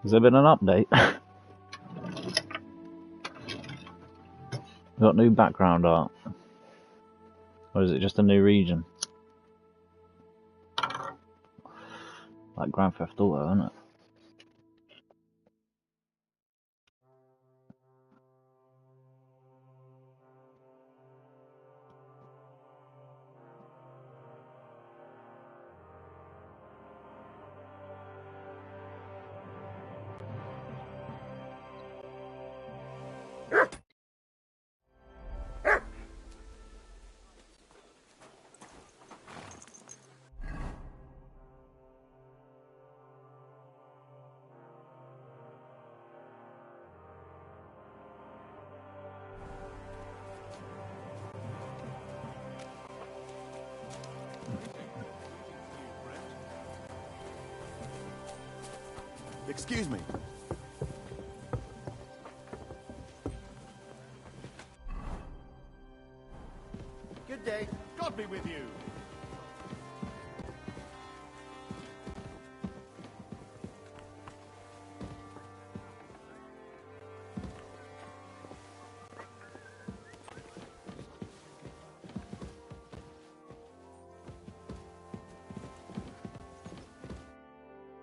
Has there been an update? Got new background art. Or is it just a new region? Like Grand Theft Auto, isn't it? Excuse me. Good day. God be with you.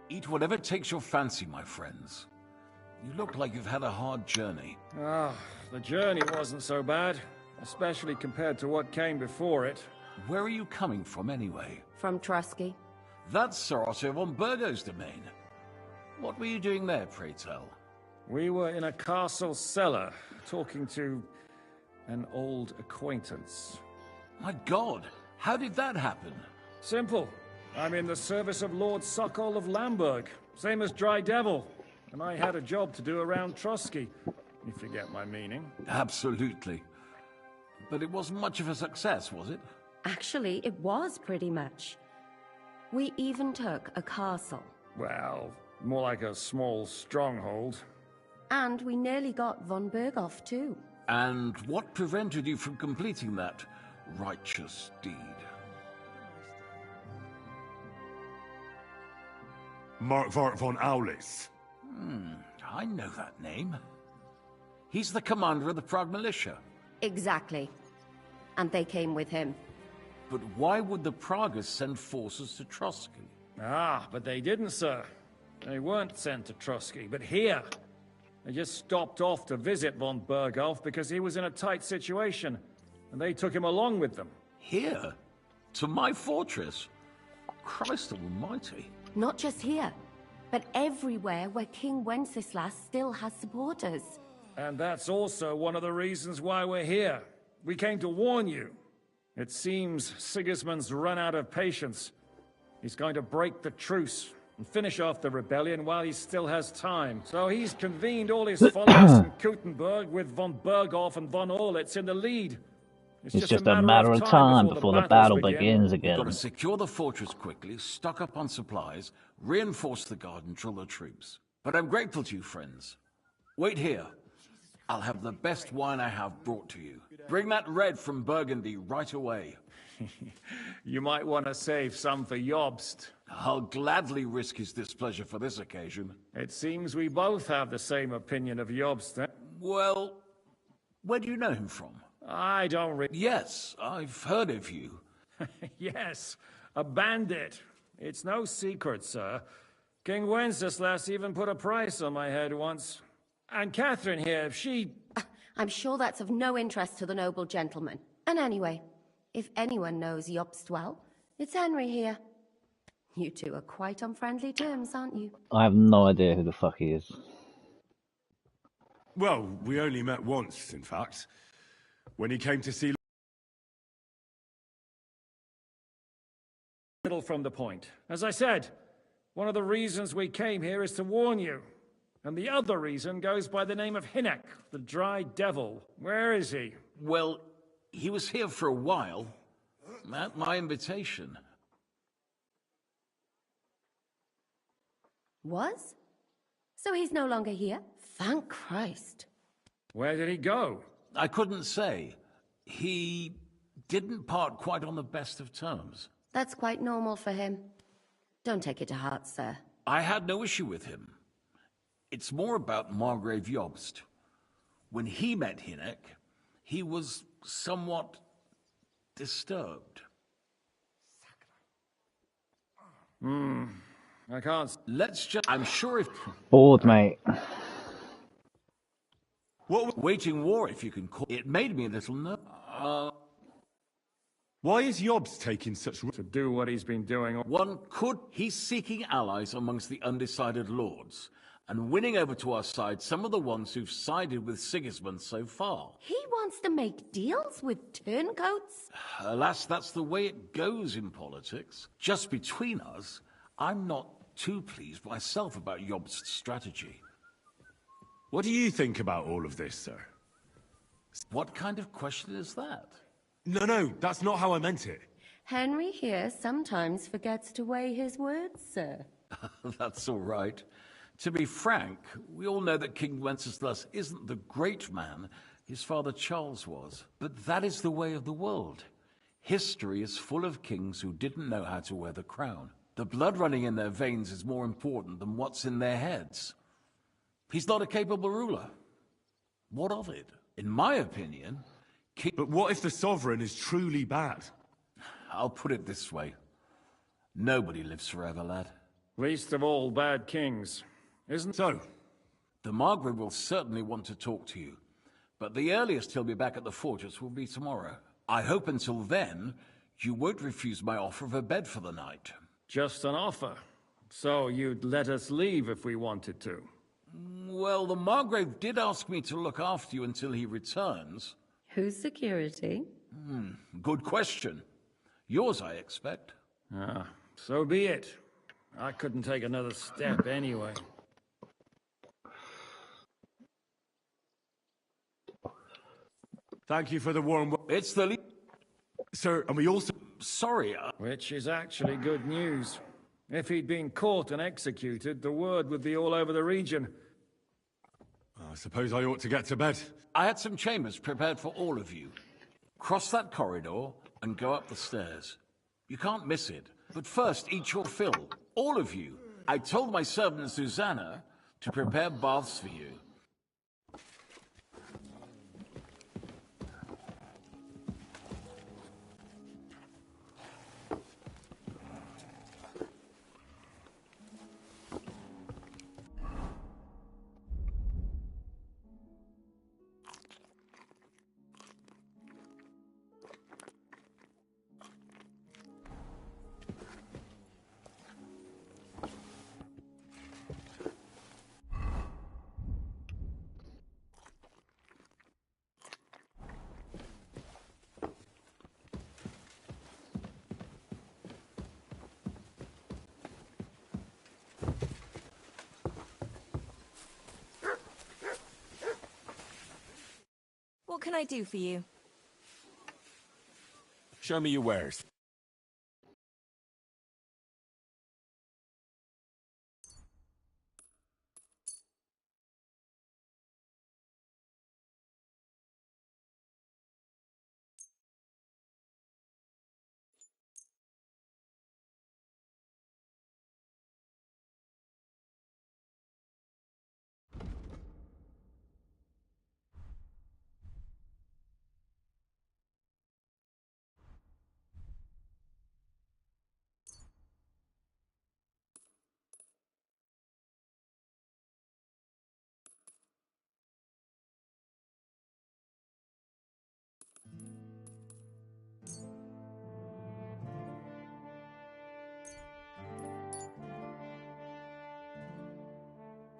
Eat whatever takes your fancy, my friends. You look like you've had a hard journey. Ah, the journey wasn't so bad, especially compared to what came before it. Where are you coming from, anyway? From Trusky. That's Sir Otto von Burgo's domain. What were you doing there, pray tell? We were in a castle cellar, talking to an old acquaintance. My God, how did that happen? Simple. I'm in the service of Lord Sokol of Lamberg, same as Dry Devil, and I had a job to do around Trusky, if you get my meaning. Absolutely. But it wasn't much of a success, was it? Actually, it was pretty much. We even took a castle. Well, more like a small stronghold. And we nearly got von Berghoff too. And what prevented you from completing that righteous deed? Markvart von Aulis. I know that name. He's the commander of the Prague militia. Exactly. And they came with him. But why would the Praguers send forces to Trusky? Ah, but they didn't, sir. They weren't sent to Trusky, but here. They just stopped off to visit von Berghoff because he was in a tight situation, and they took him along with them. Here? To my fortress? Christ almighty. Not just here, but everywhere where King Wenceslas still has supporters. And that's also one of the reasons why we're here. We came to warn you. It seems Sigismund's run out of patience. He's going to break the truce and finish off the rebellion while he still has time. So he's convened all his followers in Kuttenberg with von Berghoff and von Orlitz in the lead. It's just a matter of time before the battle begins again. Got to secure the fortress quickly, stock up on supplies, reinforce the guard and drill the troops. But I'm grateful to you, friends. Wait here. I'll have the best wine I have brought to you. Bring that red from Burgundy right away. You might want to save some for Jobst. I'll gladly risk his displeasure for this occasion. It seems we both have the same opinion of Jobst, eh? Well, where do you know him from? I don't really... Yes, I've heard of you. Yes, a bandit. It's no secret, sir. King Wenceslas even put a price on my head once. And Catherine here, she... I'm sure that's of no interest to the noble gentleman. And anyway, if anyone knows Jobst well, it's Henry here. You two are quite on friendly terms, aren't you? I have no idea who the fuck he is. Well, we only met once, in fact. When he came to see... Little from the point. As I said, one of the reasons we came here is to warn you. And the other reason goes by the name of Hinnek, the Dry Devil. Where is he? Well, he was here for a while. At my invitation. Was? So he's no longer here? Thank Christ. Where did he go? I couldn't say. He didn't part quite on the best of terms. That's quite normal for him. Don't take it to heart, sir. I had no issue with him. It's more about Margrave Jobst. When he met Hynek, he was somewhat disturbed. I can't... I'm sure if... Bored, mate. Waging war, if you can call it, made me a little nervous. Why is Yobs taking such... To do what he's been doing... One could... He's seeking allies amongst the undecided lords, and winning over to our side some of the ones who've sided with Sigismund so far. He wants to make deals with turncoats? Alas, that's the way it goes in politics. Just between us, I'm not too pleased myself about Jobst's strategy. What do you think about all of this, sir? What kind of question is that? No, that's not how I meant it. Henry here sometimes forgets to weigh his words, sir. That's all right. To be frank, we all know that King Wenceslas isn't the great man his father Charles was. But that is the way of the world. History is full of kings who didn't know how to wear the crown. The blood running in their veins is more important than what's in their heads. He's not a capable ruler. What of it? In my opinion, But what if the sovereign is truly bad? I'll put it this way. Nobody lives forever, lad. Least of all bad kings, isn't... So, The Margrave will certainly want to talk to you, but the earliest he'll be back at the fortress will be tomorrow. I hope until then, you won't refuse my offer of a bed for the night. Just an offer. So you'd let us leave if we wanted to. Well, the Margrave did ask me to look after you until he returns. Who's security? Good question. Yours, I expect. So be it. I couldn't take another step anyway. thank you for the warm... It's the Sir, and we also... Sorry, Which is actually good news. If he'd been caught and executed, the word would be all over the region. I suppose I ought to get to bed. I had some chambers prepared for all of you. Cross that corridor and go up the stairs. You can't miss it. But first, eat your fill. All of you. I told my servant Susanna to prepare baths for you. What can I do for you? Show me your wares.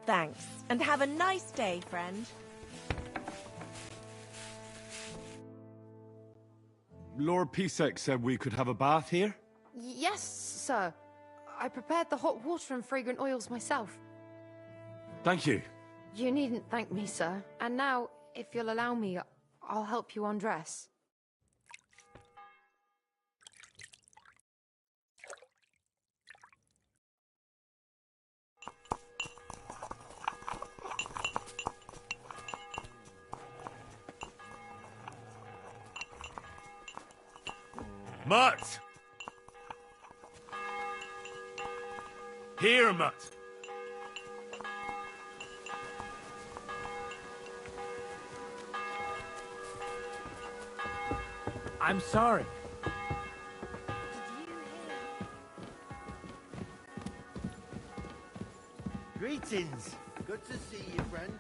Thanks, and have a nice day, friend. Lord Pisek said we could have a bath here? Yes, sir. I prepared the hot water and fragrant oils myself. Thank you. You needn't thank me, sir. And now, if you'll allow me, I'll help you undress. Mutt! Here, Mutt! I'm sorry. Greetings. Good to see you, friend.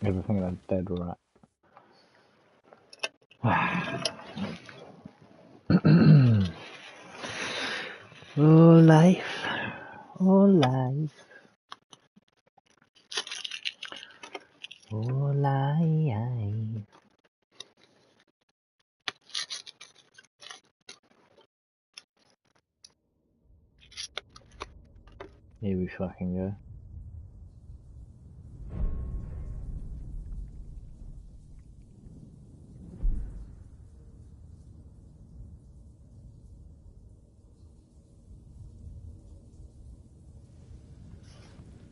Everything in a dead rat. Oh, life. Oh, life. Oh, life. Here we fucking go.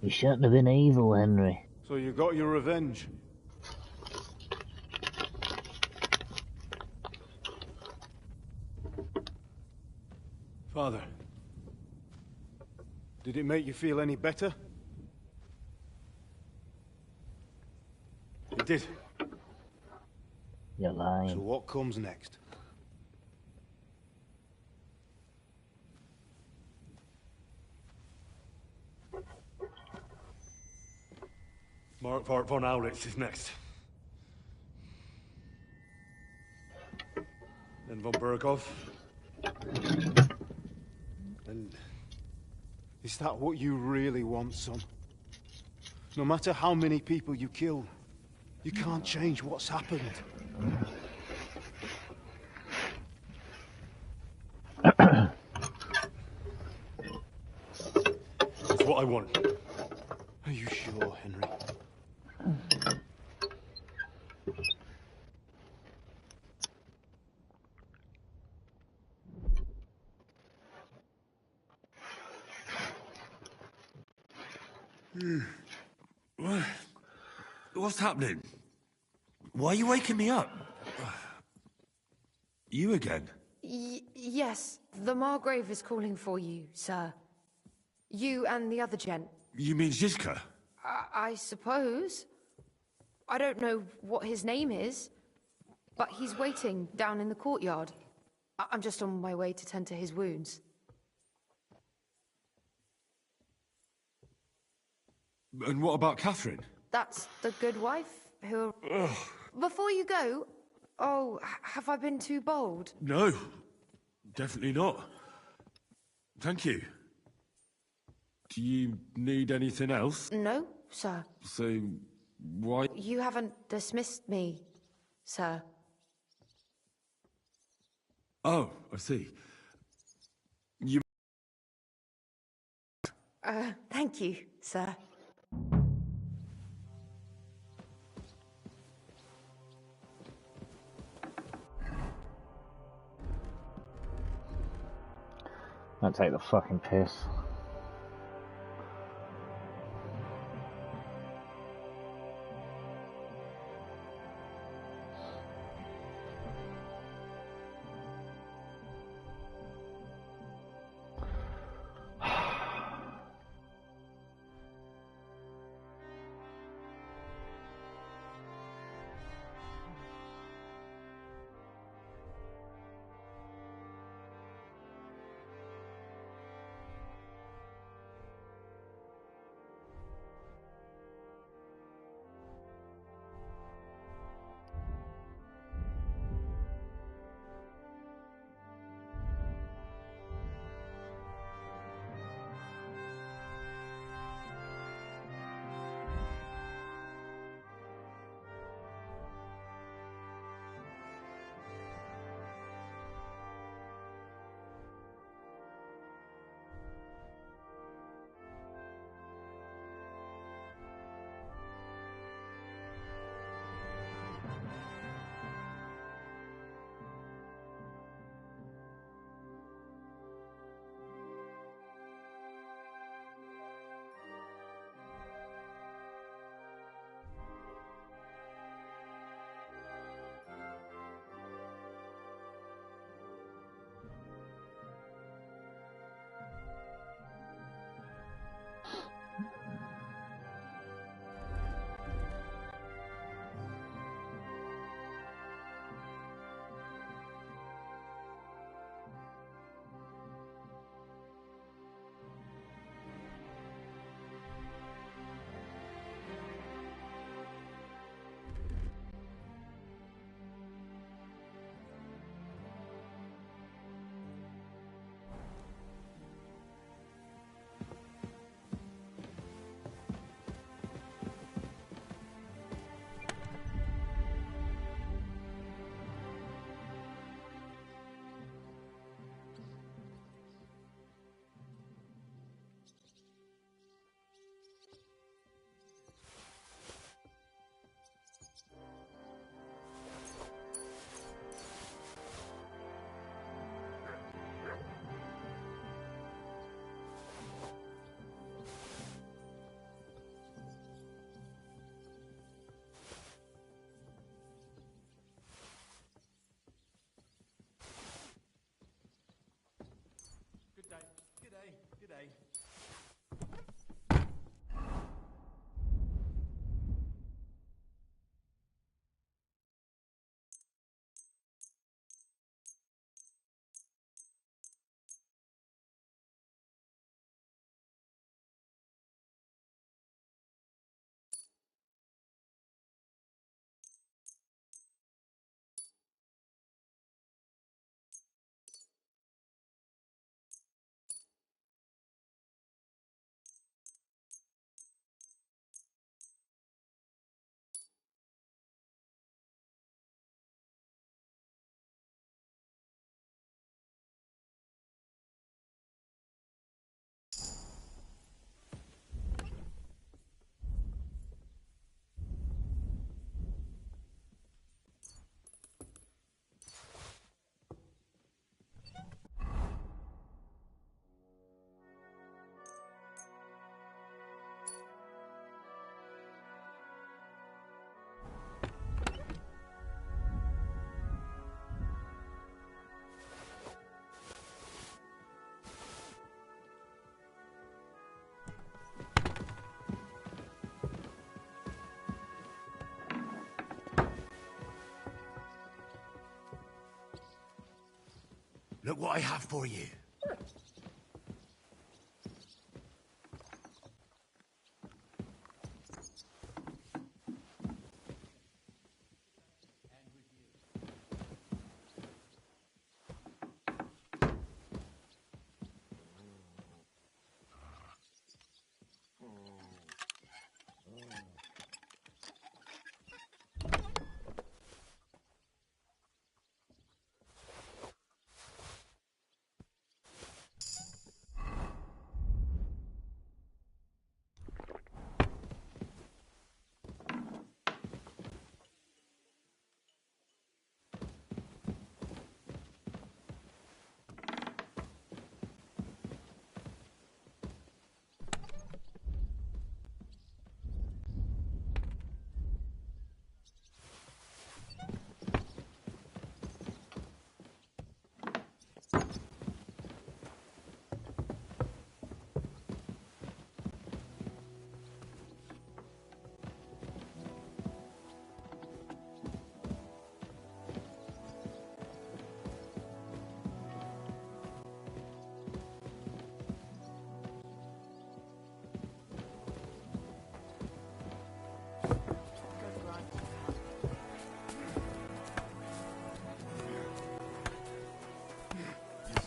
You shouldn't have been evil, Henry. So you got your revenge? Father, did it make you feel any better? It did. You're lying. So what comes next? Mark von Aulitz is next. Then von Burgov. And is that what you really want, son? No matter how many people you kill, you can't change what's happened. That's what I want. Are you sure, Henry? What's happening? Why are you waking me up? You again? Yes, the Margrave is calling for you, sir. You and the other gent. You mean Zizka? I suppose. I don't know what his name is, but he's waiting down in the courtyard. I'm just on my way to tend to his wounds. And what about Catherine? That's the good wife who... Before you go... Oh, have I been too bold? No, definitely not. Thank you. Do you need anything else? No, sir. So, why... You haven't dismissed me, sir. Oh, I see. You... Thank you, sir. Don't take the fucking piss. Look what I have for you.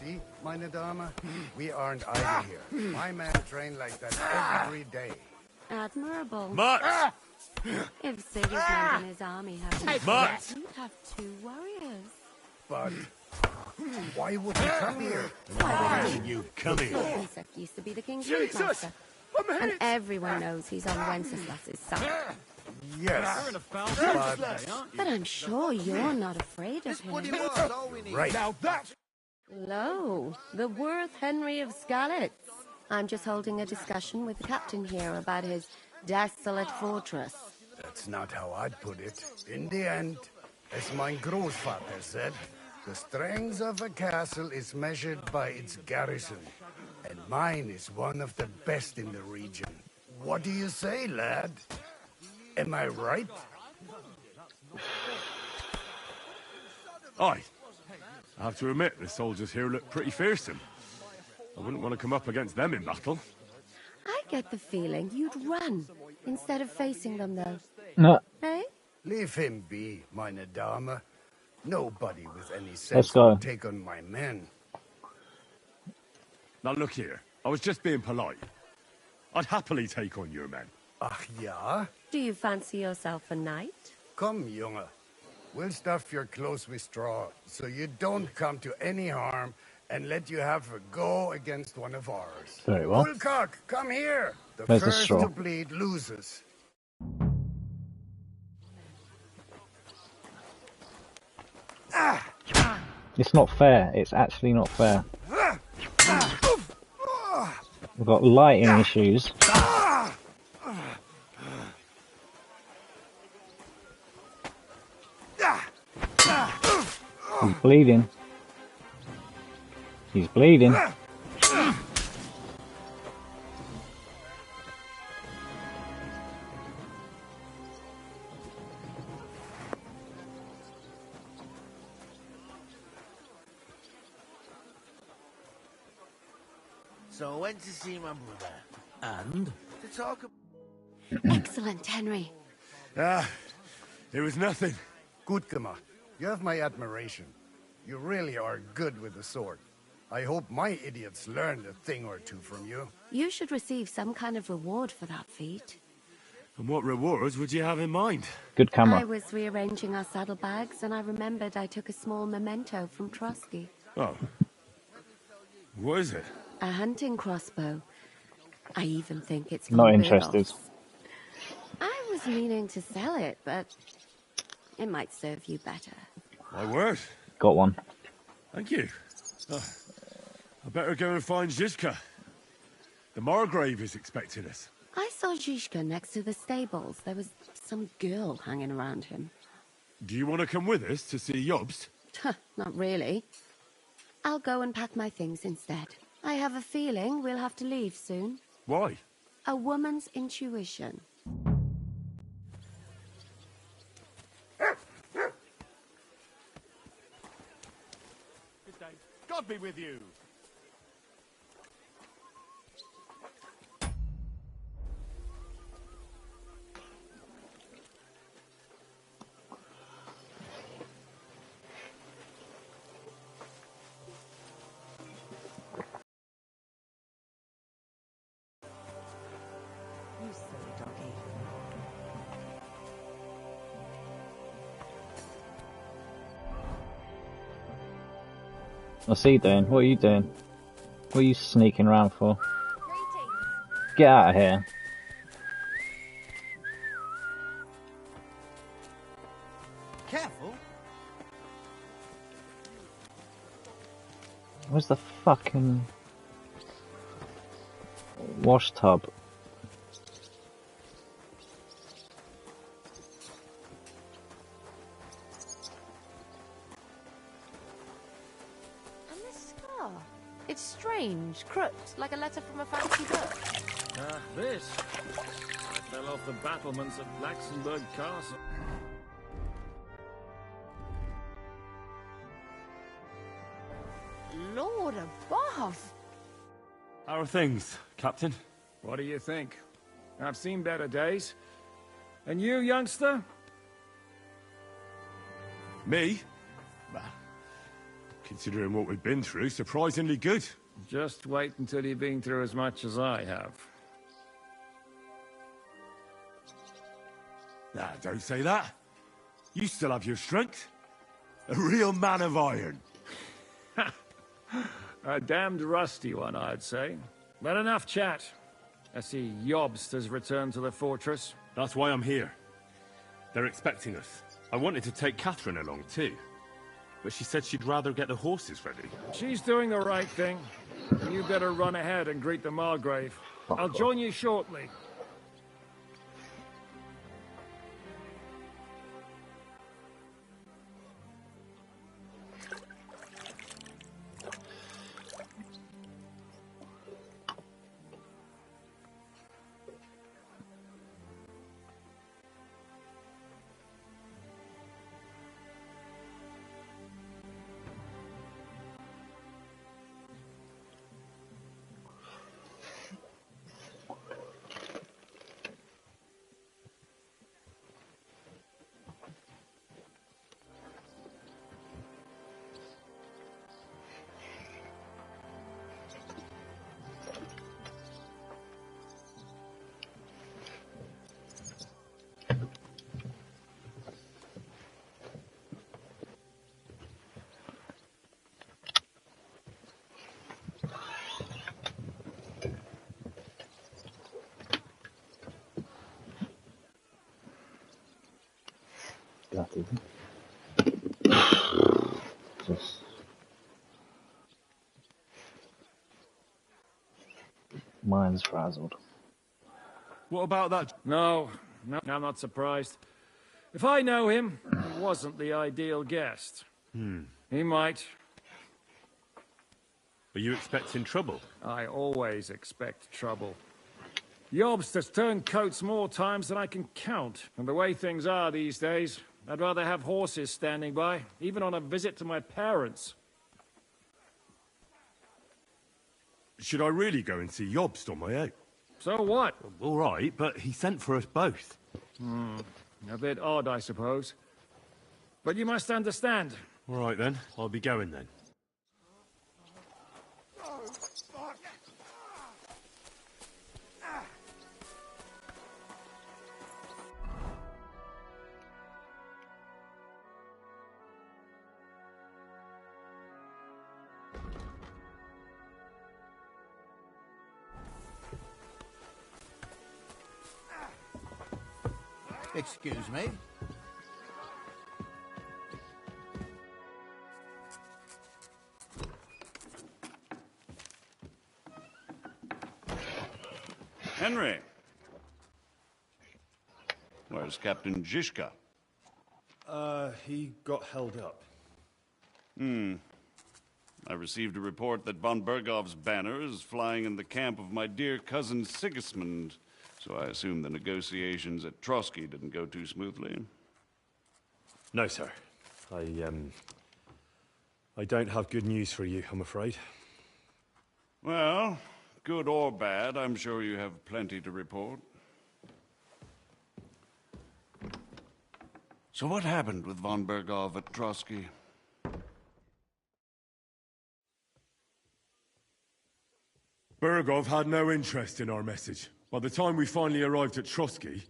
See, meine Dame, we aren't idle here. My men train like that every day. Admirable. Mutts! If Sigismund and his army had Mutts! you'd have 2 warriors. But why would he come here? Why would You come here. Yusuf used to be the king's ringmaster. And everyone knows he's on Wenceslas's side. Yes, But I'm sure you're not afraid of him. right. Now that's... Hello, the Worth Henry of Skalitz. I'm just holding a discussion with the captain here about his desolate fortress. That's not how I'd put it. In the end, as my grandfather said, the strength of a castle is measured by its garrison. And mine is one of the best in the region. What do you say, lad? Am I right? Aye. I have to admit, the soldiers here look pretty fearsome. I wouldn't want to come up against them in battle. I get the feeling you'd run instead of facing them, though. No. Hey? Leave him be, meine Dame. Nobody with any Let's sense go. will take on my men. Now look here, I was just being polite. I'd happily take on your men. Ach ja? Do you fancy yourself a knight? Come, Junge. We'll stuff your clothes with straw, so you don't come to any harm, and let you have a go against one of ours. Very well. Woolcock, come here! The Where's the first straw? to bleed loses. It's not fair. It's actually not fair. We've got lighting issues. He's bleeding. He's bleeding. So I went to see my brother. And? To talk Excellent, Henry. It was nothing. Gut gemacht. You have my admiration. You really are good with the sword. I hope my idiots learned a thing or two from you. You should receive some kind of reward for that feat. And what rewards would you have in mind? Good I camera. was rearranging our saddlebags, and I remembered I took a small memento from Trotsky. Oh. What is it? A hunting crossbow. I even think it's Not from interested. Rudolph's. I was meaning to sell it, but it might serve you better. My word. Got one. Thank you. I better go and find Zizka. The Margrave is expecting us. I saw Zhishka next to the stables. There was some girl hanging around him. Do you want to come with us to see Jobst? Not really. I'll go and pack my things instead. I have a feeling we'll have to leave soon. Why? A woman's intuition. God happy with you. You silly doggy. What's he doing? What are you doing? What are you sneaking around for? Get out of here. Careful. Where's the fucking wash tub? And this scar. It's strange, crooked, like a letter from a fancy book. This fell off the battlements of Laxenburg Castle. Lord above! How are things, Captain? What do you think? I've seen better days. And you, youngster? Me? Well, considering what we've been through, surprisingly good. Just wait until you've been through as much as I have. Nah, don't say that. You still have your strength. A real man of iron. A damned rusty one, I'd say. But enough chat. I see Jobst has returned to the fortress. That's why I'm here. They're expecting us. I wanted to take Catherine along too, but she said she'd rather get the horses ready. She's doing the right thing. You better run ahead and greet the Margrave. I'll join you shortly. Bloody. Just mind's frazzled. What about that? No, I'm not surprised. If I know him, he wasn't the ideal guest. He might. Are you expecting trouble? I always expect trouble. Jobst has turned coats more times than I can count. And the way things are these days, I'd rather have horses standing by, even on a visit to my parents. Should I really go and see Jobst on my own? So what? All right, but he sent for us both. A bit odd, I suppose. But you must understand. All right then, I'll be going then. Excuse me. Henry. Where's Captain Zizka? He got held up. I received a report that von Bergov's banner is flying in the camp of my dear cousin Sigismund, so I assume the negotiations at Trotsky didn't go too smoothly. No, sir. I don't have good news for you, I'm afraid. Well, good or bad, I'm sure you have plenty to report. So what happened with von Bergov at Trotsky? Bergov had no interest in our message. By the time we finally arrived at Trotsky,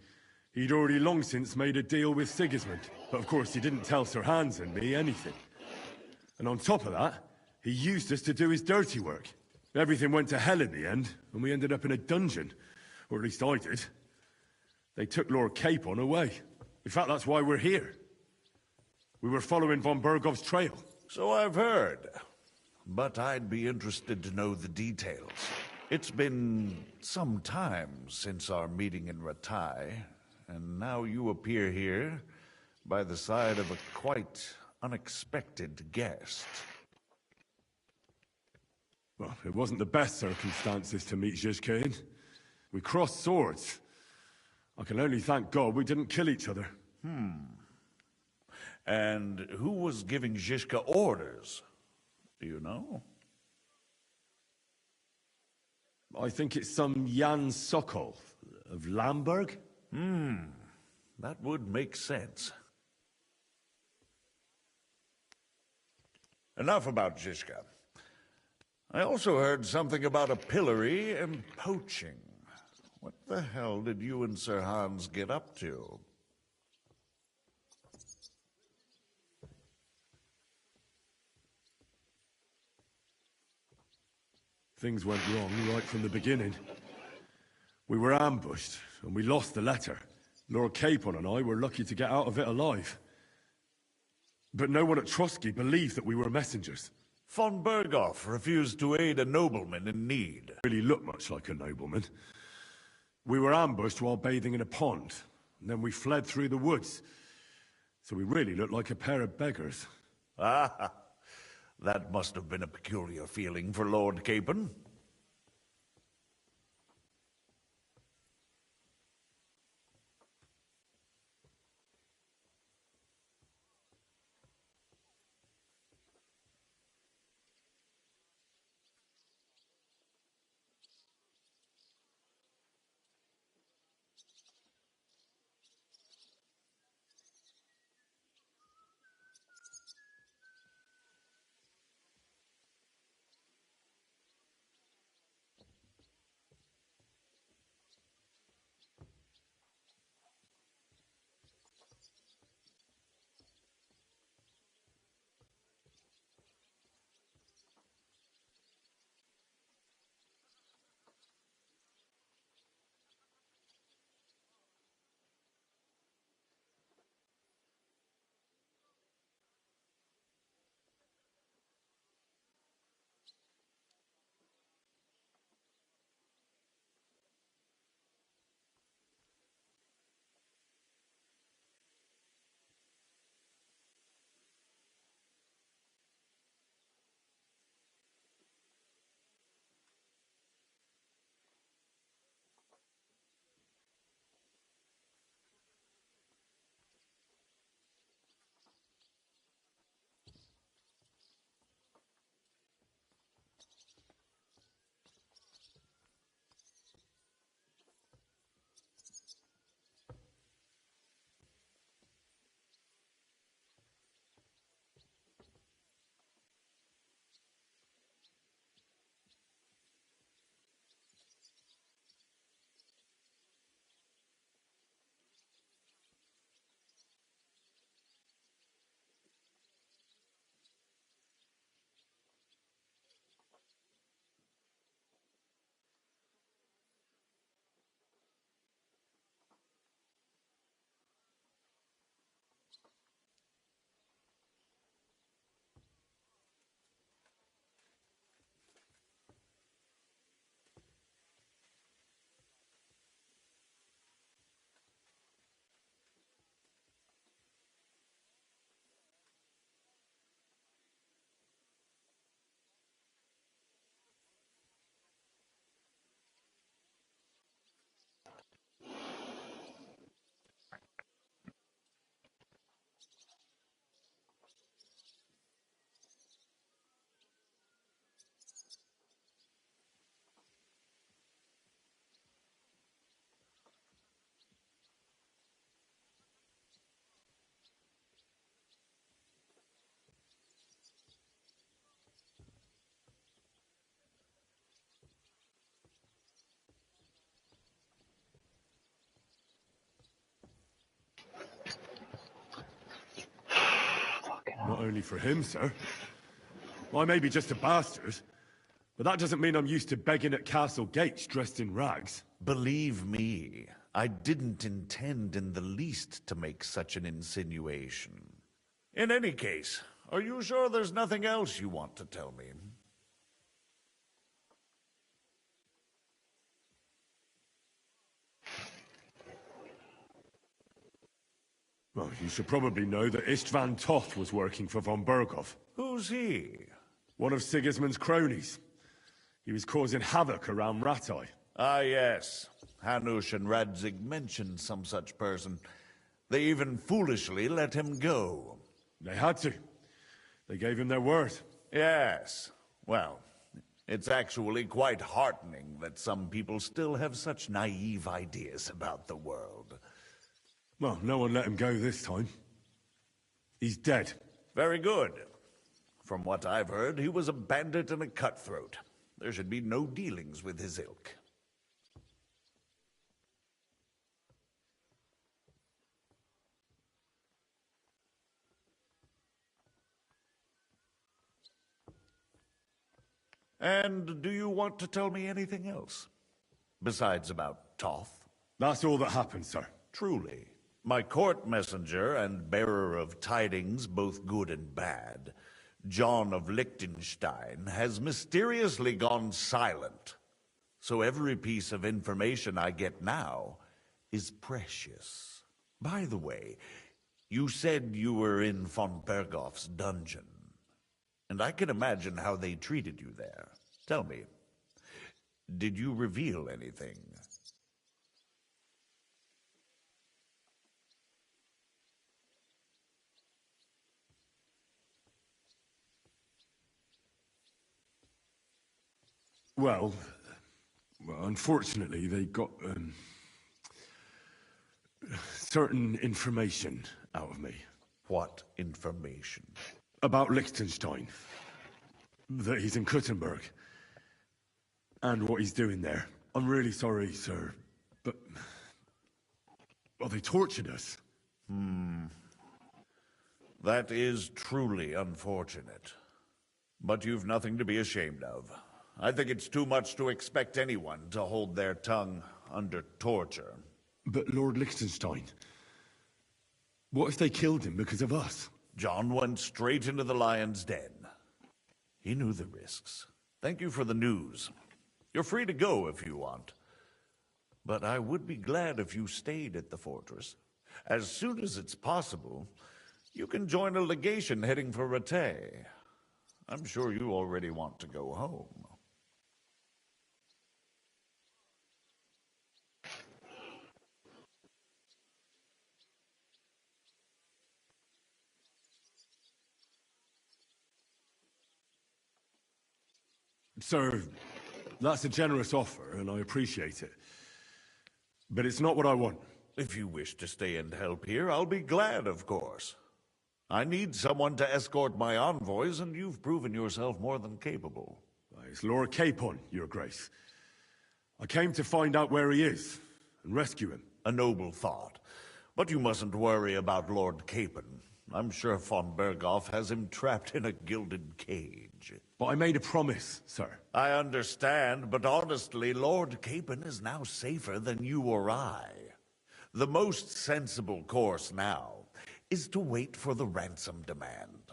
he'd already long since made a deal with Sigismund. But of course, he didn't tell Sir Hans and me anything. And on top of that, he used us to do his dirty work. Everything went to hell in the end, and we ended up in a dungeon. Or at least I did. They took Lord Capon away. In fact, that's why we're here. We were following von Bergov's trail. So I've heard. But I'd be interested to know the details. It's been some time since our meeting in Ratai, and now you appear here by the side of a quite unexpected guest. Well, it wasn't the best circumstances to meet Zhizka in. We crossed swords. I can only thank God we didn't kill each other. And who was giving Zhizka orders? Do you know? I think it's some Jan Sokol of Lamberg. That would make sense. Enough about Zhizka. I also heard something about a pillory and poaching. What the hell did you and Sir Hans get up to? Things went wrong right from the beginning. We were ambushed, and we lost the letter. Lord Capon and I were lucky to get out of it alive. But no one at Trotsky believed that we were messengers. Von Bergov refused to aid a nobleman in need. Really looked much like a nobleman. We were ambushed while bathing in a pond, and then we fled through the woods. So we really looked like a pair of beggars. Ah, that must have been a peculiar feeling for Lord Capon. only for him, sir. I may be just a bastard, but that doesn't mean I'm used to begging at castle gates dressed in rags. Believe me, I didn't intend in the least to make such an insinuation. In any case, are you sure there's nothing else you want to tell me? Well, you should probably know that Istvan Toth was working for von Berghoff. Who's he? One of Sigismund's cronies. He was causing havoc around Rattay. Ah, yes. Hanush and Radzig mentioned some such person. They even foolishly let him go. They had to. They gave him their word. Yes. Well, it's actually quite heartening that some people still have such naive ideas about the world. Well, no one let him go this time. He's dead. Very good. From what I've heard, he was a bandit and a cutthroat. There should be no dealings with his ilk. And do you want to tell me anything else? Besides about Toth? That's all that happened, sir. Truly. My court messenger and bearer of tidings, both good and bad, John of Liechtenstein, has mysteriously gone silent. So every piece of information I get now is precious. By the way, you said you were in von Berghoff's dungeon. And I can imagine how they treated you there. Tell me, did you reveal anything? Well, unfortunately, they got certain information out of me. What information? About Liechtenstein. That he's in Kuttenberg. And what he's doing there. I'm really sorry, sir, but... well, they tortured us. That is truly unfortunate. But you've nothing to be ashamed of. I think it's too much to expect anyone to hold their tongue under torture. But Lord Liechtenstein... what if they killed him because of us? John went straight into the lion's den. He knew the risks. Thank you for the news. You're free to go if you want. But I would be glad if you stayed at the fortress. As soon as it's possible, you can join a legation heading for Rattay. I'm sure you already want to go home. Sir, that's a generous offer, and I appreciate it. But it's not what I want. If you wish to stay and help here, I'll be glad, of course. I need someone to escort my envoys, and you've proven yourself more than capable. It's Lord Capon, Your Grace. I came to find out where he is, and rescue him. A noble thought. But you mustn't worry about Lord Capon. I'm sure von Berghoff has him trapped in a gilded cage. But I made a promise, sir. I understand, but honestly, Lord Capon is now safer than you or I. The most sensible course now is to wait for the ransom demand.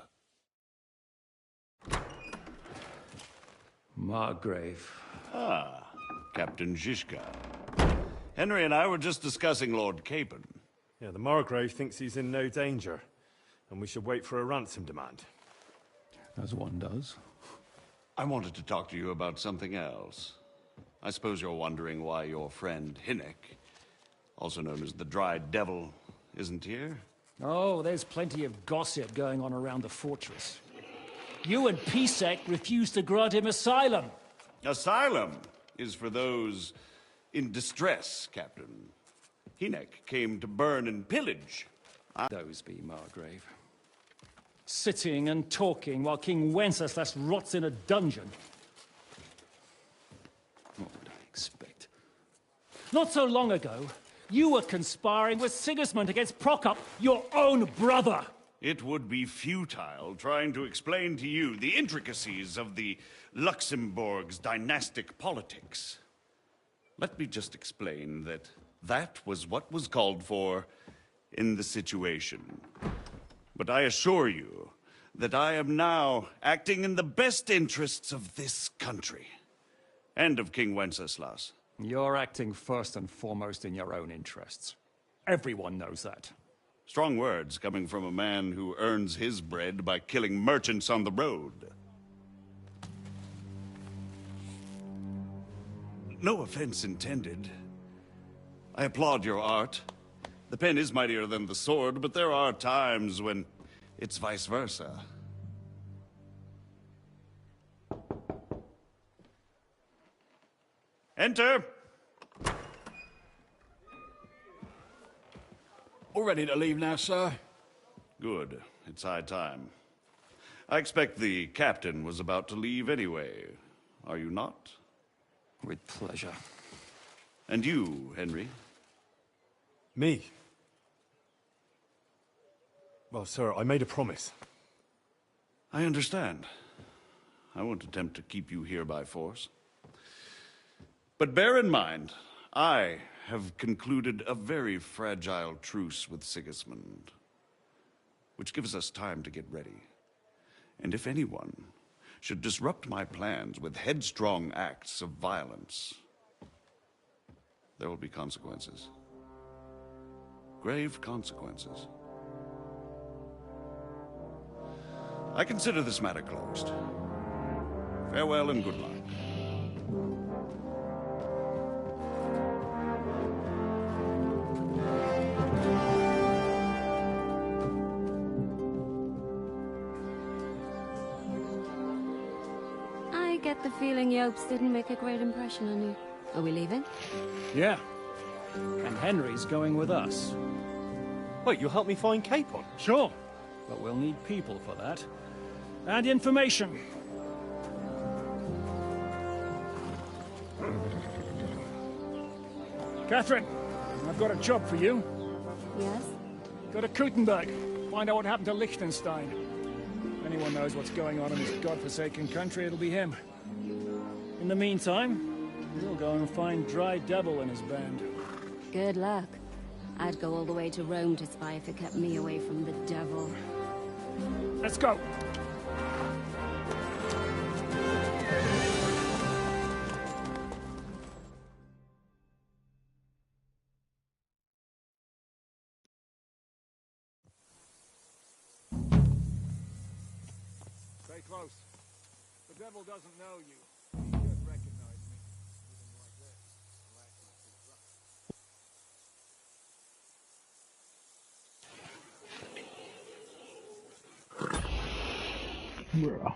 Margrave. Ah, Captain Zizka. Henry and I were just discussing Lord Capon. Yeah, the Margrave thinks he's in no danger, and we should wait for a ransom demand. As one does. I wanted to talk to you about something else. I suppose you're wondering why your friend Hinnek, also known as the Dried Devil, isn't here? Oh, there's plenty of gossip going on around the fortress. You and Pisek refused to grant him asylum. Asylum is for those in distress, Captain. Hinnek came to burn and pillage. Those be Margrave. Sitting and talking while King Wenceslas rots in a dungeon. What would I expect? Not so long ago, you were conspiring with Sigismund against Prokop, your own brother. It would be futile trying to explain to you the intricacies of the Luxembourg's dynastic politics. Let me just explain that that was what was called for in the situation. But I assure you that I am now acting in the best interests of this country and of King Wenceslas. You're acting first and foremost in your own interests. Everyone knows that. Strong words coming from a man who earns his bread by killing merchants on the road. No offense intended. I applaud your art. The pen is mightier than the sword, but there are times when it's vice versa. Enter! All ready to leave now, sir? Good. It's high time. I expect the captain was about to leave anyway. Are you not? With pleasure. And you, Henry? Me? Well, sir, I made a promise. I understand. I won't attempt to keep you here by force. But bear in mind, I have concluded a very fragile truce with Sigismund, which gives us time to get ready. And if anyone should disrupt my plans with headstrong acts of violence, there will be consequences. Grave consequences. I consider this matter closed. Farewell and good luck. I get the feeling Yopes didn't make a great impression on you. Are we leaving? Yeah. And Henry's going with us. Wait, you'll help me find Capon? Sure. But we'll need people for that. And information. Catherine, I've got a job for you. Yes? Go to Kuttenberg. Find out what happened to Liechtenstein. If anyone knows what's going on in this godforsaken country, it'll be him. In the meantime, we'll go and find Dry Devil and his band. Good luck. I'd go all the way to Rome to spy if it kept me away from the devil. Let's go! Stay close. The devil doesn't know you. He should recognize me. Even like this. Bruh.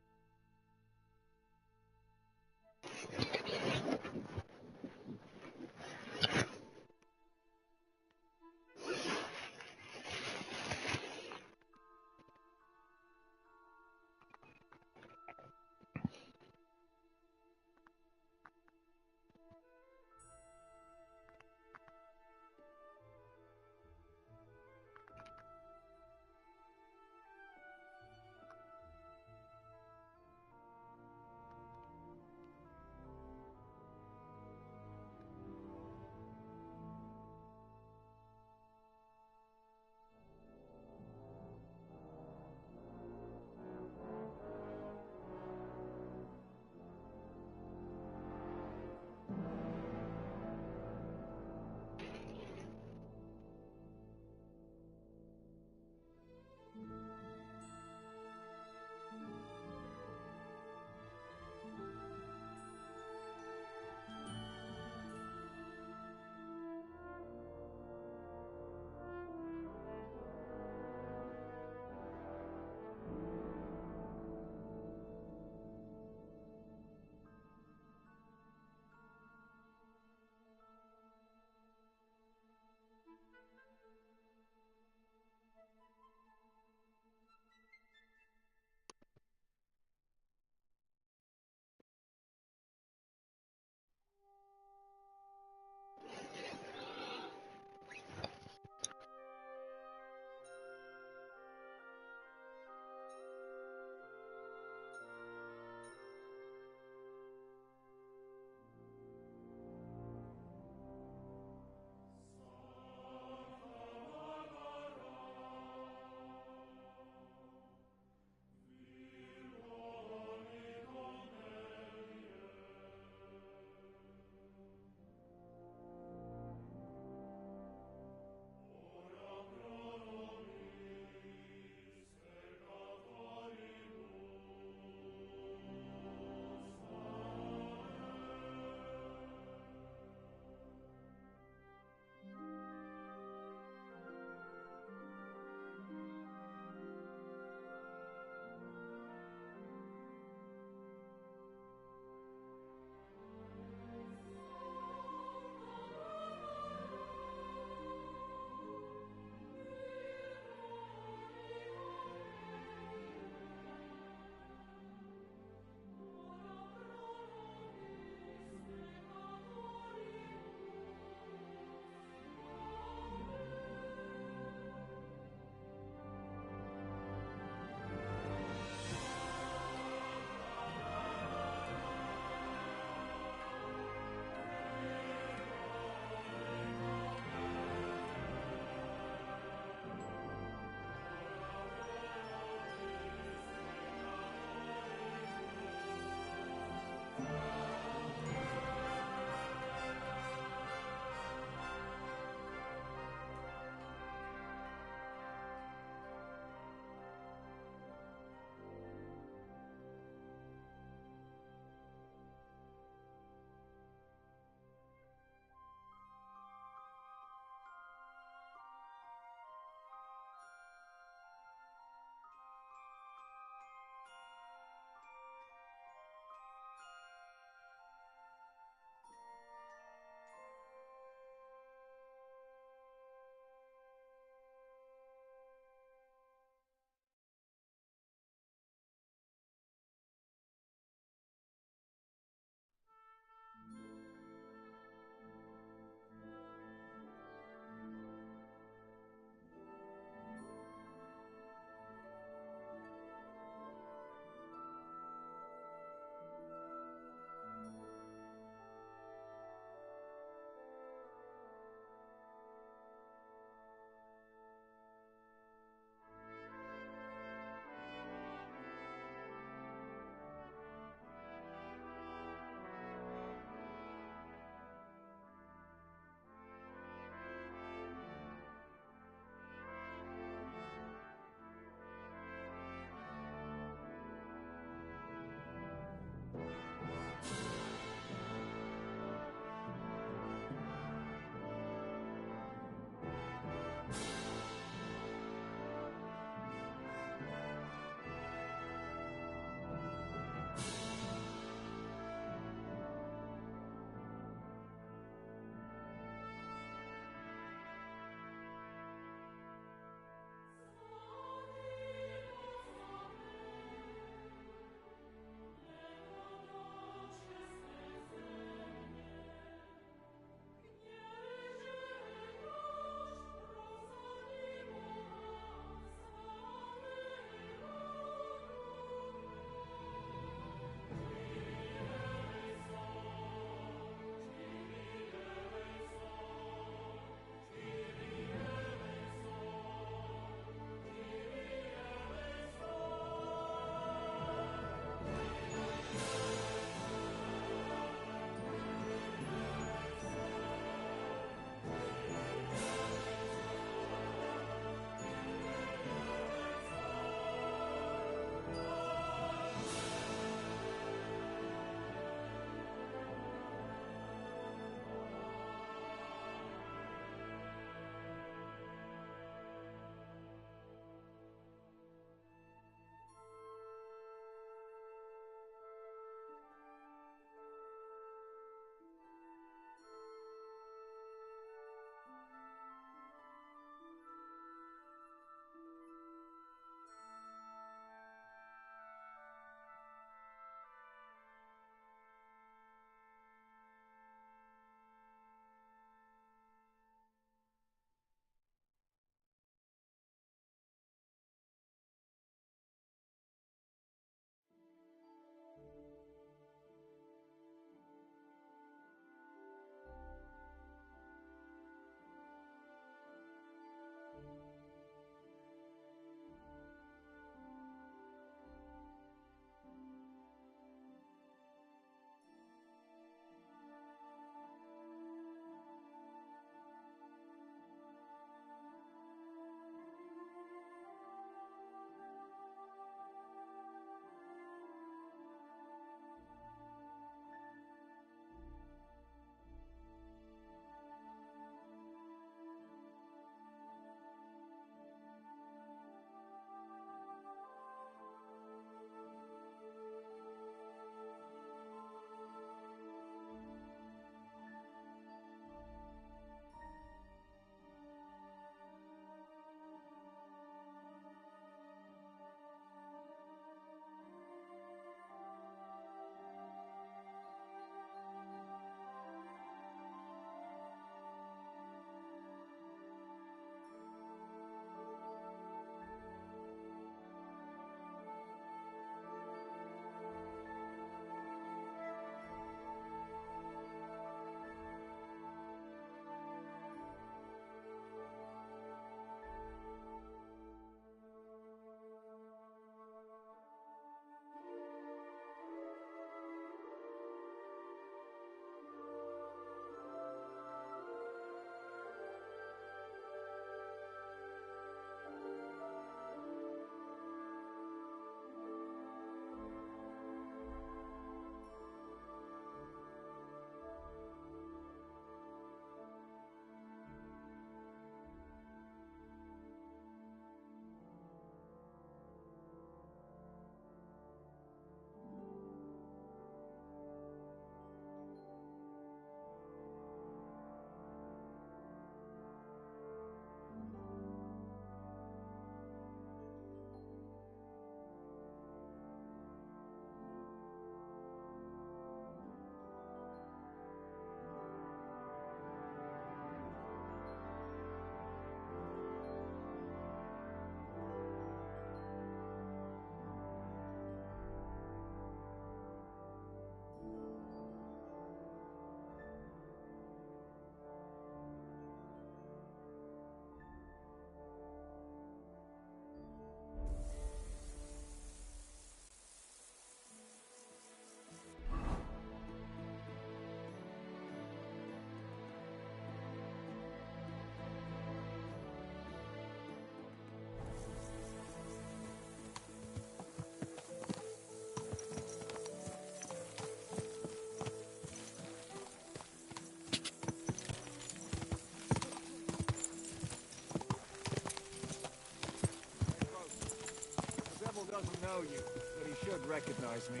know you, but he should recognize me,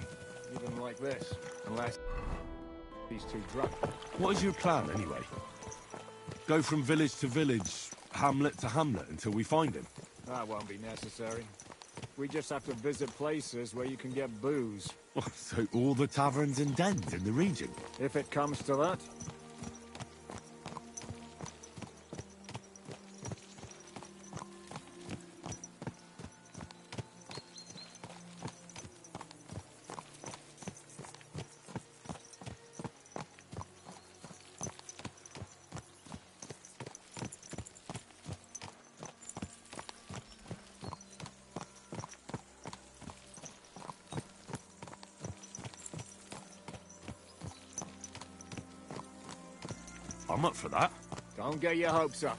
even like this, unless he's too drunk. What is your plan, anyway? Go from village to village, hamlet to hamlet, until we find him? That won't be necessary. We just have to visit places where you can get booze. So all the taverns and dens in the region? If it comes to that. I'm up for that. Don't get your hopes up.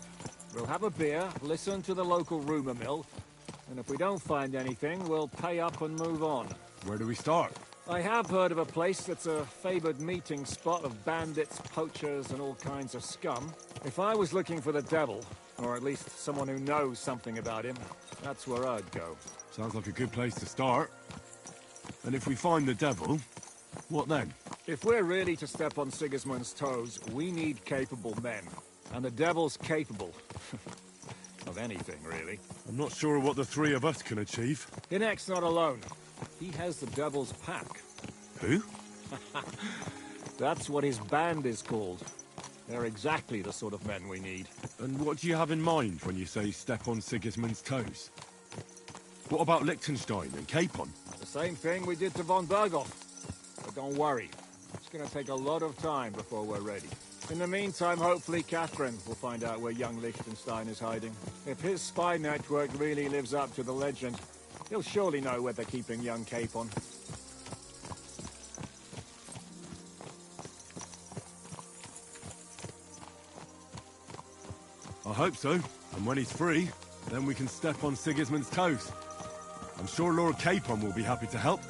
We'll have a beer, listen to the local rumor mill, and if we don't find anything, we'll pay up and move on. Where do we start? I have heard of a place that's a favored meeting spot of bandits, poachers, and all kinds of scum. If I was looking for the devil, or at least someone who knows something about him, that's where I'd go. Sounds like a good place to start. And if we find the devil, what then? If we're really to step on Sigismund's toes, we need capable men. And the devil's capable. Of anything, really. I'm not sure what the three of us can achieve. Inek's not alone. He has the devil's pack. Who? That's what his band is called. They're exactly the sort of men we need. And what do you have in mind when you say step on Sigismund's toes? What about Liechtenstein and Capon? The same thing we did to von Berghoff. But don't worry. It's gonna take a lot of time before we're ready. In the meantime, hopefully Catherine will find out where young Liechtenstein is hiding. If his spy network really lives up to the legend, he'll surely know where they're keeping young Capon. I hope so. And when he's free, then we can step on Sigismund's toes. I'm sure Lord Capon will be happy to help.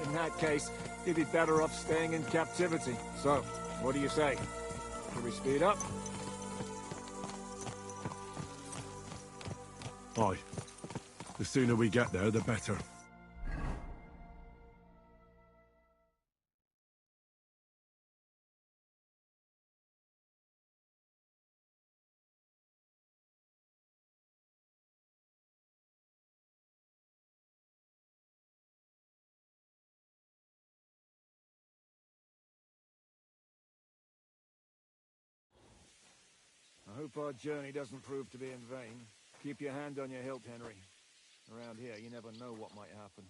In that case, he'd be better off staying in captivity. So, what do you say? Should we speed up? Aye. The sooner we get there, the better. I hope our journey doesn't prove to be in vain. Keep your hand on your hilt, Henry. Around here, you never know what might happen.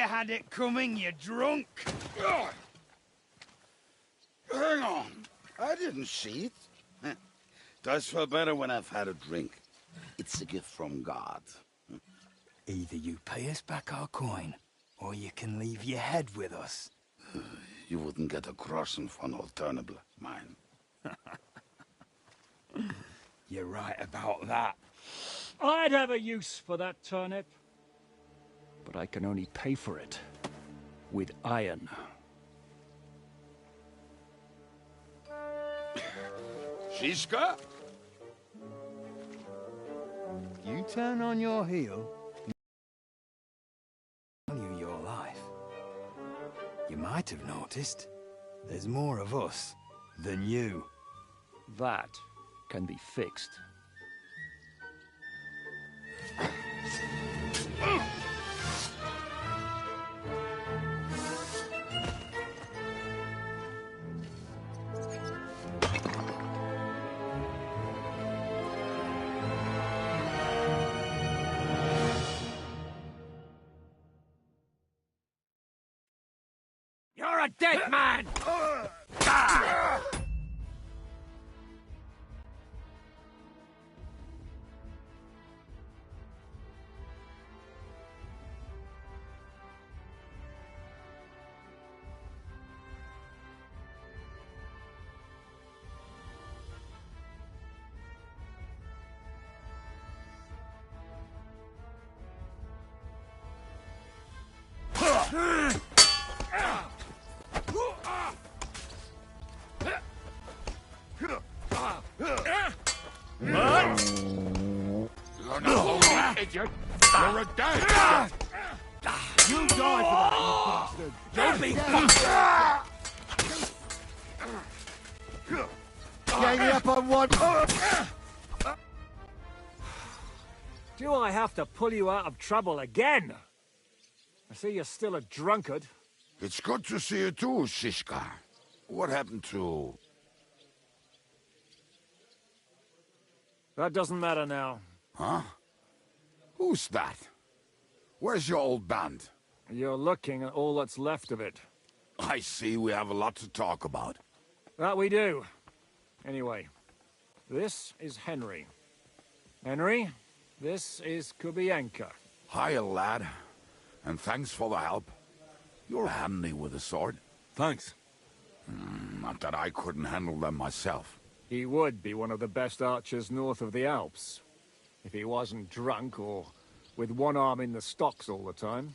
had it coming, you drunk? Hang on. I didn't see it. Does feel better when I've had a drink. It's a gift from God. Either you pay us back our coin, or you can leave your head with us. You wouldn't get a crossing for an alternative, mine. You're right about that. I'd have a use for that turnip. But I can only pay for it with iron. Shiska? You turn on your heel, value your life. You might have noticed, there's more of us than you. That can be fixed. You're a dead man! You're not a idiot. You're a dead. You die for that, you bastard! Don't be Gang up on one. Do I have to pull you out of trouble again? I see you're still a drunkard. It's good to see you too, Shishka. What happened to... That doesn't matter now. Huh? Who's that? Where's your old band? You're looking at all that's left of it. I see we have a lot to talk about. That we do. Anyway, this is Henry. Henry, this is Kubienka. Hiya, lad. And thanks for the help. You're handy with a sword. Thanks. Not that I couldn't handle them myself. He would be one of the best archers north of the Alps. If he wasn't drunk or with one arm in the stocks all the time.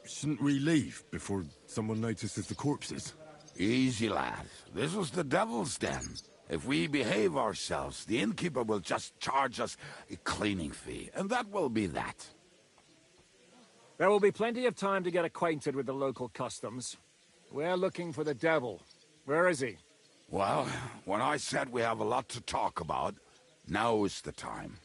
Shouldn't we leave before someone notices the corpses? Easy, lad. This was the devil's den. If we behave ourselves, the innkeeper will just charge us a cleaning fee, and that will be that. There will be plenty of time to get acquainted with the local customs. We're looking for the devil. Where is he? Well, when I said we have a lot to talk about, now is the time.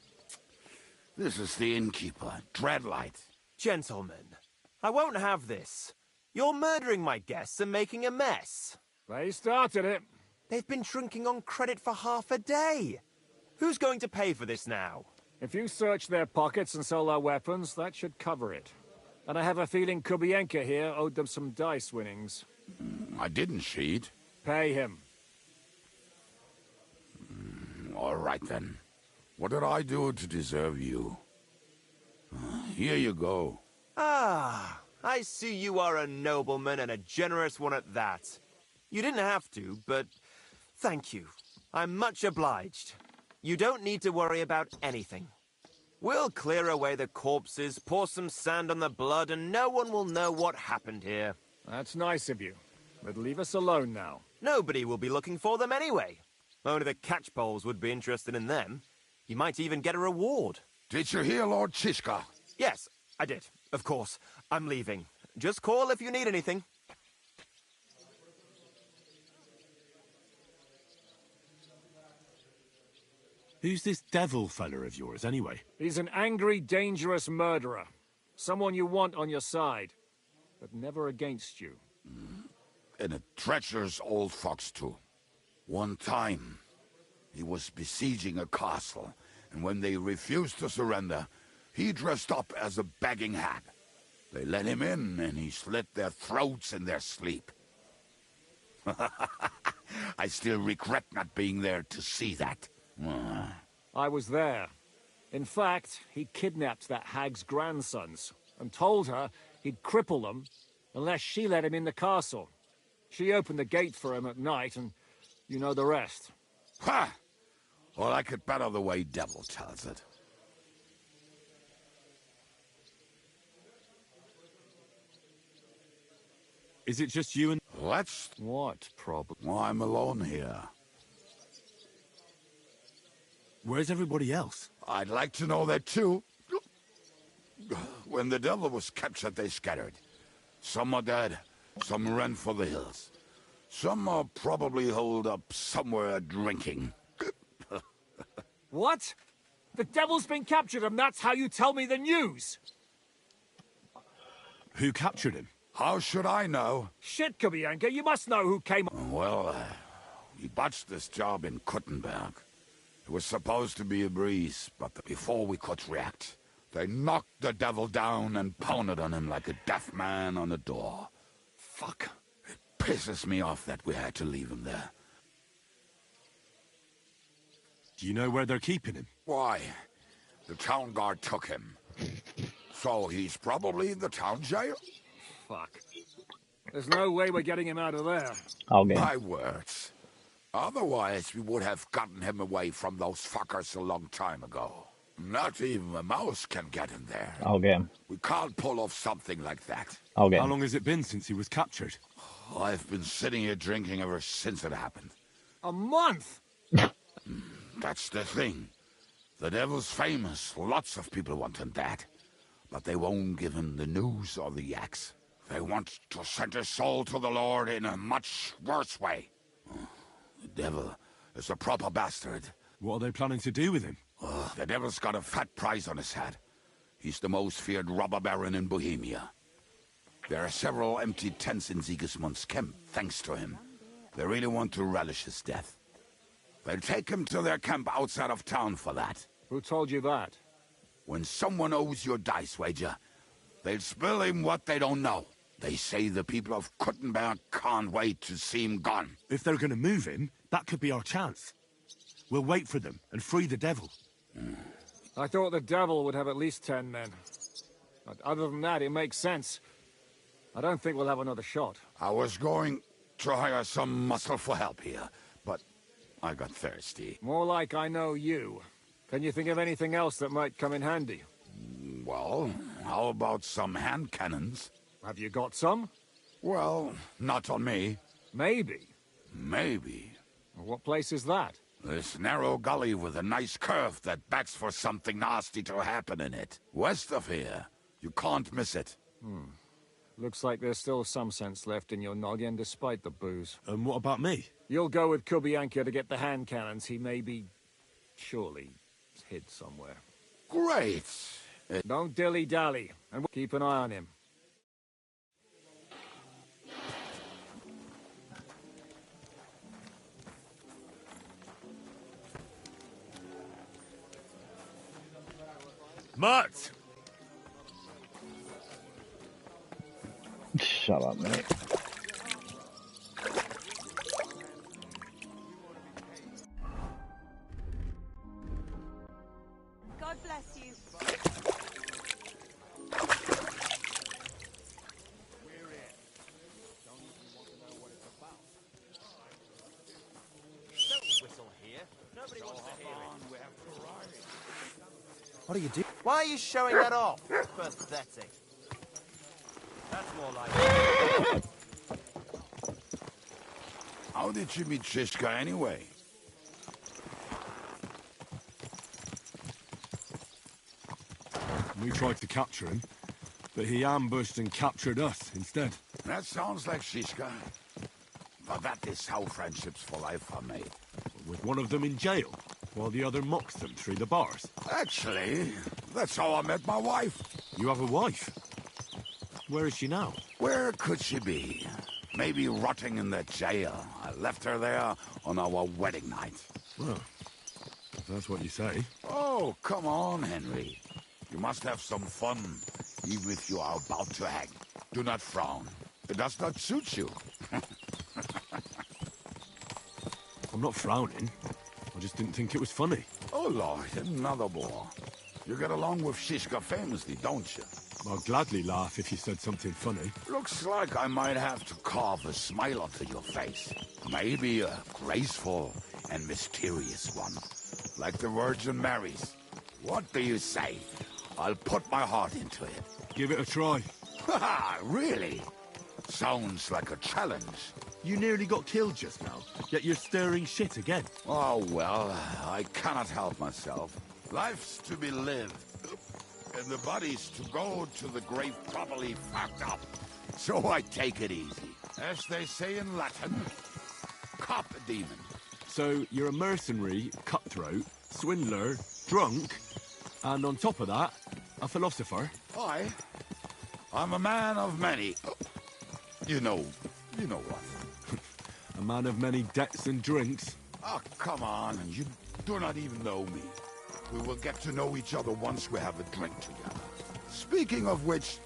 This is the innkeeper, Dreadlight. Gentlemen, I won't have this. You're murdering my guests and making a mess. They started it. They've been drinking on credit for half a day. Who's going to pay for this now? If you search their pockets and sell their weapons, that should cover it. And I have a feeling Kubienka here owed them some dice winnings. I didn't cheat. Pay him. All right, then. What did I do to deserve you? Here you go. Ah, I see you are a nobleman and a generous one at that. You didn't have to, but thank you. I'm much obliged. You don't need to worry about anything. We'll clear away the corpses, pour some sand on the blood, and no one will know what happened here. That's nice of you. But leave us alone now. Nobody will be looking for them anyway. Only the catchpoles would be interested in them. You might even get a reward. Did you hear Lord Shishka? Yes, I did. Of course. I'm leaving. Just call if you need anything. Who's this devil fella of yours, anyway? He's an angry, dangerous murderer. Someone you want on your side, but never against you. And a treacherous old fox, too. One time, he was besieging a castle, and when they refused to surrender, he dressed up as a begging hag. They let him in, and he slit their throats in their sleep. I still regret not being there to see that. I was there. In fact, he kidnapped that hag's grandsons and told her he'd cripple them unless she let him in the castle. She opened the gate for him at night, and you know the rest. Ha! Well, I could better the way Devil tells it. Is it just you and... What problem? Well, I'm alone here. Where's everybody else? I'd like to know that too. When the devil was captured, they scattered. Some are dead, some ran for the hills. Some are probably holed up somewhere drinking. What? The devil's been captured and that's how you tell me the news? Who captured him? How should I know? Shit, Kubianka, you must know who came... Well, we botched this job in Kuttenberg. It was supposed to be a breeze, but before we could react, they knocked the devil down and pounded on him like a deaf man on a door. Fuck. It pisses me off that we had to leave him there. Do you know where they're keeping him? Why? The town guard took him. So he's probably in the town jail? Fuck. There's no way we're getting him out of there. My words. Otherwise, we would have gotten him away from those fuckers a long time ago. Not even a mouse can get in there. I'll get him. We can't pull off something like that. I'll get him. How long has it been since he was captured? I've been sitting here drinking ever since it happened. A month? That's the thing. The devil's famous. Lots of people want him dead. But they won't give him the news or the axe. They want to send his soul to the Lord in a much worse way. The devil is a proper bastard. What are they planning to do with him? The devil's got a fat price on his head. He's the most feared robber baron in Bohemia. There are several empty tents in Sigismund's camp, thanks to him. They really want to relish his death. They'll take him to their camp outside of town for that. Who told you that? When someone owes you a dice wager, they'll spill him what they don't know. They say the people of Kuttenberg can't wait to see him gone. If they're going to move him, that could be our chance. We'll wait for them and free the devil. I thought the devil would have at least 10 men. But other than that, it makes sense. I don't think we'll have another shot. I was going to hire some muscle for help here, but I got thirsty. More like I know you. Can you think of anything else that might come in handy? Well, how about some hand cannons? Have you got some? Well, not on me. Maybe. Maybe. What place is that? This narrow gully with a nice curve that backs for something nasty to happen in it. West of here. You can't miss it. Looks like there's still some sense left in your noggin despite the booze. And what about me? You'll go with Kubianka to get the hand cannons. He may be... surely hid somewhere. Great! Don't dilly-dally, and we'll keep an eye on him. Mutt! Shut up, mate. God bless you. What are you doing? Why are you showing that off? Pathetic. That's more like it. How did you meet Shishka anyway? We tried to capture him, but he ambushed and captured us instead. That sounds like Shishka. But that is how friendships for life are made. With one of them in jail, while the other mocks them through the bars. Actually, that's how I met my wife. You have a wife? Where is she now? Where could she be? Maybe rotting in the jail. I left her there on our wedding night. Well, if that's what you say. Oh, come on, Henry. You must have some fun. even if you are about to hang. Do not frown. It does not suit you. I'm not frowning. I just didn't think it was funny. Oh, Lord, another bore. You get along with Shishka famously, don't you? I'll gladly laugh if you said something funny. Looks like I might have to carve a smile onto your face. Maybe a graceful and mysterious one, like the Virgin Mary's. What do you say? I'll put my heart into it. Give it a try. Haha, really? Sounds like a challenge. You nearly got killed just now, yet you're stirring shit again. Oh, well, I cannot help myself. Life's to be lived, and the body's to go to the grave properly fucked up. So I take it easy. As they say in Latin, cop a demon. So you're a mercenary, cutthroat, swindler, drunk, and on top of that, a philosopher? I'm a man of many... You know what. A man of many debts and drinks. Oh, come on, you do not even know me. We will get to know each other once we have a drink together. Speaking of which,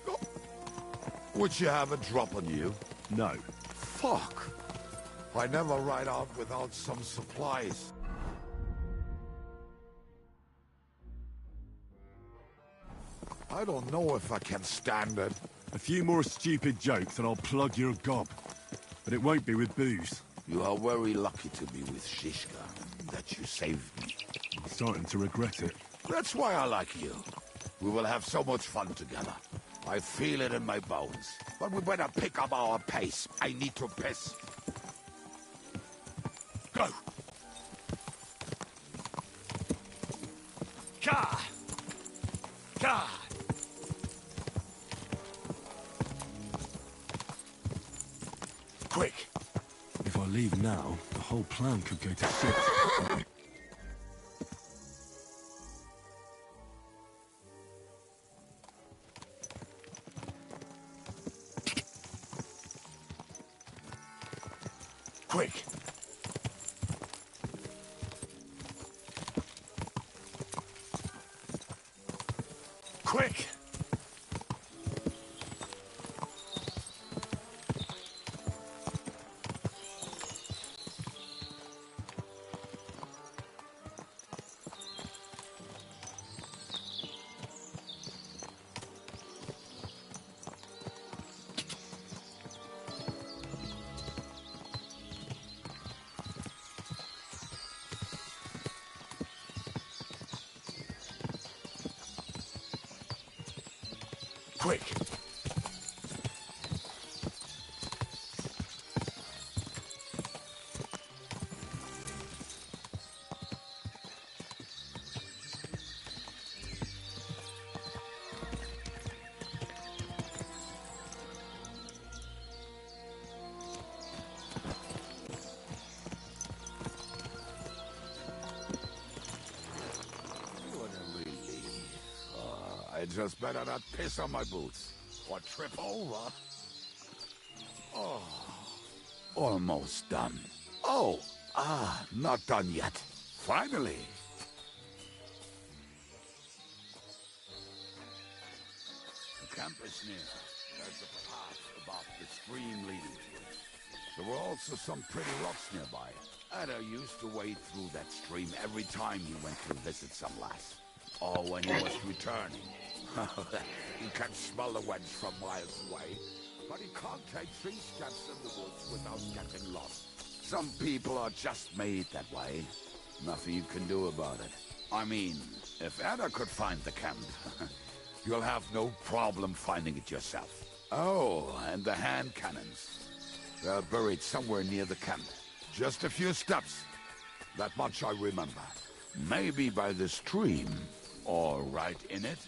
would you have a drop on you? No. Fuck. I never ride out without some supplies. I don't know if I can stand it. A few more stupid jokes and I'll plug your gob. But it won't be with booze. You are very lucky to be with Shishka, that you saved me. I'm starting to regret it. That's why I like you. We will have so much fun together. I feel it in my bones. But we better pick up our pace. I need to piss. Go! Ka! Ka! Quick! If I leave now, the whole plan could go to shit. Quick! Quick! Quick! I just better not piss on my boots or trip over. Oh, almost done. Oh, not done yet. Finally. The camp is near. There's a path above the stream leading to it. There were also some pretty rocks nearby. Ada used to wade through that stream every time he went to visit some lass. Or when he was returning. He can smell the wench from miles away, but he can't take 3 steps in the woods without getting lost. Some people are just made that way. Nothing you can do about it. I mean, if Ada could find the camp, you'll have no problem finding it yourself. Oh, and the hand cannons. They're buried somewhere near the camp. Just a few steps. That much I remember. Maybe by the stream, or right in it.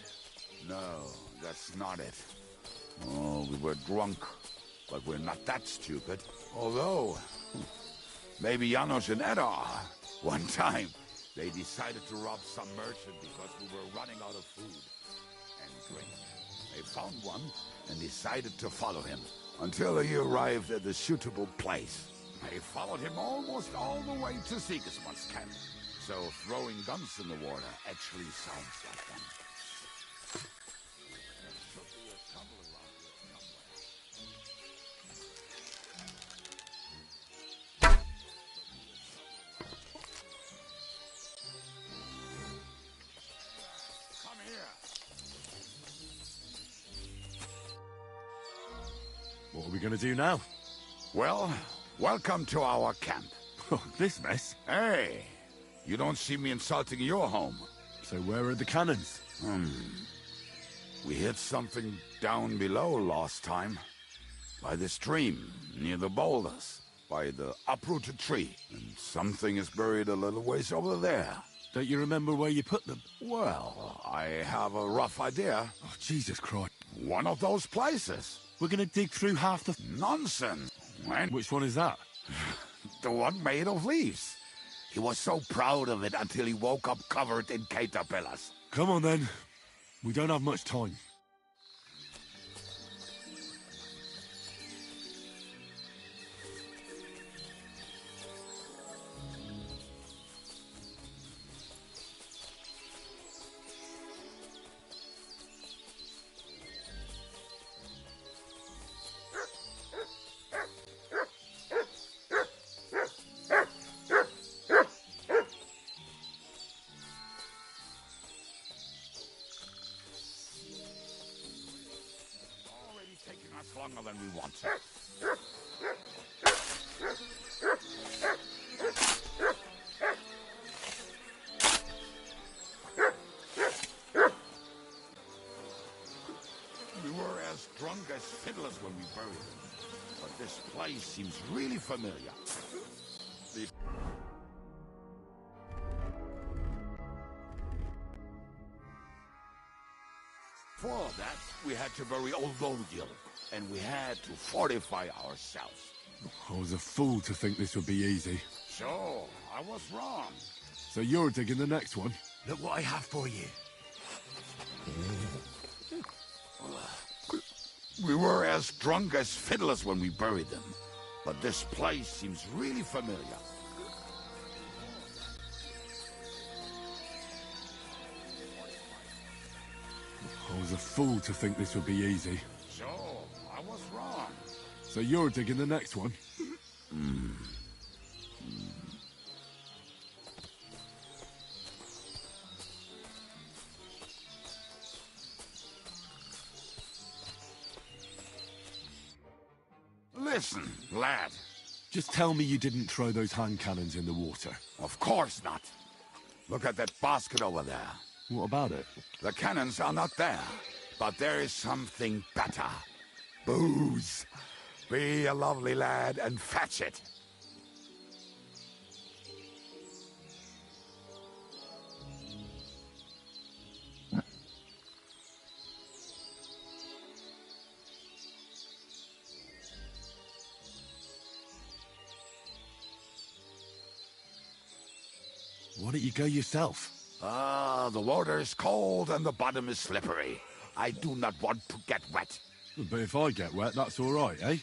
No, that's not it. Oh, we were drunk, but we're not that stupid. Although, maybe Janos and Eda are. One time, they decided to rob some merchant because we were running out of food and drink. They found one and decided to follow him until he arrived at a suitable place. They followed him almost all the way to Sigismund's camp. So throwing guns in the water actually sounds like them. What are we gonna do now? Well, welcome to our camp. This mess? Hey, you don't see me insulting your home. So where are the cannons? We hit something down below last time. By the stream, near the boulders. By the uprooted tree. And something is buried a little ways over there. Don't you remember where you put them? Well, I have a rough idea. Oh, Jesus Christ. One of those places. We're gonna dig through half the... Nonsense. When? Which one is that? The one made of leaves. He was so proud of it until he woke up covered in caterpillars. Come on then. We don't have much time. Longer than we want to. We were as drunk as fiddlers when we buried them, but this place seems really familiar. Before that, we had to bury old Lodiel. And we had to fortify ourselves. I was a fool to think this would be easy. So, I was wrong. So you're digging the next one? Look what I have for you. We were as drunk as fiddlers when we buried them. But this place seems really familiar. I was a fool to think this would be easy. So, I was wrong. So you're digging the next one? Listen, lad. Just tell me you didn't throw those hand cannons in the water. Of course not. Look at that basket over there. What about it? The cannons are not there, but there is something better. Booze. Be a lovely lad and fetch it. Why don't you go yourself? The water is cold and the bottom is slippery. I do not want to get wet. But if I get wet, that's all right, eh?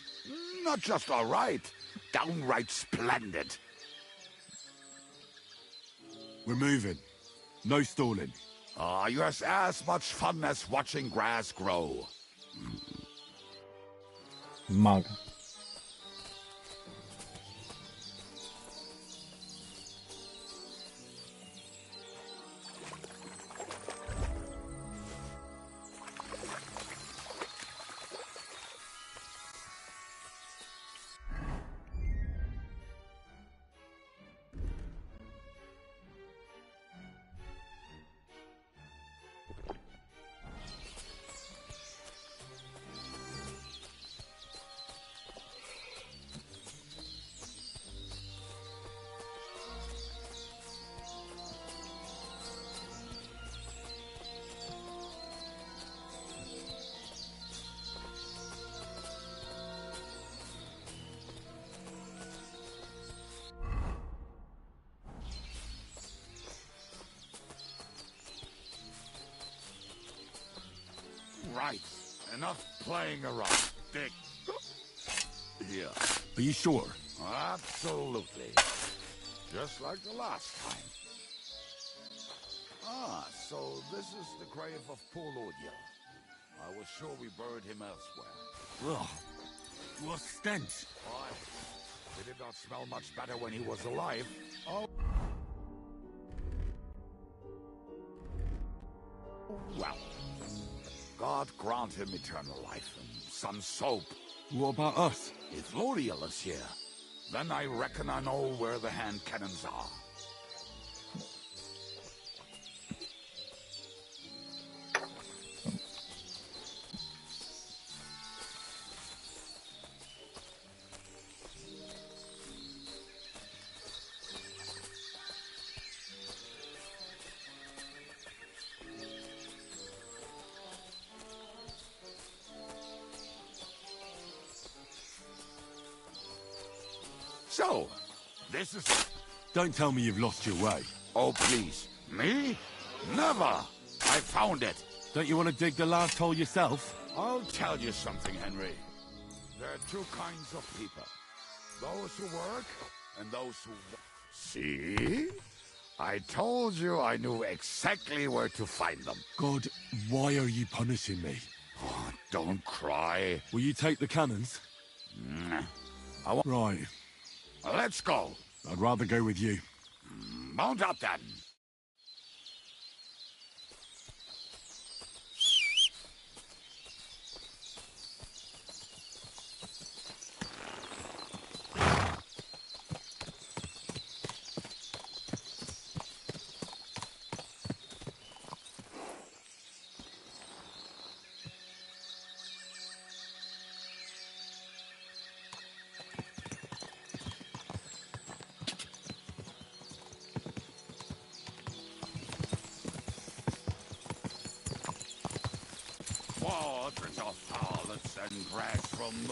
Not just all right, downright splendid. We're moving. No stalling. Yours as much fun as watching grass grow. Mug. Right. Enough playing around. Dig. Here. Are you sure? Absolutely. Just like the last time. So this is the grave of poor Lord Yell. I was sure we buried him elsewhere. Ugh. What stench? Why? He did not smell much better when he was alive. Oh. Well, God grant him eternal life and some soap. What about us? If L'Oreal is here, then I reckon I know where the hand cannons are. So, this is... Don't tell me you've lost your way. Oh, please. Me? Never! I found it. Don't you want to dig the last hole yourself? I'll tell you something, Henry. There are two kinds of people. Those who work and those who... See? I told you I knew exactly where to find them. God, why are you punishing me? Oh, don't cry. Will you take the cannons? Right. Let's go. I'd rather go with you. Mount up then.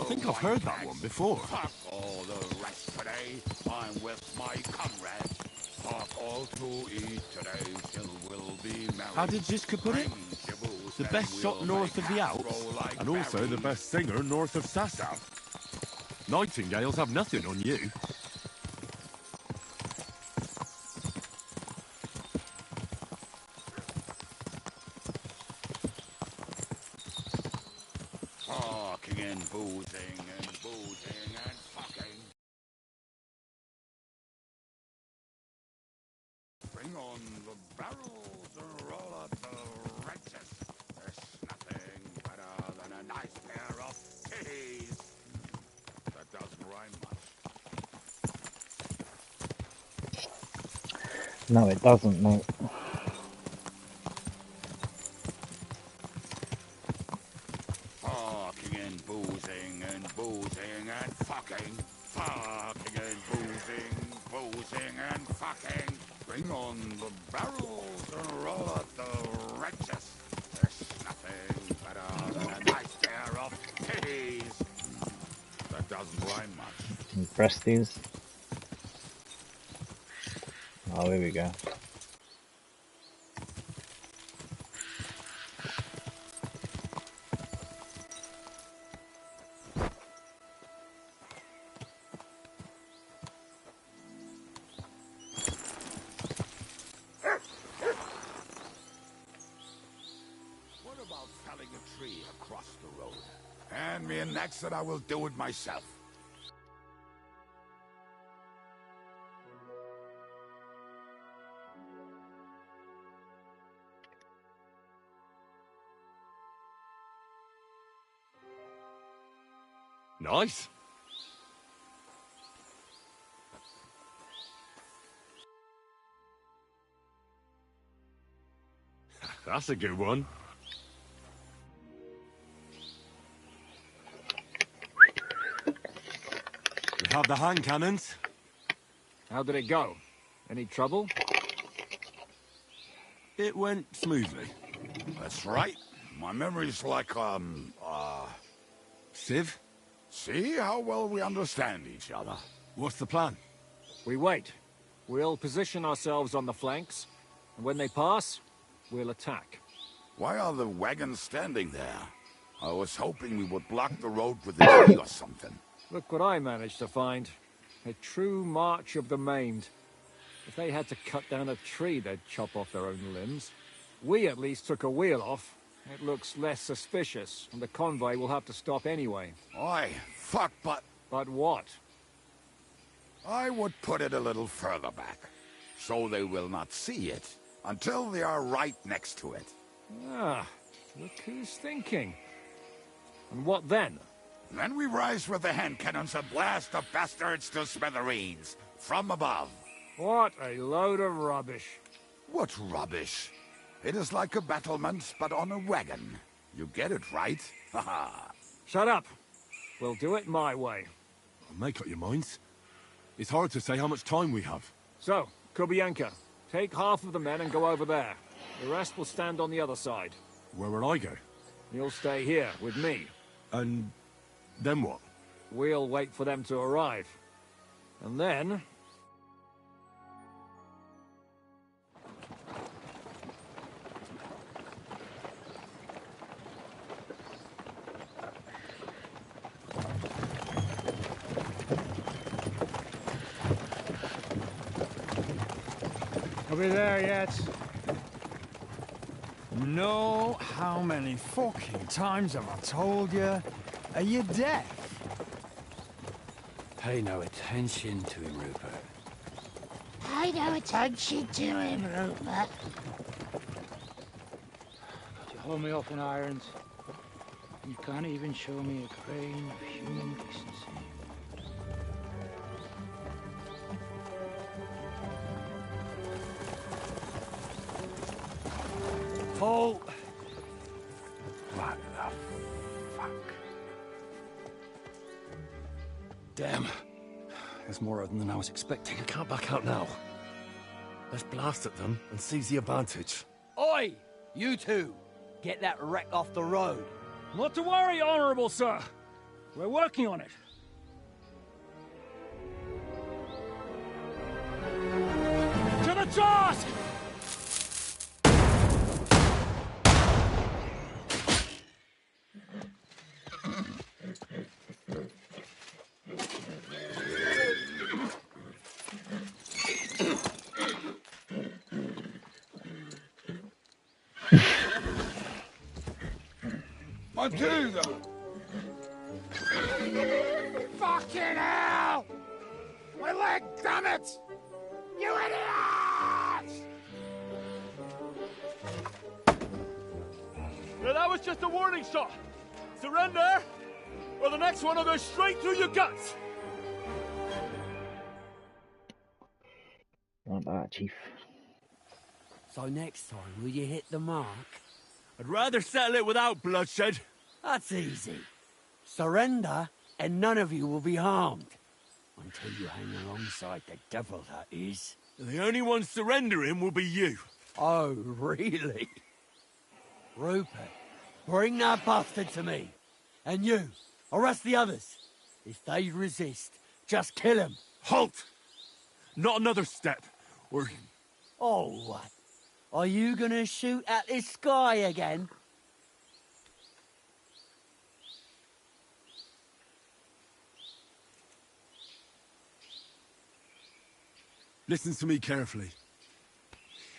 I think I've heard that one before. Fuck all the rest today. I'm with my comrades. Fuck all to eat today till we'll be married. How did Ziska put it? The best shot north of the Alps, and also the best singer north of Sasau. Nightingales have nothing on you. Fucking and boozing and fucking. Bring on the barrels and roll up the wrenches. There's nothing better than a nice pair of titties. That doesn't rhyme much. No, it doesn't, mate. Fucking and boozing and fucking. Fucking and boozing and fucking. Bring on the barrels and roll out the wrenches. There's nothing better than a nice pair of titties. That doesn't rhyme much. And press these. Oh, here we go. What about felling a tree across the road? Hand me an axe and I will do it myself. Nice. That's a good one. We have the hand cannons. How did it go? Any trouble? It went smoothly. That's right. My memory's like, Civ? See how well we understand each other. What's the plan? We wait. We'll position ourselves on the flanks, and when they pass, we'll attack. Why are the wagons standing there? I was hoping we would block the road with a tree or something. Look what I managed to find. A true march of the maimed. If they had to cut down a tree, they'd chop off their own limbs. We at least took a wheel off. It looks less suspicious, and the convoy will have to stop anyway. Oi, fuck, but... But what? I would put it a little further back, so they will not see it until they are right next to it. Ah, look who's thinking. And what then? Then we rise with the hand cannons and blast the bastards to smithereens, from above. What a load of rubbish. What rubbish? It is like a battlement, but on a wagon. You get it, right? Haha. Shut up. We'll do it my way. Make up your minds. It's hard to say how much time we have. So, Kubienka, take half of the men and go over there. The rest will stand on the other side. Where will I go? You'll stay here, with me. And then what? We'll wait for them to arrive. And then... Are we there yet? No, how many fucking times have I told you? Are you deaf? Pay no attention to him, Rupert. Pay no attention to him, Rupert. You hold me up in irons. You can't even show me a grain of human decency. Halt! What the fuck? Damn. There's more of them than I was expecting. I can't back out now. Let's blast at them and seize the advantage. Oi! You two! Get that wreck off the road. Not to worry, Honorable Sir. We're working on it. To the task! Matilda! Fucking hell! My leg, damn it! You idiots! Now that was just a warning shot. Surrender, or the next one will go straight through your guts. Like that, Chief. So next time, will you hit the mark? I'd rather settle it without bloodshed. That's easy. Surrender, and none of you will be harmed. Until you hang alongside the devil, that is. The only one surrendering will be you. Oh, really? Rupert, bring that bastard to me. And you, arrest the others. If they resist, just kill them. Halt! Not another step, or... Oh, what? Are you gonna shoot at the sky again? Listen to me carefully.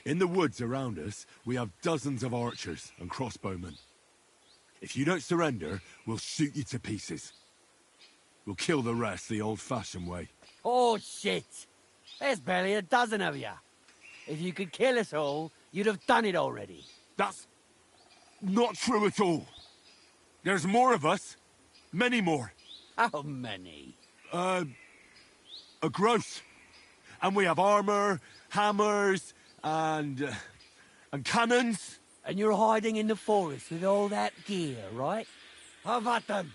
In the woods around us, we have dozens of archers and crossbowmen. If you don't surrender, we'll shoot you to pieces. We'll kill the rest the old-fashioned way. Oh, shit! There's barely a dozen of you. If you could kill us all, you'd have done it already. That's not true at all. There's more of us. Many more. How many? A gross. And we have armor, hammers, and cannons. And you're hiding in the forest with all that gear, right? Have at them!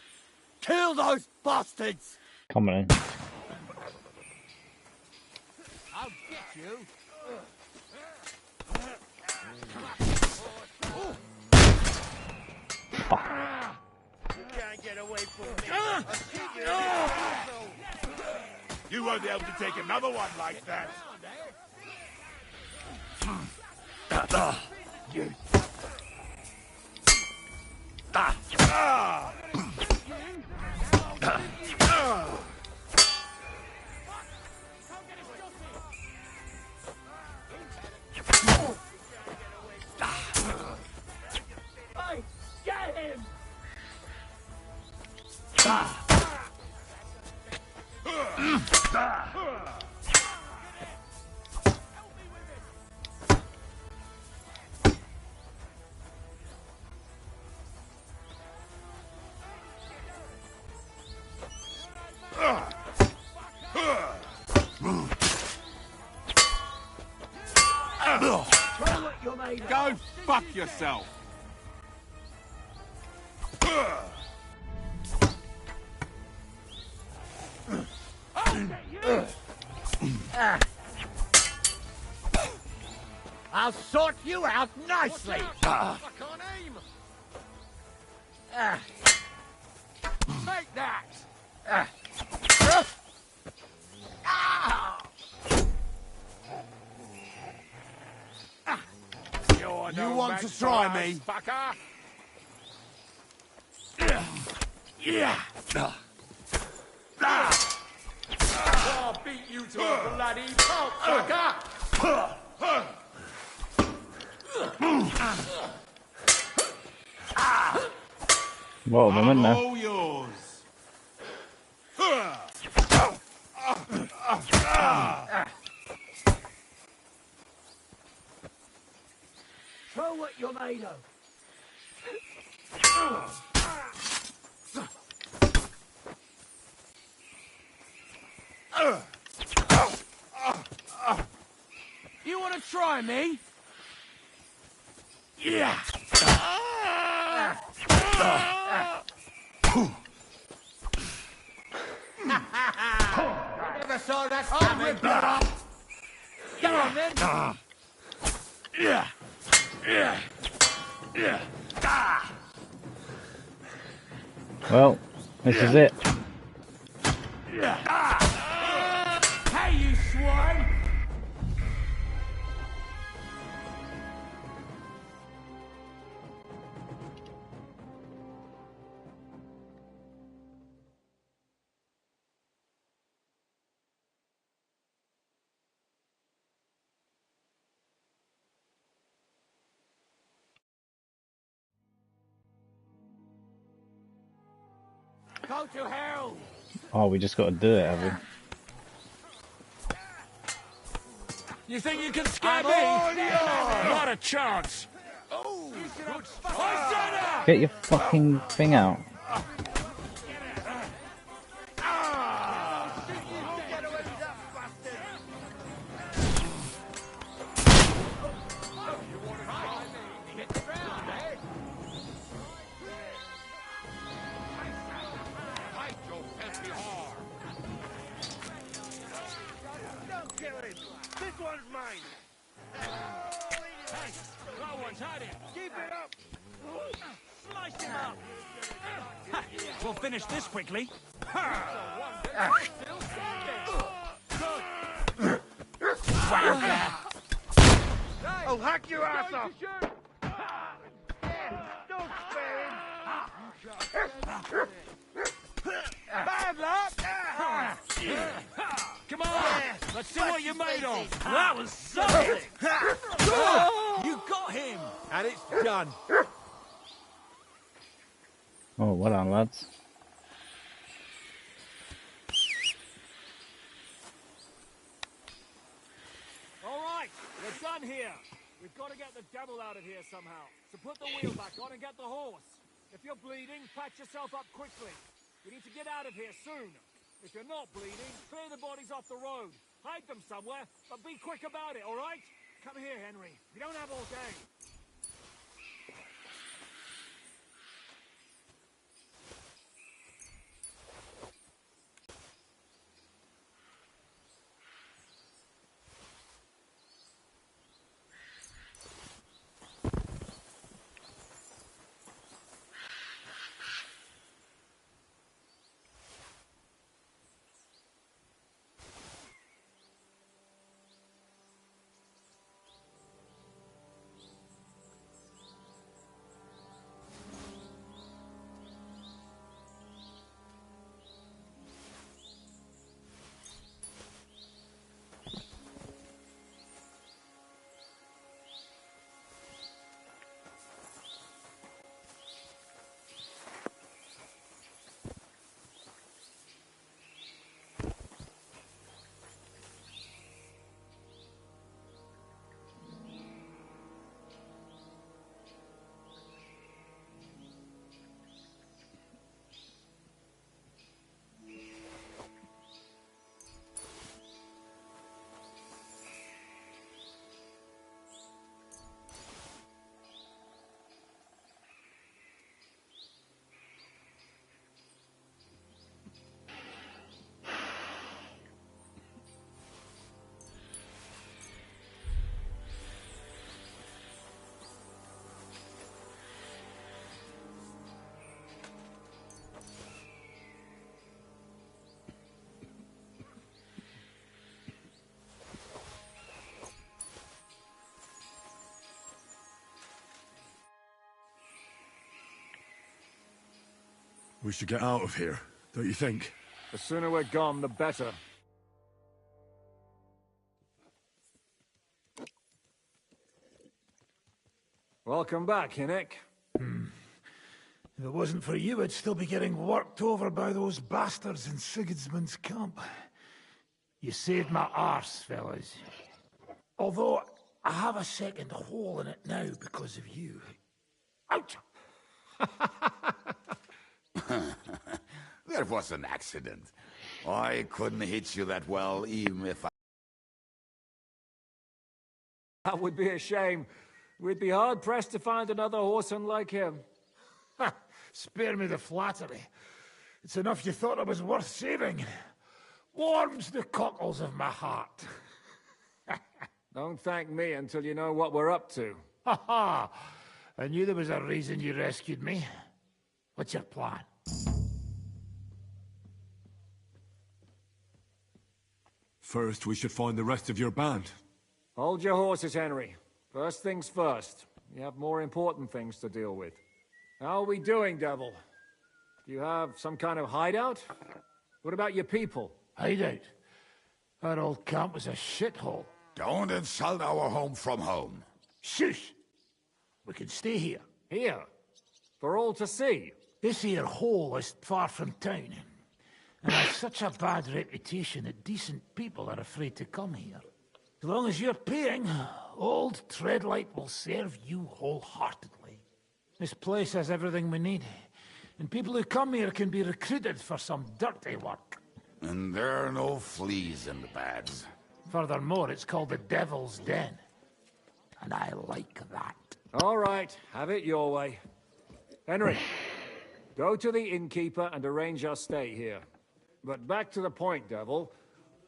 Kill those bastards! Come on in. I'll get you! You can't get away from me. You won't be able to take another one like that. You. Hey, Go fuck yourself! I'll sort you out nicely. I can't aim. Take that. You want to try me? Fucker. Yeah. I'll beat you to a bloody pulp, fucker. Whoa, a moment now. All yours. Show what you're made of. You want to try me? Yeah. Never saw that coming. Come on then. Yeah. Yeah. Yeah. Well, this is it. Hey, you swine! Go to hell! Oh, we just got to do it, have we? You think you can scare me? Not a chance. Oh, Get your fucking thing out. This one's mine. Hey, no one's had it. Keep it up. Slice him up. We'll finish this quickly. I'll hack your ass off. Don't spare him. Bad luck. Come on, let's see what you're made of. That was solid. You got him, and it's done. Oh, well done, lads. All right, we're done here. We've got to get the devil out of here somehow. So put the wheel back on and get the horse. If you're bleeding, patch yourself up quickly. We need to get out of here soon. If you're not bleeding, clear the bodies off the road. Hide them somewhere, but be quick about it, all right? Come here, Henry. We don't have all day. We should get out of here, don't you think? The sooner we're gone, the better. Welcome back, Hinnick. If it wasn't for you, I'd still be getting worked over by those bastards in Sigismund's camp. You saved my arse, fellas. Although, I have a second hole in it now because of you. Ouch! That was an accident. I couldn't hit you that well, even if I... That would be a shame. We'd be hard-pressed to find another horseman like him. Spare me the flattery. It's enough you thought I was worth saving. Warms the cockles of my heart. Don't thank me until you know what we're up to. Ha ha! I knew there was a reason you rescued me. What's your plan? First, we should find the rest of your band. Hold your horses, Henry. First things first. We have more important things to deal with. How are we doing, Devil? Do you have some kind of hideout? What about your people? Hideout? Our old camp was a shithole. Don't insult our home from home. Shush! We can stay here. Here? For all to see? This here hole is far from town. And has such a bad reputation that decent people are afraid to come here. As long as you're paying, old Treadlight will serve you wholeheartedly. This place has everything we need. And people who come here can be recruited for some dirty work. And there are no fleas in the beds. Furthermore, it's called the Devil's Den. And I like that. All right, have it your way. Henry, go to the innkeeper and arrange our stay here. But back to the point, Devil.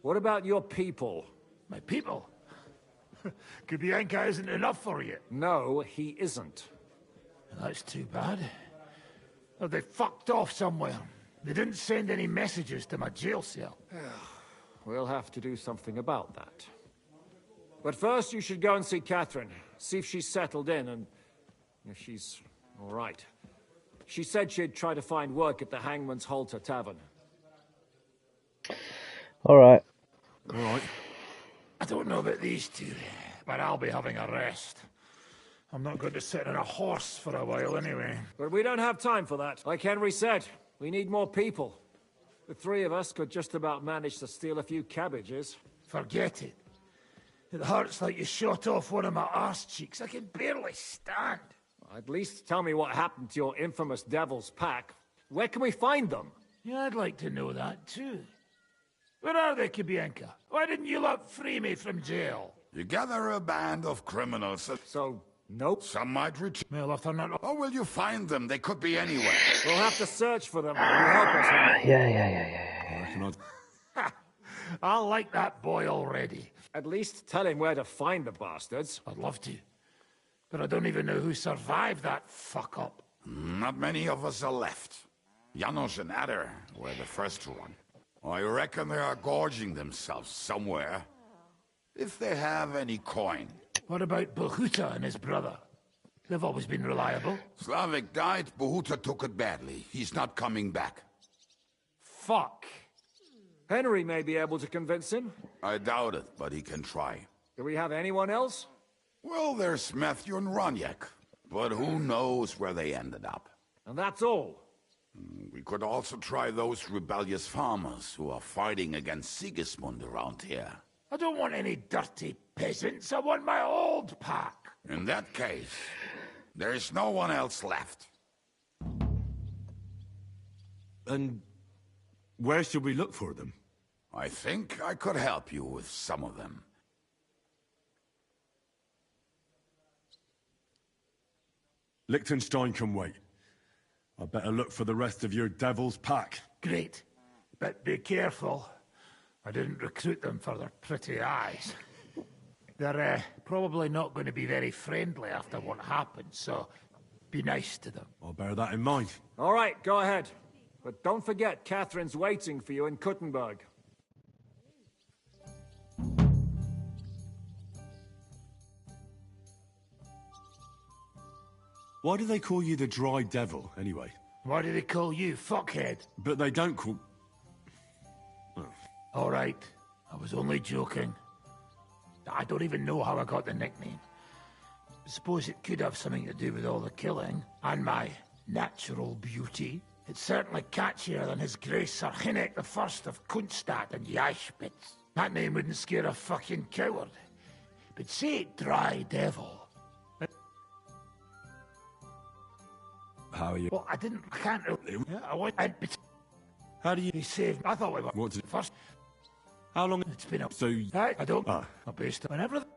What about your people? My people? Kubienka isn't enough for you. No, he isn't. That's too bad. Oh, they fucked off somewhere. They didn't send any messages to my jail cell. We'll have to do something about that. But first you should go and see Catherine. See if she's settled in and if she's all right. She said she'd try to find work at the Hangman's Halter Tavern. Alright. Alright. I don't know about these two, but I'll be having a rest. I'm not going to sit on a horse for a while anyway. But we don't have time for that. Like Henry said, we need more people. The three of us could just about manage to steal a few cabbages. Forget it. It hurts like you shot off one of my arse cheeks. I can barely stand. At least tell me what happened to your infamous Devil's Pack. Where can we find them? Yeah, I'd like to know that too. Where are they, Kubienka? Why didn't you lot free me from jail? You gather a band of criminals. So, nope. Some might return. Well, if they're not... Or will you find them? They could be anywhere. We'll have to search for them. You help us, Henry. Yeah. I like that boy already. At least tell him where to find the bastards. I'd love to. But I don't even know who survived that fuck-up. Not many of us are left. Janos and Adder were the first to run. I reckon they are gorging themselves somewhere. If they have any coin. What about Bohuta and his brother? They've always been reliable. Slavik died, Bohuta took it badly. He's not coming back. Fuck. Henry may be able to convince him. I doubt it, but he can try. Do we have anyone else? Well, there's Matthew and Roniak. But who knows where they ended up. And that's all. We could also try those rebellious farmers who are fighting against Sigismund around here. I don't want any dirty peasants. I want my old pack. In that case, there's no one else left. And where should we look for them? I think I could help you with some of them. Liechtenstein can wait. I better look for the rest of your Devil's Pack. Great. But be careful. I didn't recruit them for their pretty eyes. They're probably not going to be very friendly after what happened, so be nice to them. I'll bear that in mind. All right, go ahead. But don't forget, Catherine's waiting for you in Kuttenberg. Why do they call you the Dry Devil, anyway? Why do they call you fuckhead? But they don't call... All right, I was only joking. I don't even know how I got the nickname. I suppose it could have something to do with all the killing, and my natural beauty. It's certainly catchier than His Grace Sir Hinnek the First of Kunststadt and Yashpitz. That name wouldn't scare a fucking coward. But say it Dry Devil. How are you? Well, I can't really... I want... How do you... He saved... I thought we were... What did... First... How long... It's been a... So... I don't... Ah. I'm based on everything.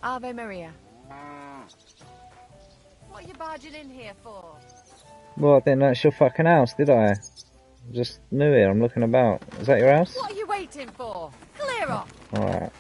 Ave Maria. What are you barging in here for? Well, I didn't know it's your fucking house, did I? Just new here, I'm looking about. Is that your house? What are you waiting for? Clear off! Alright.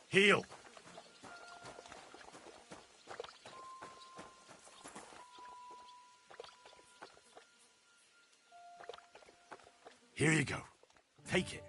Heal. Here you go. Take it.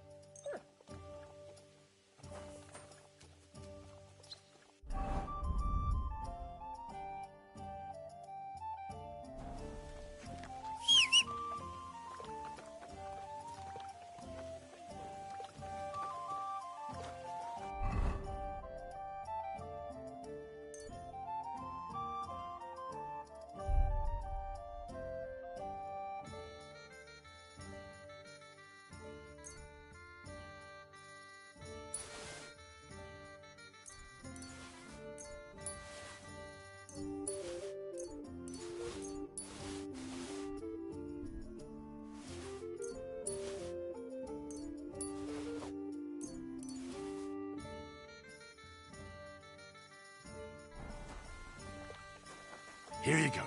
Here you go.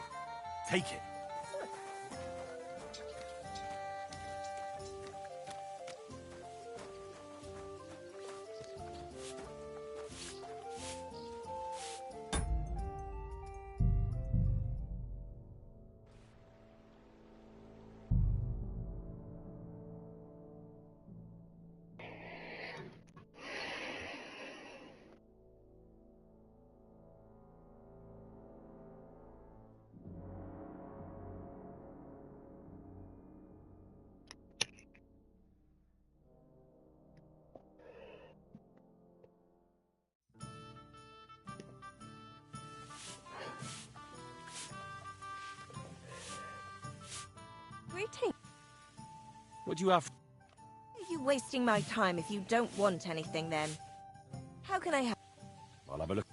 Take it. Greeting. What do you have? Are you wasting my time if you don't want anything then? How can I help? I'll have a look.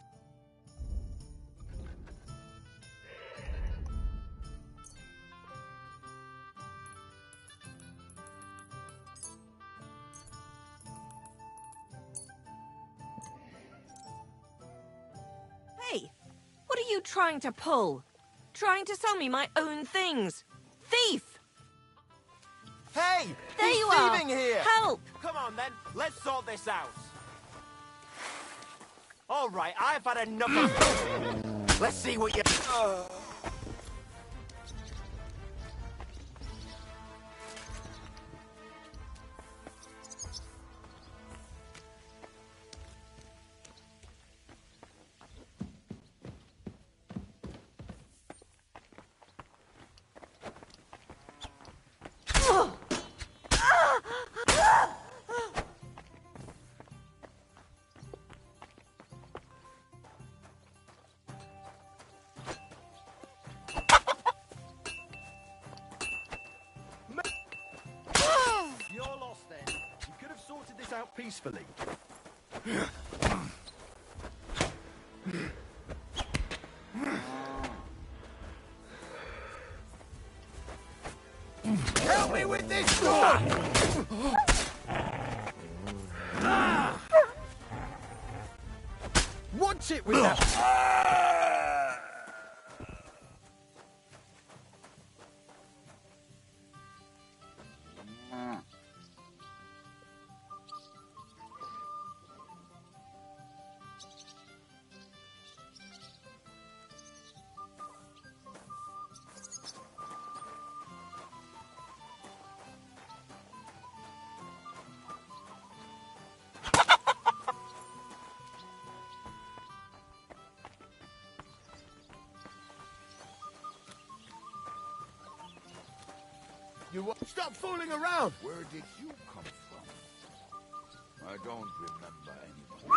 Hey, what are you trying to pull? Trying to sell me my own things? Thief! Hey! There he's you are! thieving here! Help! Come on then, let's sort this out. All right, I've had enough of... Let's see what you... You're lost then. You could have sorted this out peacefully. Help me with this door! Watch it with that. Stop fooling around! Where did you come from? I don't remember anyone.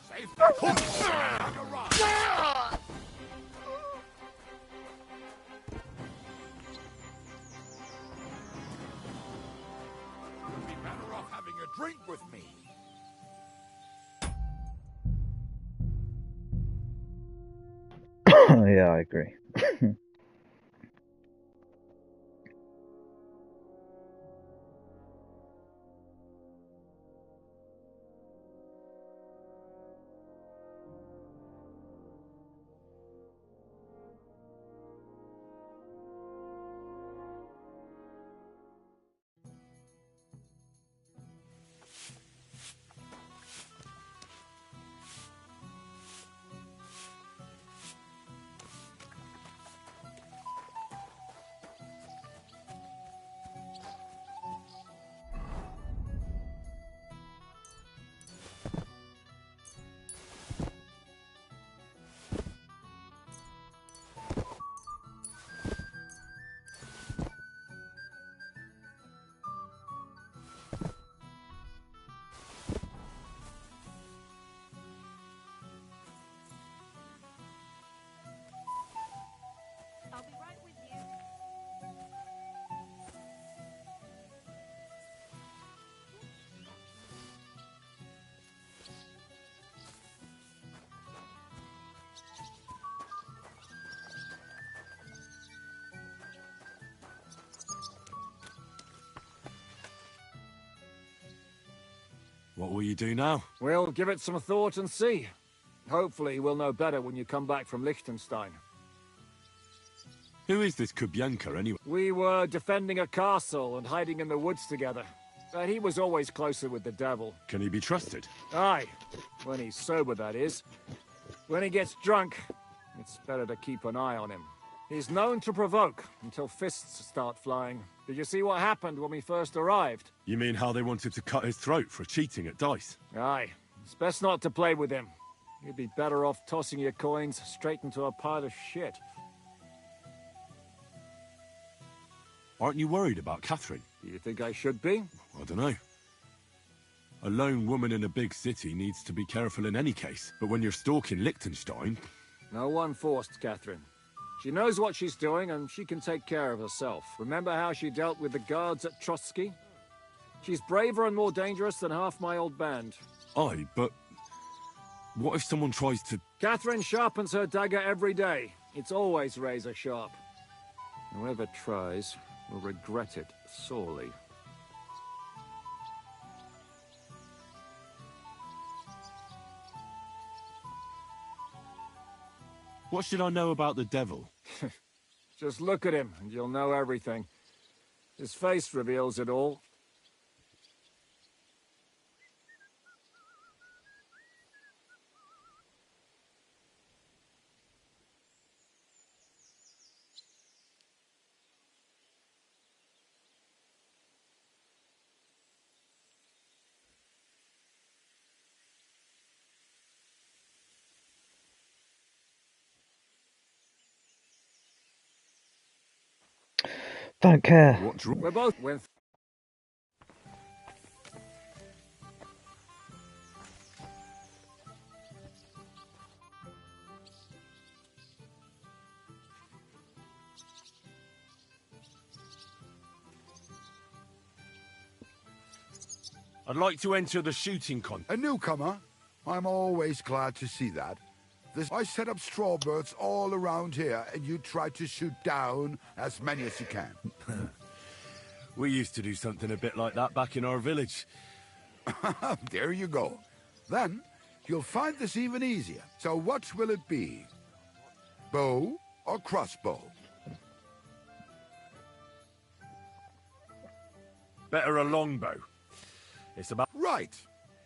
Safe on your rock. You'd be better off having a drink with me. Yeah, I agree. I'll be right with you. What will you do now? We'll give it some thought and see. Hopefully we'll know better when you come back from Liechtenstein. Who is this Kubyanka, anyway? We were defending a castle and hiding in the woods together. But he was always closer with the devil. Can he be trusted? Aye. When he's sober, that is. When he gets drunk, it's better to keep an eye on him. He's known to provoke until fists start flying. Did you see what happened when we first arrived? You mean how they wanted to cut his throat for cheating at dice? Aye. It's best not to play with him. You'd be better off tossing your coins straight into a pile of shit. Aren't you worried about Catherine? Do you think I should be? I don't know. A lone woman in a big city needs to be careful in any case. But when you're stalking Liechtenstein... No one forced Catherine. She knows what she's doing and she can take care of herself. Remember how she dealt with the guards at Trotsky? She's braver and more dangerous than half my old band. Aye, but... what if someone tries to... Catherine sharpens her dagger every day. It's always razor sharp. Whoever tries will regret it sorely. What should I know about the devil? Just look at him and you'll know everything. His face reveals it all. Don't care. We're both with. I'd like to enter the shooting con. A newcomer? I'm always glad to see that. I set up strawbirds all around here, and you try to shoot down as many as you can. We used to do something a bit like that back in our village. There you go. Then, you'll find this even easier. So what will it be? Bow or crossbow? Better a longbow. It's about... Right.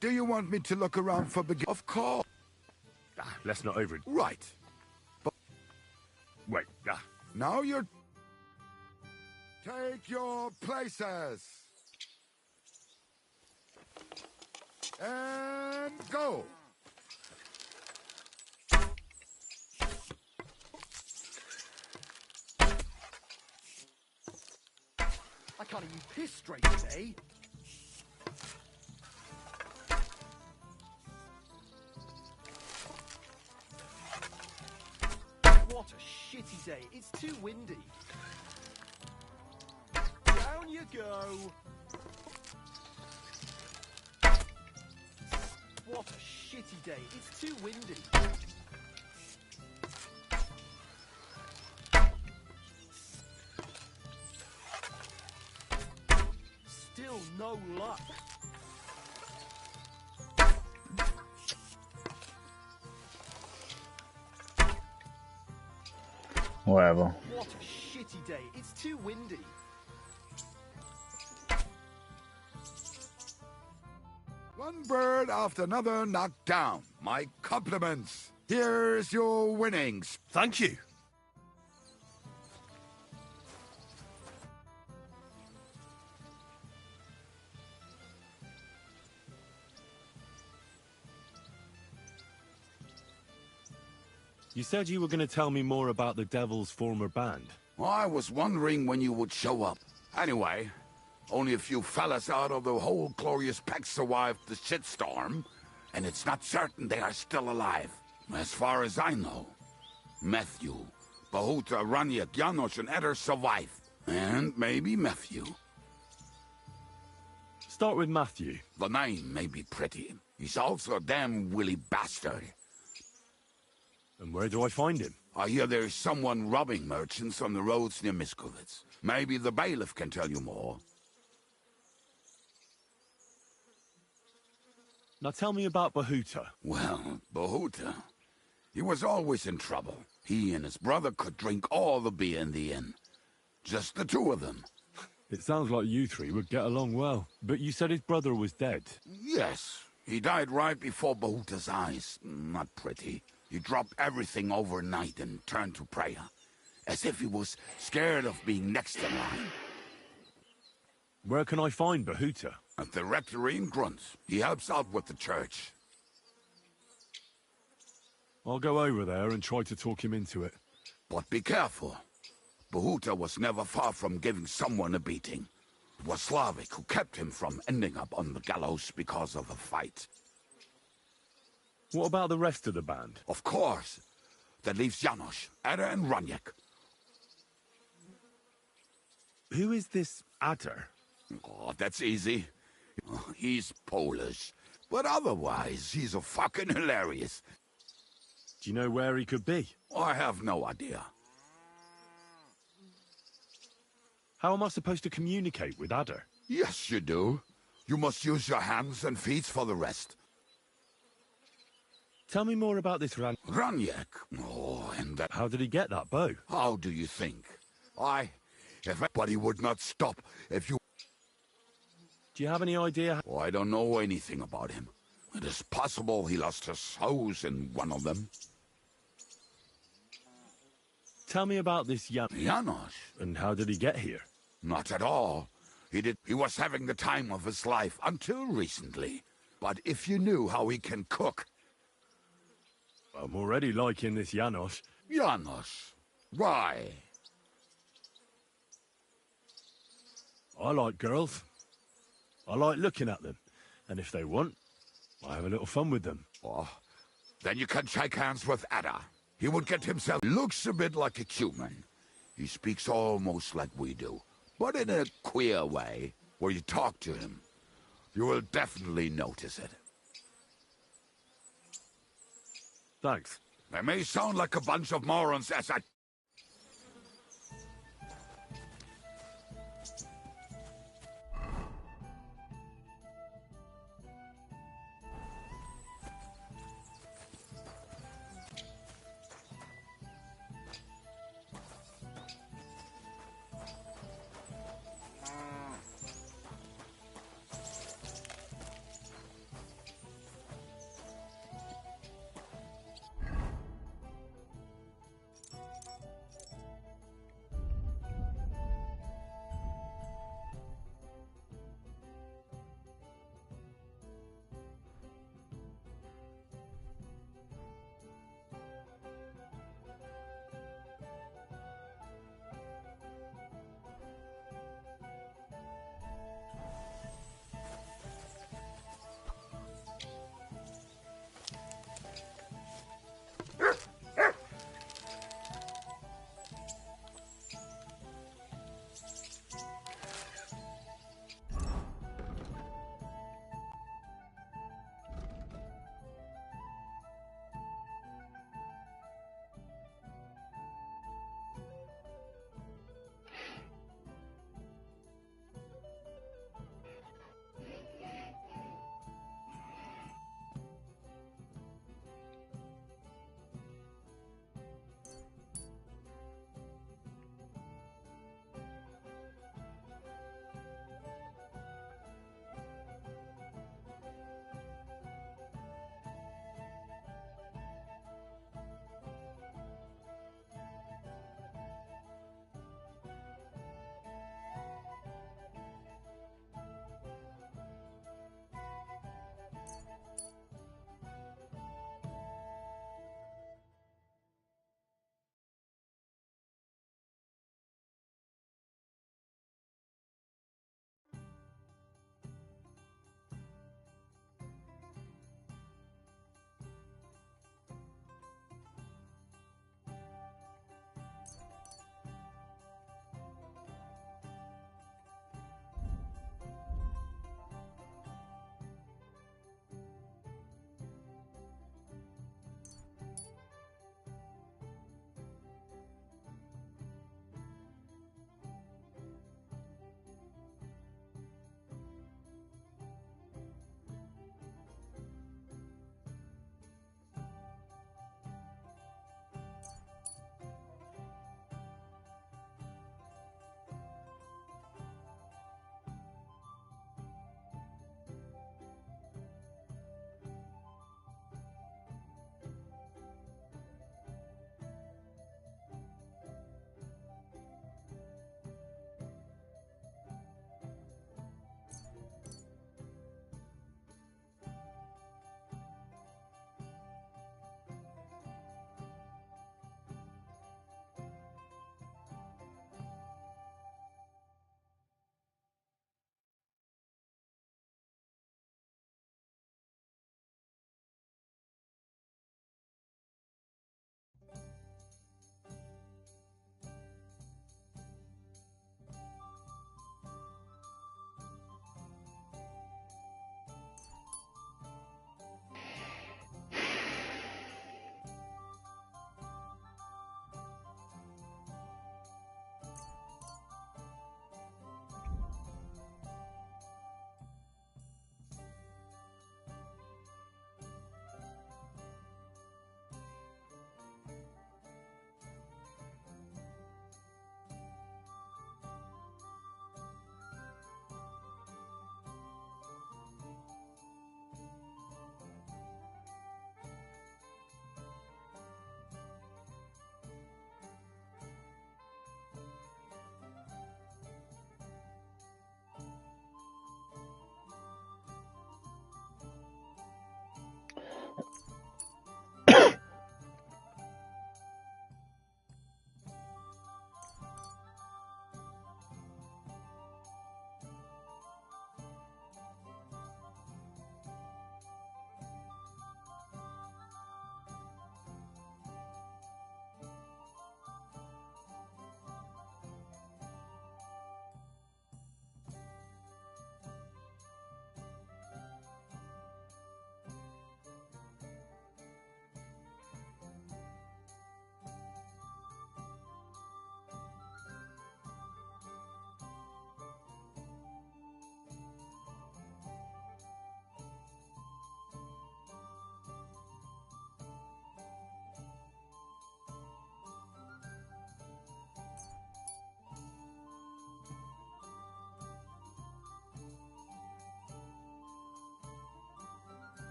Do you want me to look around for Of course. Let's not over it. Right. But wait. Now you're... Take your places. And go. I can't even piss straight today. What a shitty day. It's too windy. Down you go. What a shitty day. It's too windy. Still no luck. Whatever. What a shitty day. It's too windy. One bird after another knocked down. My compliments. Here's your winnings. Thank you. You said you were going to tell me more about the Devil's former band. I was wondering when you would show up. Anyway, only a few fellas out of the whole glorious pack survived the shitstorm, and it's not certain they are still alive. As far as I know, Matthew, Bahuta, Rania, Janos, and Eder survive. And maybe Matthew. Start with Matthew. The name may be pretty. He's also a damn willy bastard. And where do I find him? I hear there's someone robbing merchants on the roads near Miskovitz. Maybe the bailiff can tell you more. Now tell me about Bahuta. Well, Bahuta, he was always in trouble. He and his brother could drink all the beer in the inn. Just the two of them. It sounds like you three would get along well. But you said his brother was dead. Yes, he died right before Bahuta's eyes. Not pretty. He dropped everything overnight and turned to prayer, as if he was scared of being next in line. Where can I find Bahuta? At the rectory in Grunt. He helps out with the church. I'll go over there and try to talk him into it. But be careful. Bahuta was never far from giving someone a beating. It was Slavik who kept him from ending up on the gallows because of the fight. What about the rest of the band? Of course. That leaves Janos, Ada and Raniek. Who is this Adder? Oh, that's easy. He's Polish. But otherwise, he's a fucking hilarious. Do you know where he could be? I have no idea. How am I supposed to communicate with Adder? Yes, you do. You must use your hands and feet for the rest. Tell me more about this Raniek. Oh, and that... How did he get that bow? How do you think? If anybody would not stop if you... Do you have any idea? Oh, I don't know anything about him. It is possible he lost his hose in one of them. Tell me about this Janos. And how did he get here? Not at all. He was having the time of his life until recently. But if you knew how he can cook... I'm already liking this Janos. Janos? Why? I like girls. I like looking at them. And if they want, I have a little fun with them. Oh, then you can shake hands with Ada. He would get himself... Looks a bit like a human. He speaks almost like we do, but in a queer way, where you talk to him. You will definitely notice it. Thanks. They may sound like a bunch of morons as I...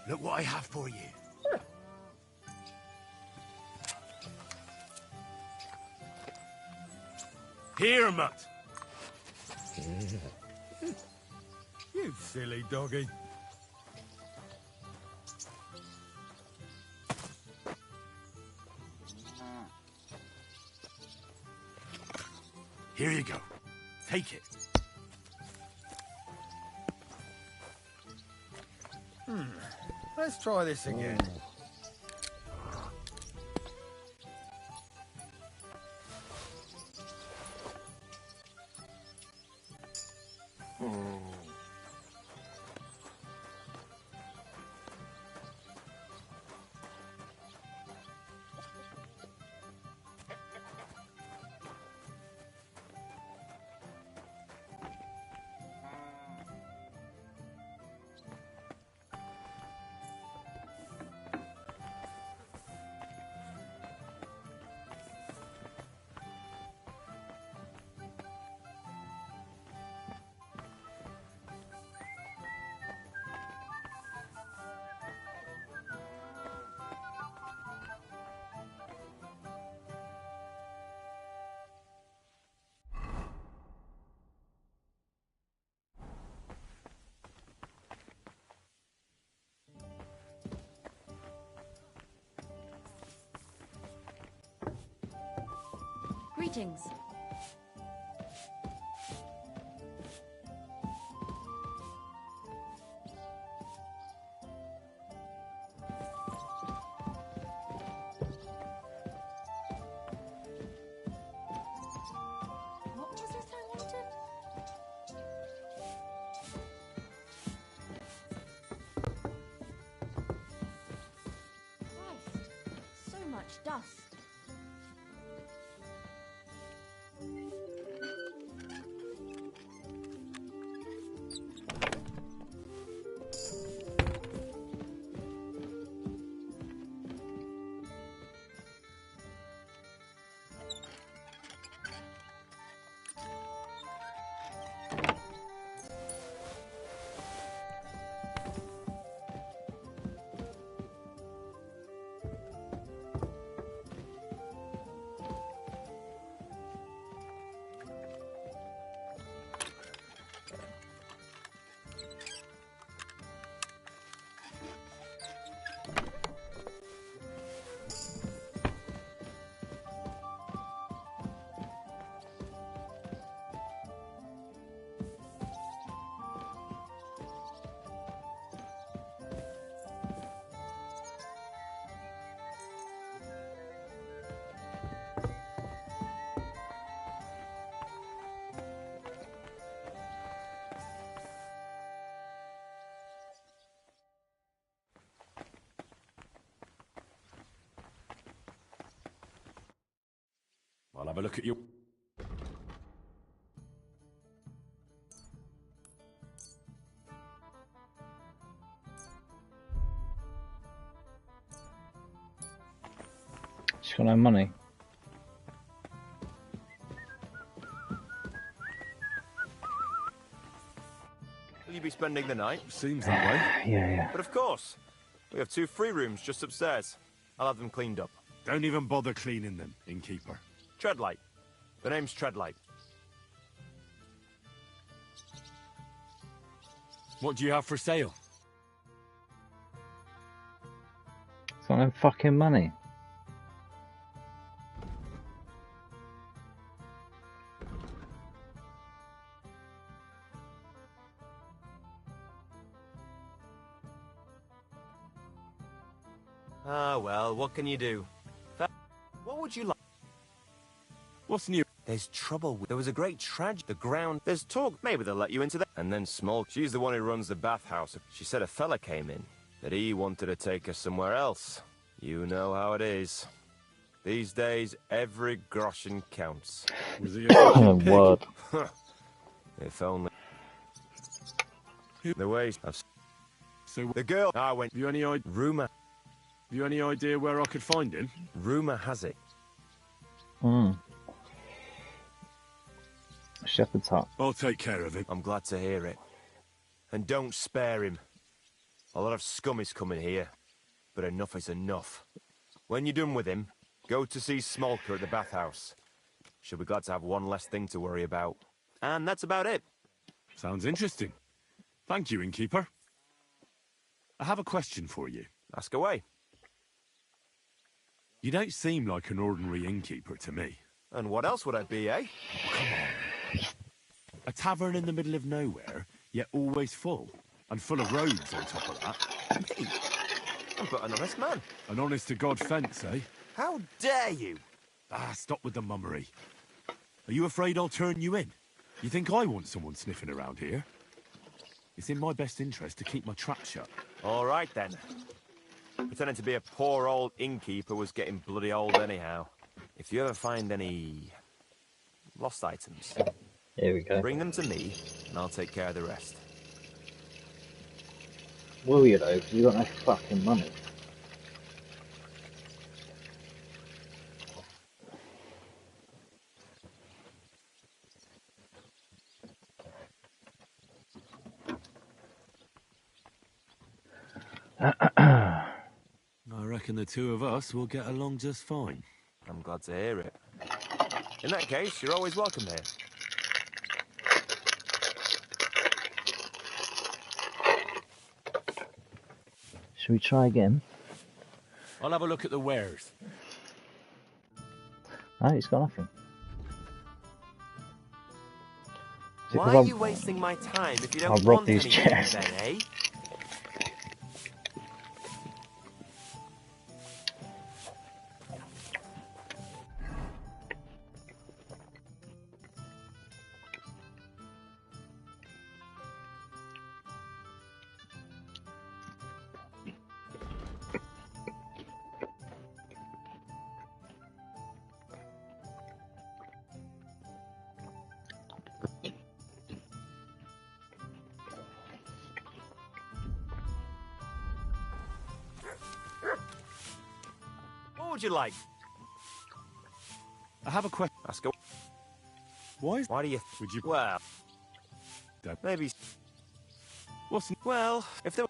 Look what I have for you. Here, Mutt. You silly doggy. Here you go. Take it. Let's try this again. Greetings. What was this I wanted? Christ, so much dust. I'll have a look at you. She's got no money. Will you be spending the night? Seems that way. Yeah. But of course. We have 2 free rooms just upstairs. I'll have them cleaned up. Don't even bother cleaning them, innkeeper. Treadlight. The name's Treadlight. What do you have for sale? It's not no fucking money. Ah, well, what can you do? What would you like? What's new? There's trouble. There was a great tragedy. The ground. There's talk. Maybe they'll let you into that. And then Small. She's the one who runs the bathhouse. She said a fella came in. That he wanted to take her somewhere else. You know how it is. These days, every groschen counts. Was he a Word. If only. The way. So the girl. I went. Have you any idea? Rumor. Have you any idea where I could find him? Rumor has it. Shepherd's hut. I'll take care of him. I'm glad to hear it. And don't spare him. A lot of scum is coming here, but enough is enough. When you're done with him, go to see Smolker at the bathhouse. She'll be glad to have one less thing to worry about. And that's about it. Sounds interesting. Thank you, innkeeper. I have a question for you. Ask away. You don't seem like an ordinary innkeeper to me. And what else would I be, eh? Come on. A tavern in the middle of nowhere, yet always full. And full of rogues on top of that. Me? I'm but an honest man. An honest-to-God fence, eh? How dare you? Ah, stop with the mummery. Are you afraid I'll turn you in? You think I want someone sniffing around here? It's in my best interest to keep my trap shut. All right, then. Pretending to be a poor old innkeeper was getting bloody old anyhow. If you ever find any lost items, here we go. Bring them to me, and I'll take care of the rest. Will you though? 'Cause you got no fucking money. I reckon the two of us will get along just fine. I'm glad to hear it. In that case, you're always welcome here. Should we try again? I'll have a look at the wares. No, he's got nothing. Why are you wasting my time if you don't rob want these anything chairs. then, eh? What would you like? I have a question. Ask a... Why do you... Would you... Well... Maybe... What's... Well, if there...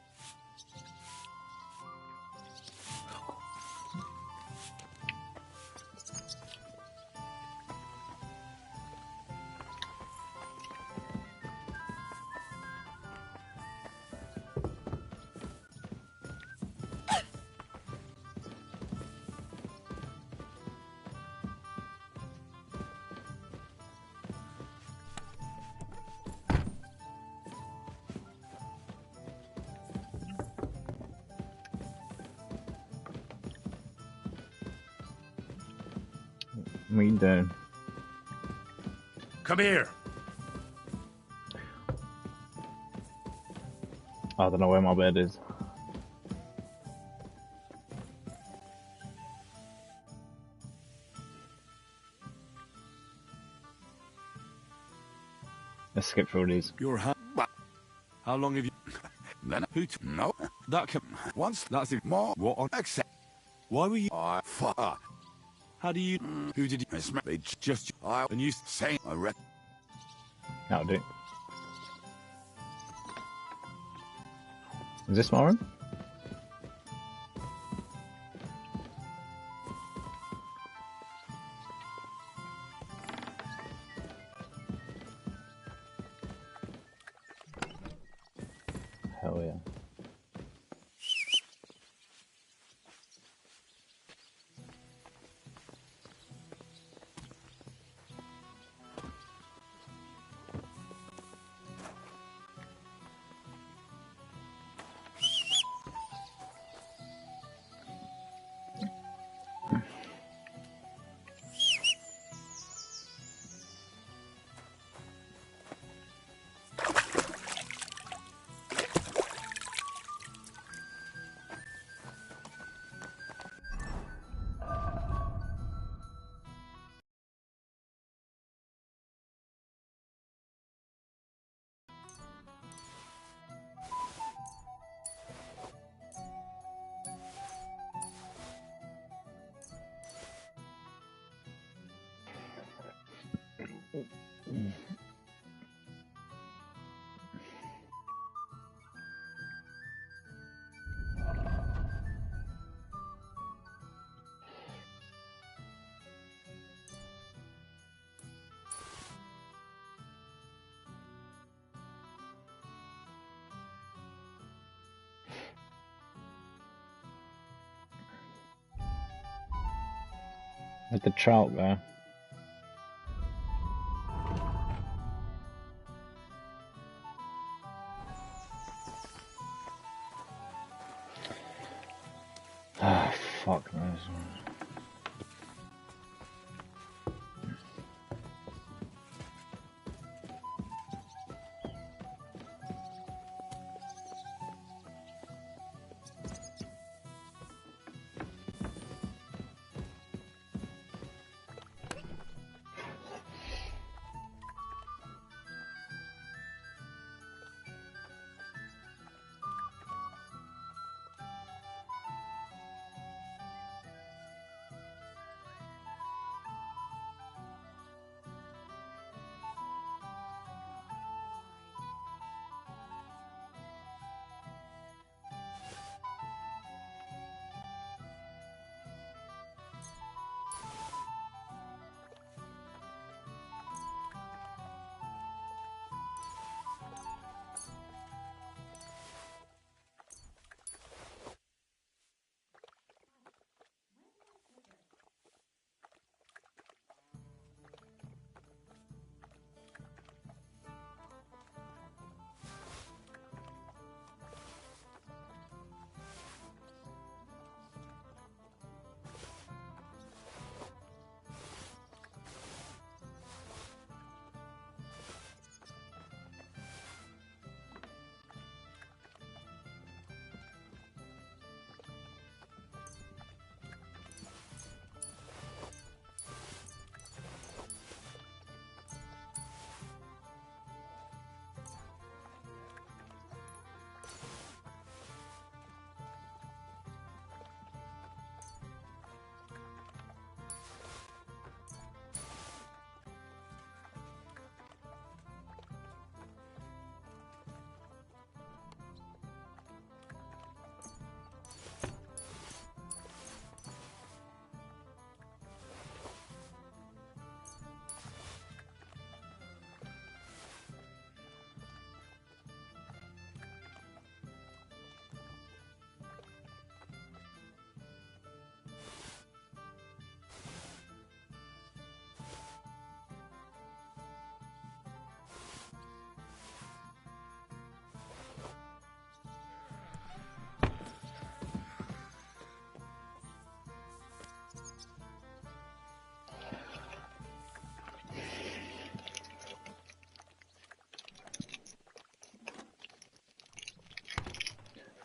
What are you doing? Come here. I don't know where my bed is. Let's skip through these. Your hand. How long have you... Then who? No. That can... Once. That's it. More. What on... Accept. Why were you... Fuck. How do you... Who did you... They Just... I And you... say I reckon. That'll do. Is this my room? Hell yeah. Where'd the trout go? Ah, fuck knows.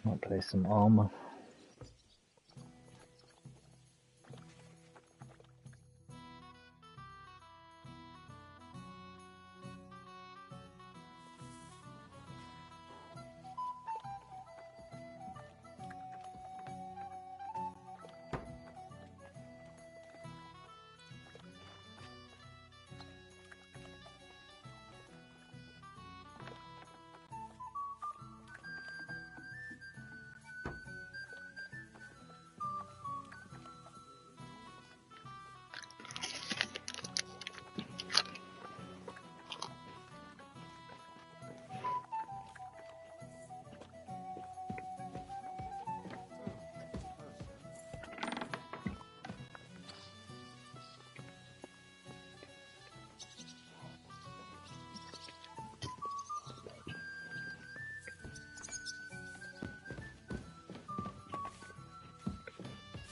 Might play some armor.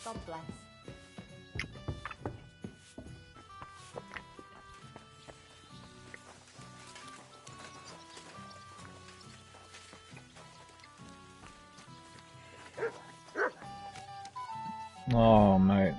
God bless. Oh, mate.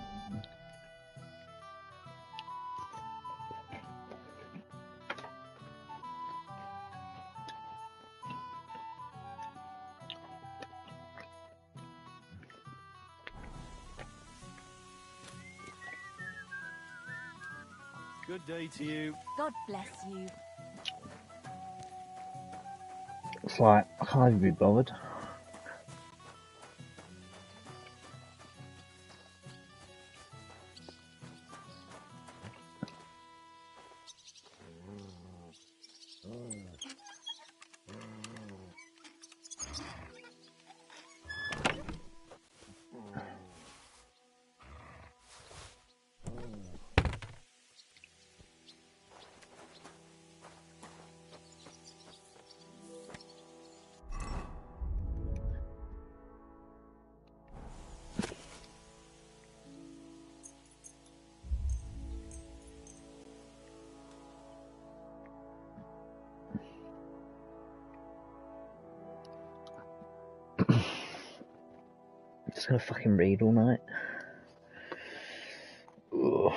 Good day to you. God bless you. It's like, I can't even be bothered. Just gonna fucking read all night. Ugh.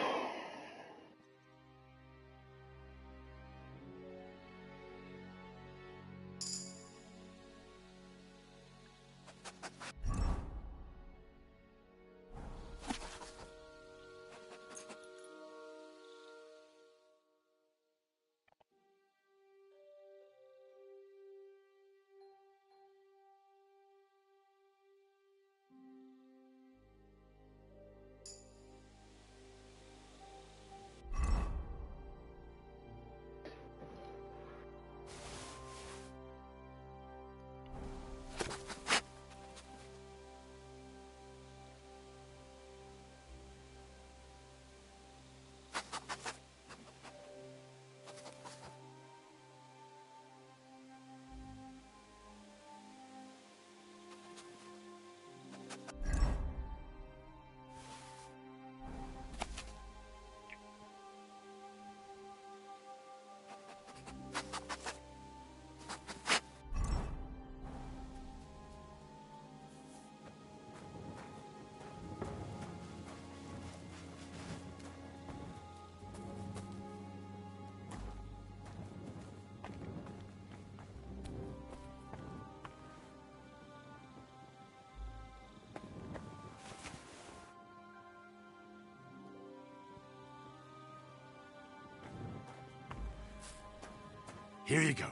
Here you go.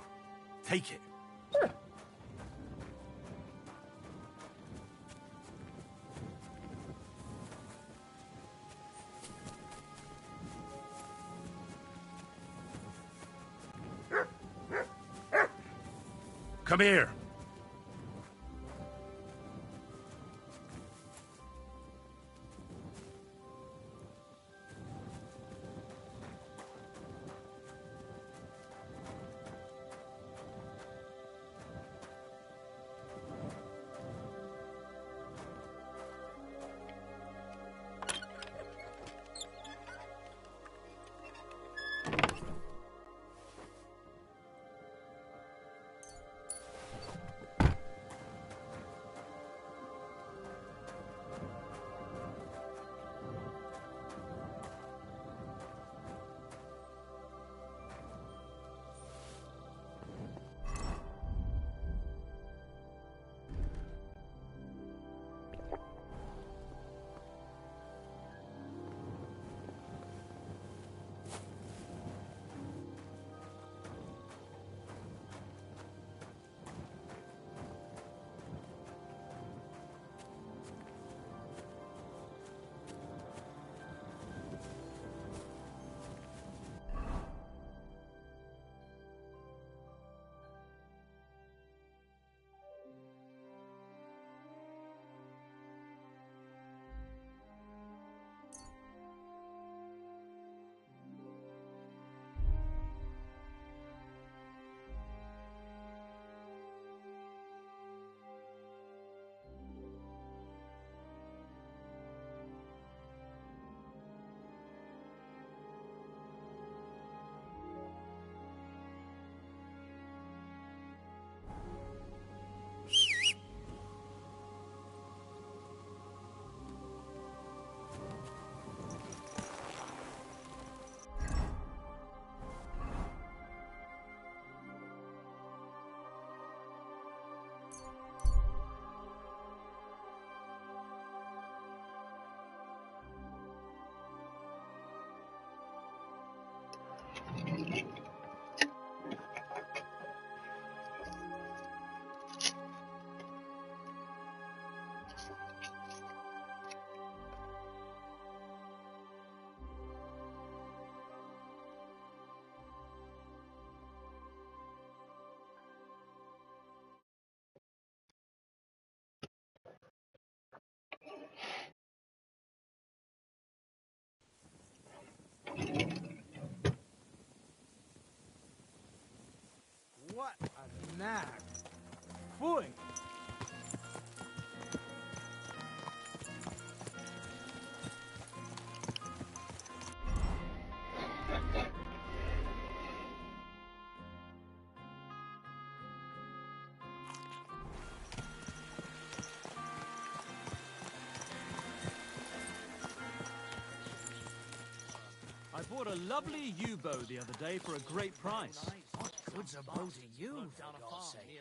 Take it. Come here. What a nag. Boy. bought a lovely U-bow the other day for a great price. What good's a bow to you, for God's sake?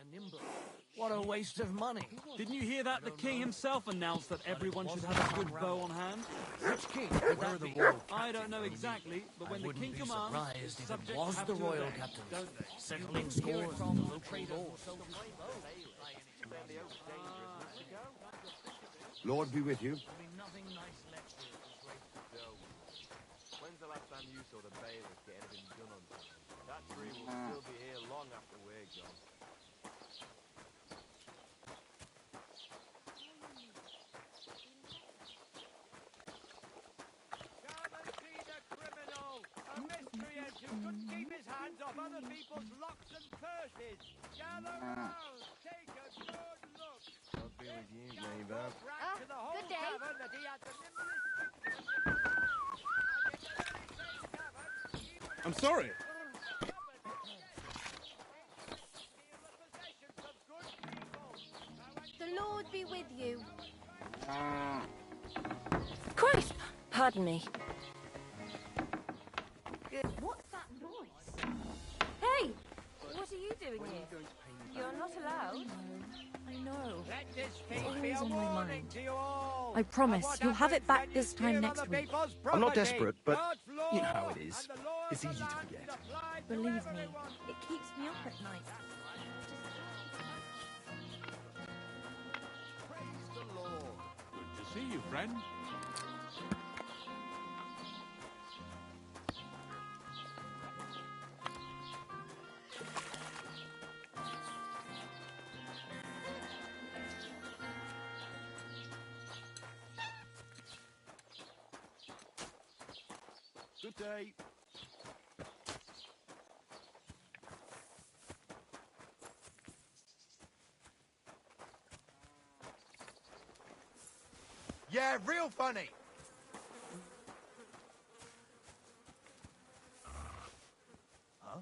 What a waste of money. Didn't you hear that the king himself announced that everyone should have a good bow on hand? Which king? Where the royal I don't know exactly, but when the king commands, surprised if it subjects was have the to royal obey, captain, don't they? settling scores with the local lords. Lord be with you. When's the last time you saw the bailiff get anything done on time? That tree will still be here long after we're gone. Come and see the criminal! A miscreant who couldn't keep his hands off other people's locks and purses! Gather round! Take a good look! I'll be with you, neighbour. To the whole good day. tavern that he had the nimblest... I'm sorry. The Lord be with you. Christ! Pardon me. What's that noise? Hey! What are you doing here? You're not allowed. I know. Let this It's feast be always a on my warning mind. to you all. I promise, What you'll have it happens back when this you time steal next other week. people's I'm not property? desperate, but God's you know how law it is. and the law of It's the easy to land forget. is applied to Believe me, everyone. it keeps me up at night. Praise the Lord. Good to see you, friend. Good day. Yeah, real funny. Huh?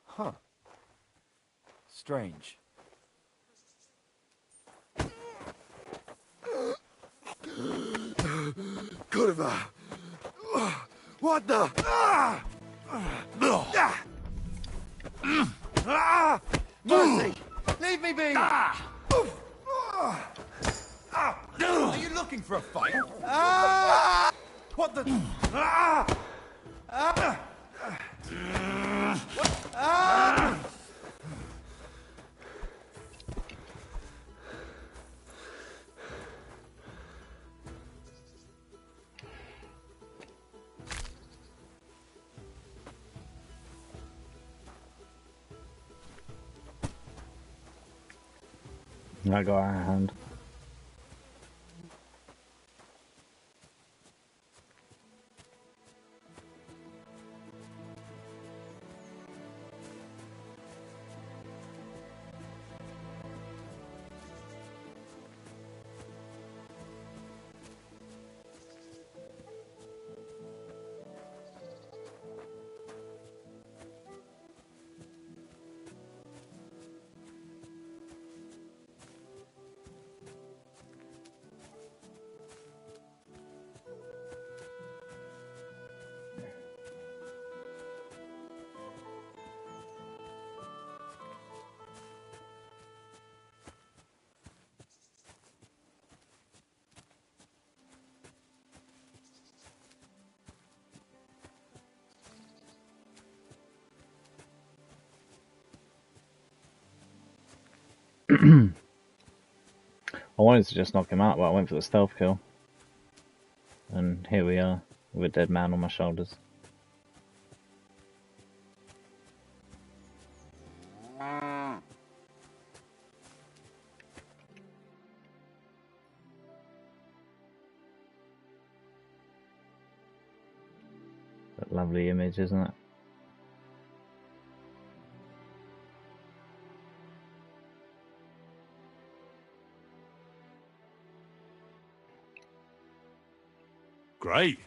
Huh. Strange. Kurva! What the? Mercy! Leave me be! Are you looking for a fight? What the? I got our hand. I wanted to just knock him out, but I went for the stealth kill. And here we are, with a dead man on my shoulders. That lovely image, isn't it? Great.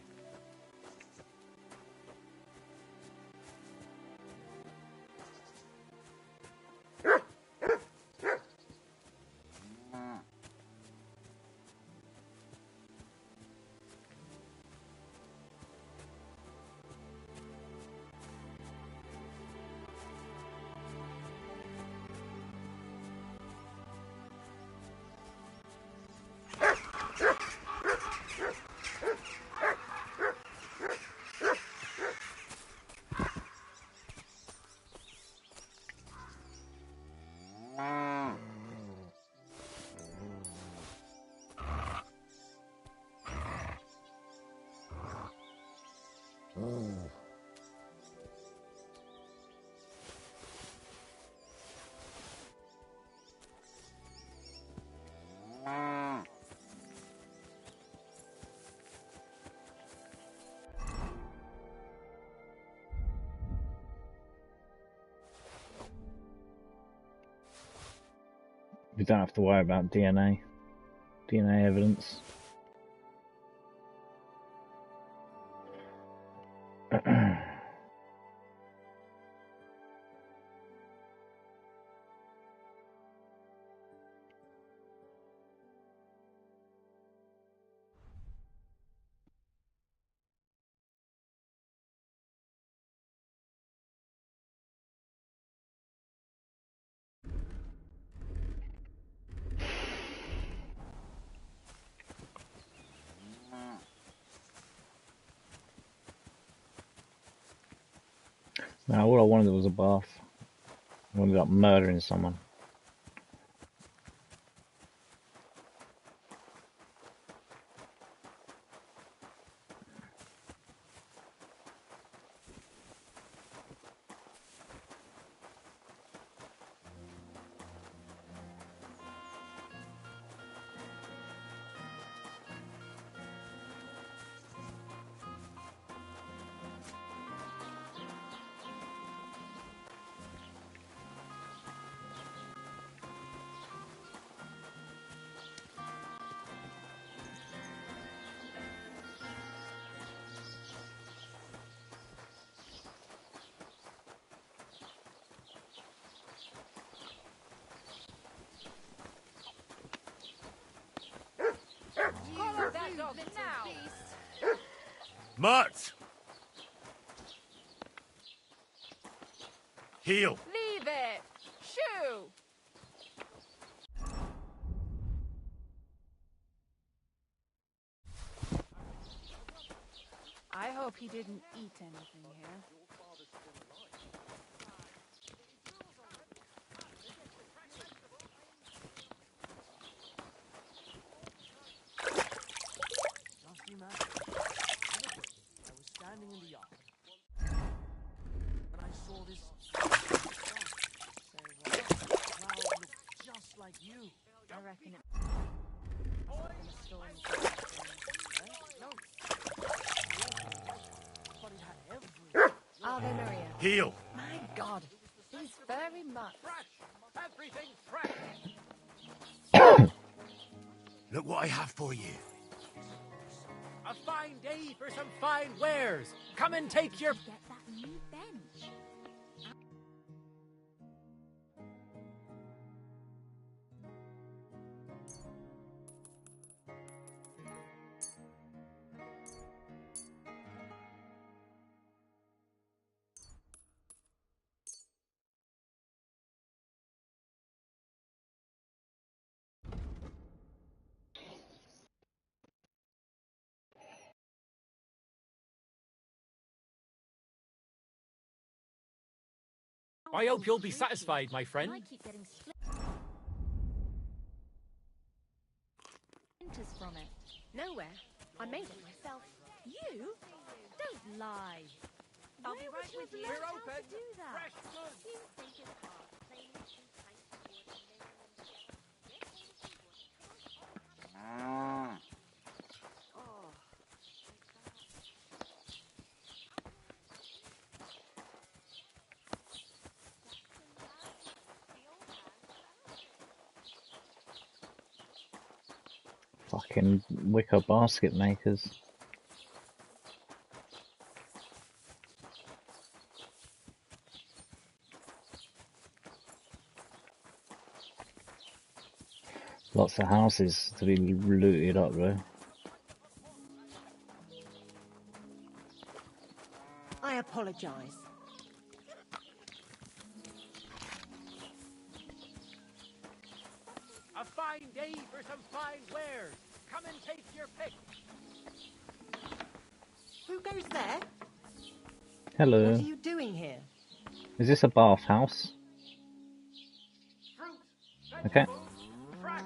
You don't have to worry about DNA evidence. Now, all I wanted was a bath. I ended up murdering someone. Mutt! Heel! Leave it! Shoo! I hope he didn't eat anything here. Just imagine. I was standing in the yard. And I saw this cloud looked just like you. I reckon it But it had everything. Ave Maria. Heel! My God, these furry mutts. Fresh! Everything fresh! Look what I have for you. A fine day for some fine wares. Come and take your... get that new bench. I hope you'll be satisfied, my friend. I keep getting splinters from it. Nowhere. I made it myself. You? Don't lie. I'll be right with you. We're open. Do that. Fresh goods! You think it's hard to play with some Fucking wicker basket makers. Lots of houses to be looted up though. I apologize. A fine day for some fine wares. Come and take your pick. Who goes there? Hello. What are you doing here? Is this a bathhouse? Okay. Fresh!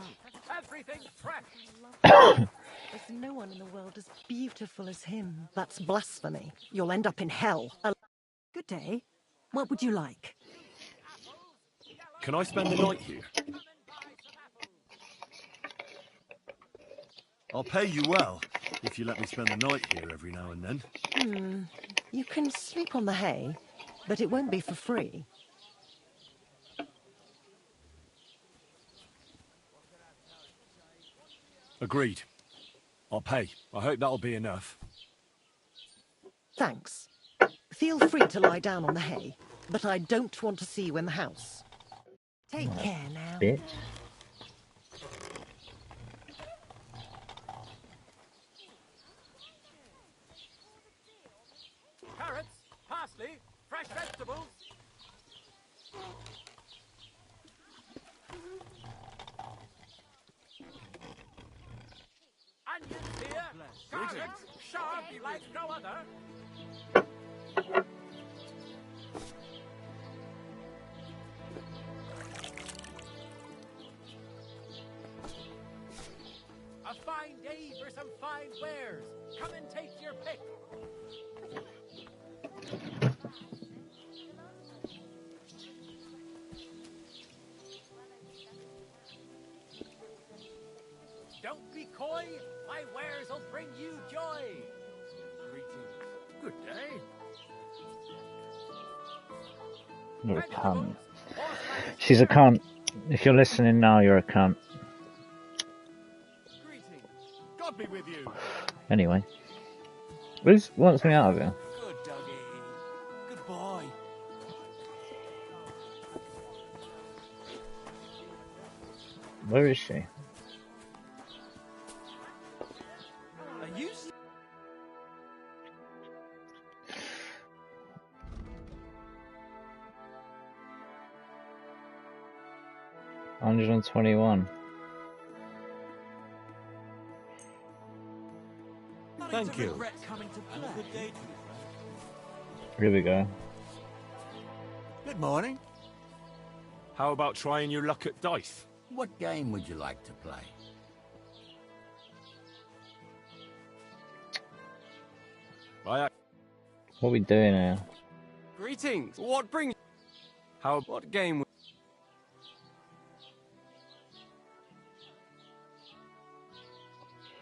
Everything fresh! This There's no one in the world as beautiful as him. That's blasphemy. You'll end up in hell. Good day. What would you like? Can I spend the night here? I'll pay you well, if you let me spend the night here every now and then. You can sleep on the hay, but it won't be for free. Agreed. I'll pay. I hope that'll be enough. Thanks. Feel free to lie down on the hay, but I don't want to see you in the house. Take care now. Bitch. Carrots, parsley, fresh vegetables. Onions here. Garlic, sharp like no other. A fine day for some fine wares. Come and take your pick. Don't be coy. My wares will bring you joy. Greetings. Good day. You're a cunt. She's a cunt. If you're listening now, you're a cunt. God be with you. Anyway. Who wants me out of here? Good doggy. Good boy. Where is she? Are you 121. Thank you. Here we go. Good morning. How about trying your luck at dice? What game would you like to play? What are we doing here? Greetings. What brings? What game?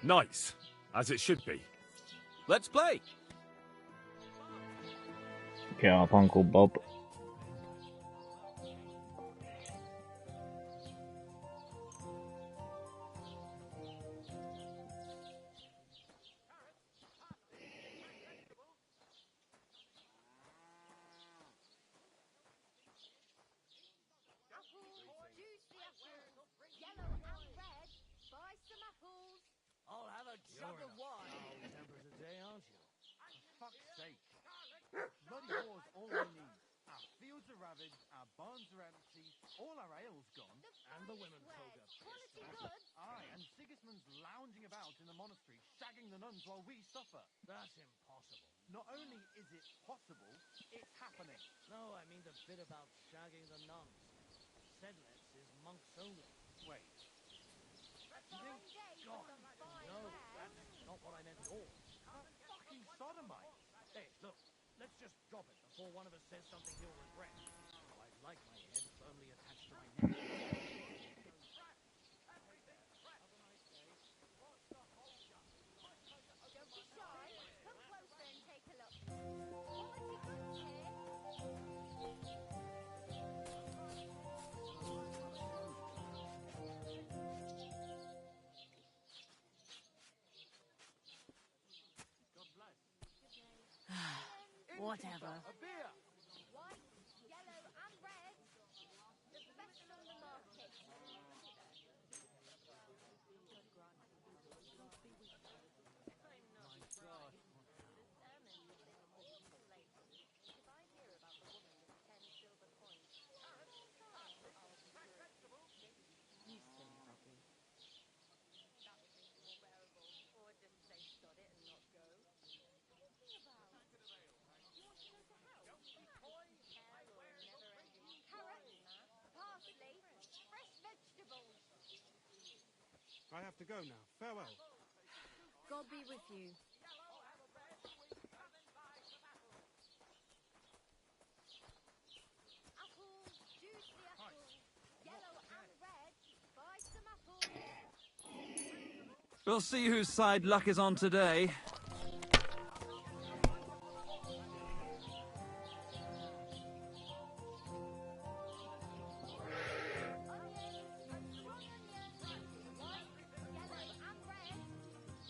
Nice, as it should be. Let's play. Get up, Uncle Bob. I'll have a jug of wine. Tempers a day, aren't you? For fuck's sake. Bloody war's all we need. Our fields are ravaged, our barns are empty, all our ale's gone, and the women pulled up. Aye, and Sigismund's lounging about in the monastery, shagging the nuns while we suffer. That's impossible. Not only is it possible, it's happening. No, I mean the bit about shagging the nuns. Sedlitz is monks only. Wait. You think? God, no, that's not what I meant at all. Fucking sodomite. Hey, look, let's just drop it before one of us says something he'll regret. I'd like my head firmly attached to my neck. Don't be shy. Come closer and take a look. Quality goods here. Whatever. A beer. White, yellow, and red. The best on the market. I have to go now. Farewell. God be with you. Apples, juicy apples. Yellow and red. Buy some apples. We'll see whose side luck is on today.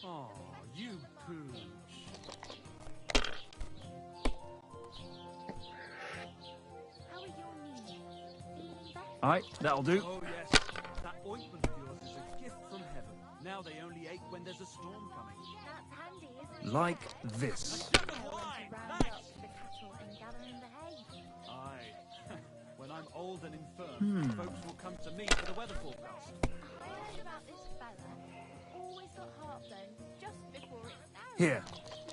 Oh, you pooch. How are your knees? Feeling better? Alright, that'll do. Oh yes, that ointment of yours is a gift from heaven. Now they only ache when there's a storm coming. That's handy, isn't it? Like this. To round up the cattle and gather in the hay. Aye. When I'm old and infirm, folks will come to me for the weather forecast. I heard about this fella. Always got heartburn just before it snows. Here.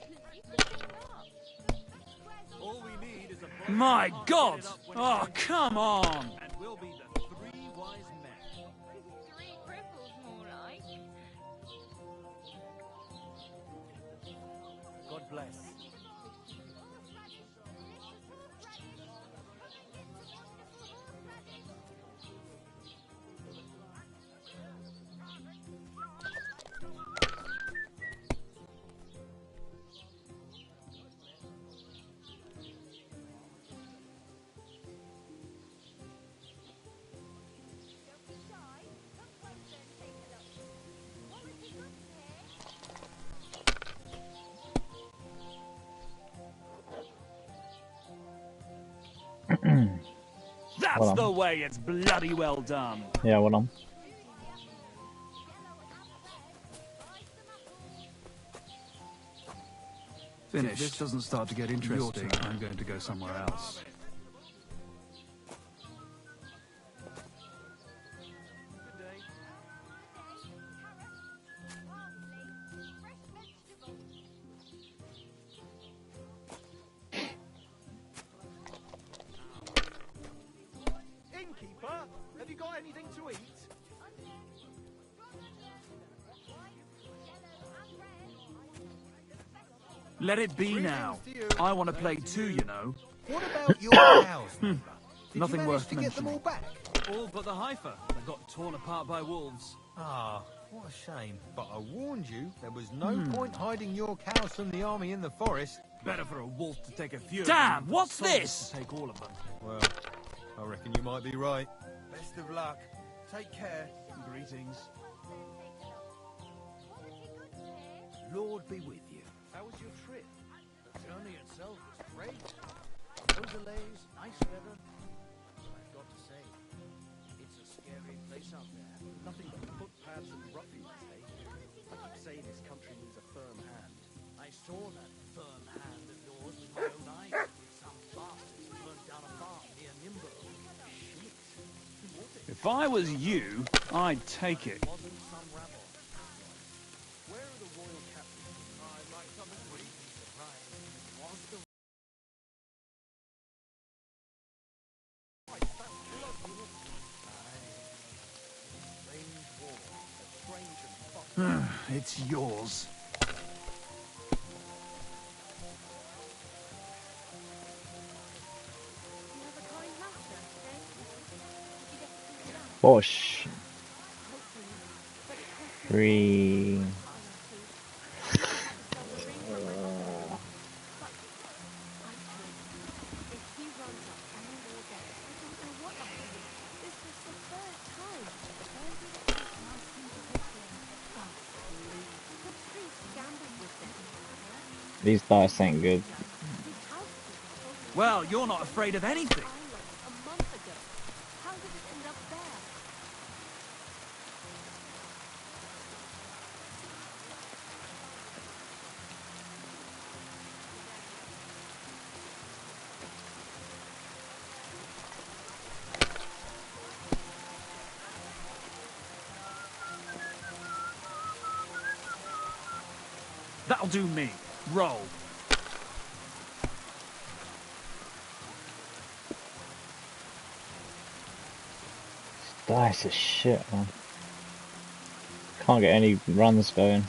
You could think not. All we need is a My God! Oh, come on! And we'll be the three wise men. Three cripples, more like. God bless. Don't be shy. Come closer and take a look. Quality goods here. That's Hold on. the way it's bloody well done. Yeah, well on. Finish. If this doesn't start to get interesting, I'm going to go somewhere else. Innkeeper, have you got anything to eat? Let it be now. I want to play too, you know. What about your cows, neighbour? Did Nothing you worth manage to get them mentioning. all back? All but the heifer. They got torn apart by wolves. Ah, what a shame. But I warned you, there was no point hiding your cows from the army in the forest. Better for a wolf to take a few. Damn, of them what's Oh, this? this? To take all of them. Well, I reckon you might be right. Best of luck. Take care. Greetings. Lord be with you. How was your trip? The journey itself was great. No delays, nice weather. I've got to say, it's a scary place out there. Nothing but footpaths and ruffians, eh? I keep saying this country needs a firm hand. I saw that firm hand of yours with my own eyes. Some bastards burned down a farm near Nimbo. Shit. Who was it? If I was you, I'd take it. Wasn't some rabble. Where are the royal captains? I'd like some agree. Surprise. Was the It's yours. You have a kind master, eh? Did you get to see that? Bosh. Hopefully. But it cost me 3. time or two. But I swear, if he runs up any more days, I don't know what I'll do. This was the third time. Where did it take nice thing to take him? Oh, please. The priest gambled with them. These dice ain't good. His housekeeper told me Well, you're not afraid of anything. a month ago. How did it end up there? That'll do me. Roll. Dice is shit, man. Can't get any runs going.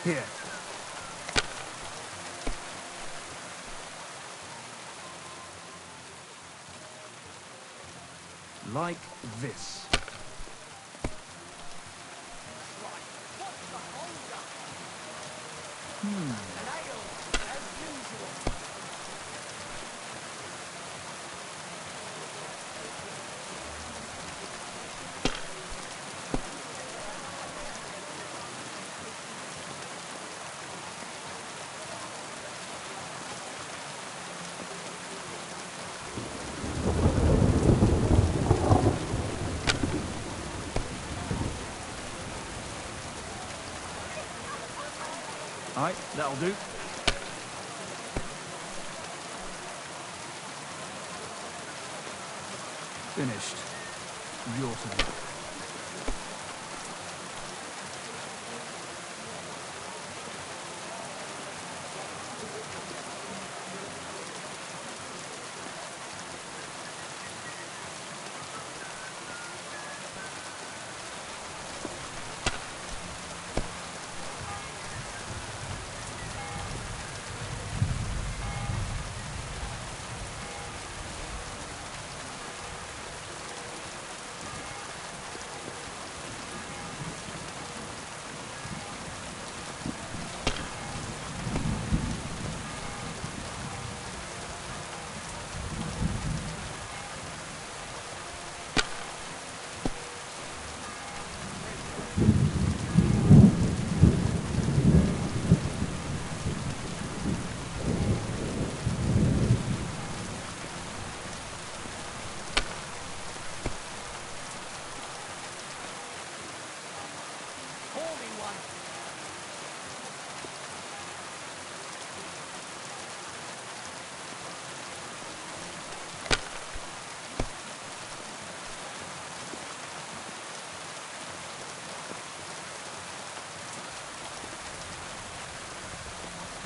Here. Like this. Alright, that'll do. Finished. Your turn.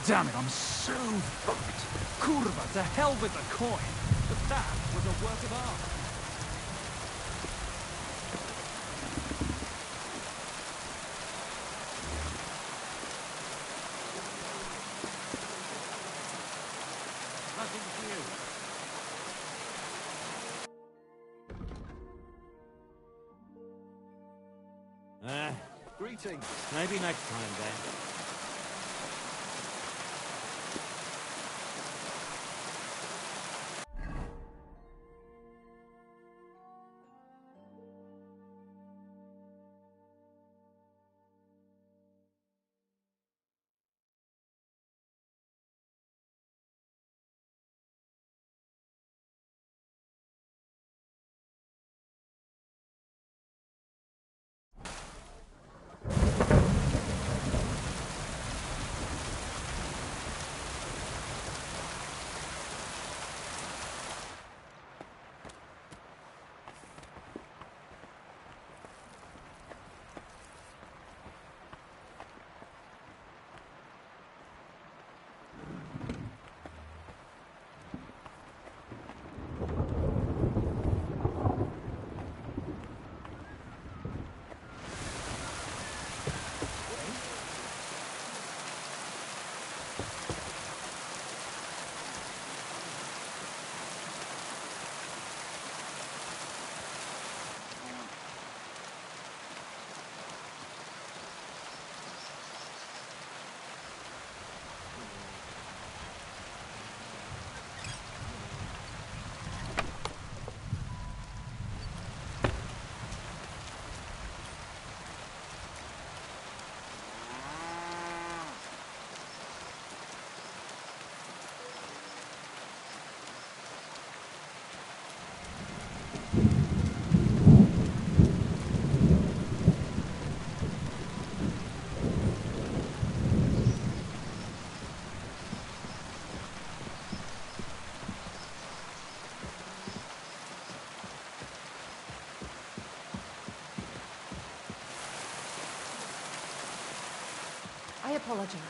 Damn it, I'm so fucked. Kurva, to hell with the coin. But that was a work of art. Nothing to you. Greetings. Maybe next time then. I apologize.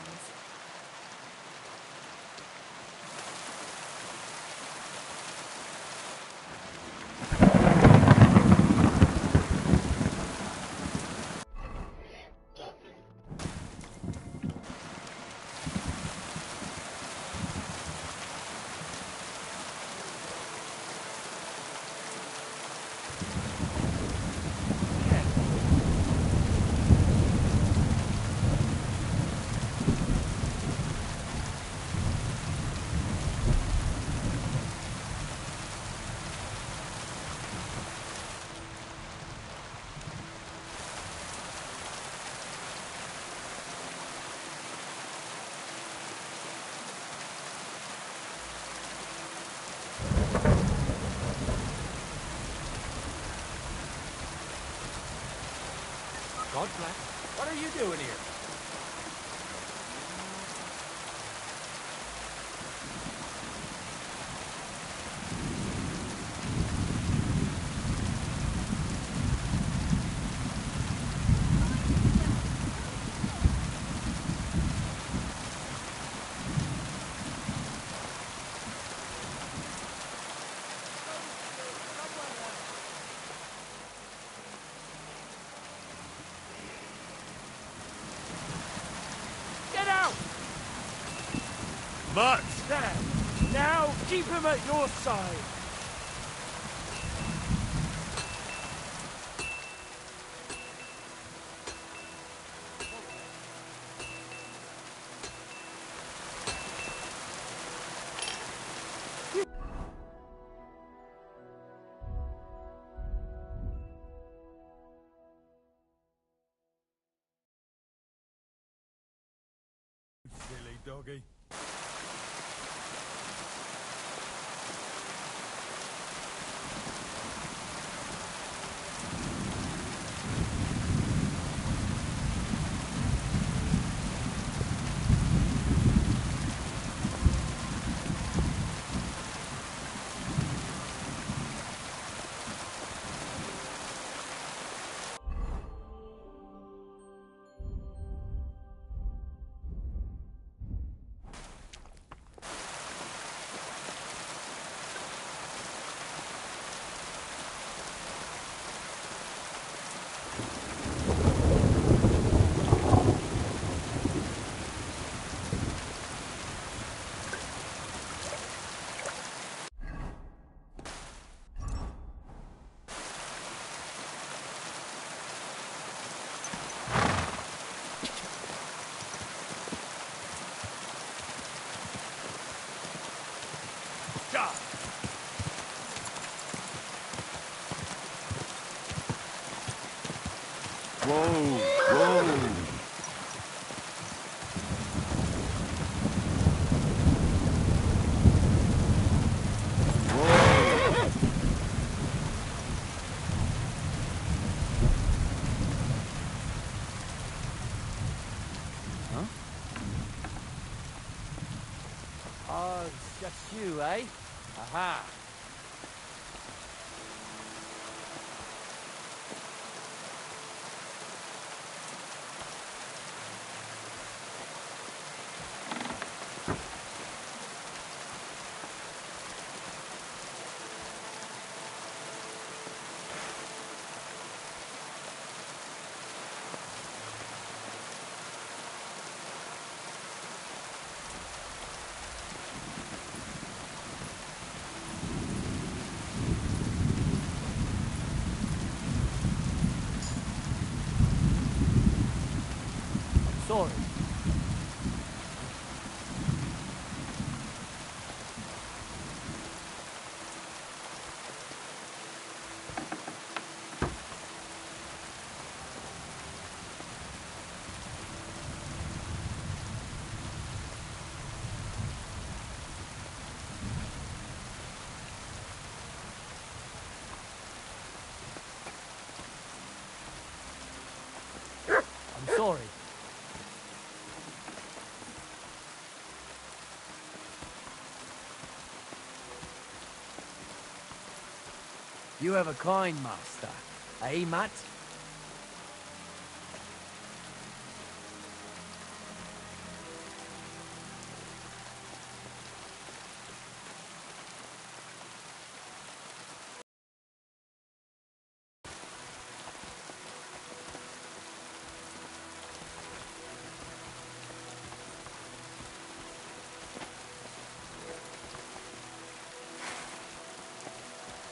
God bless. What are you doing here? Get out! Mutt! There! Now keep him at your side! Silly doggy. Whoa, whoa. Huh? Oh, it's just you, eh? Aha! Sorry. I'm sorry. You have a kind master, eh, Matt?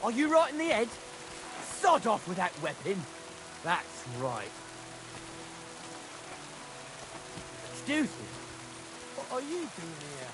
Are you right in the head? Sod off with that weapon. That's right. Excuse me. What are you doing here?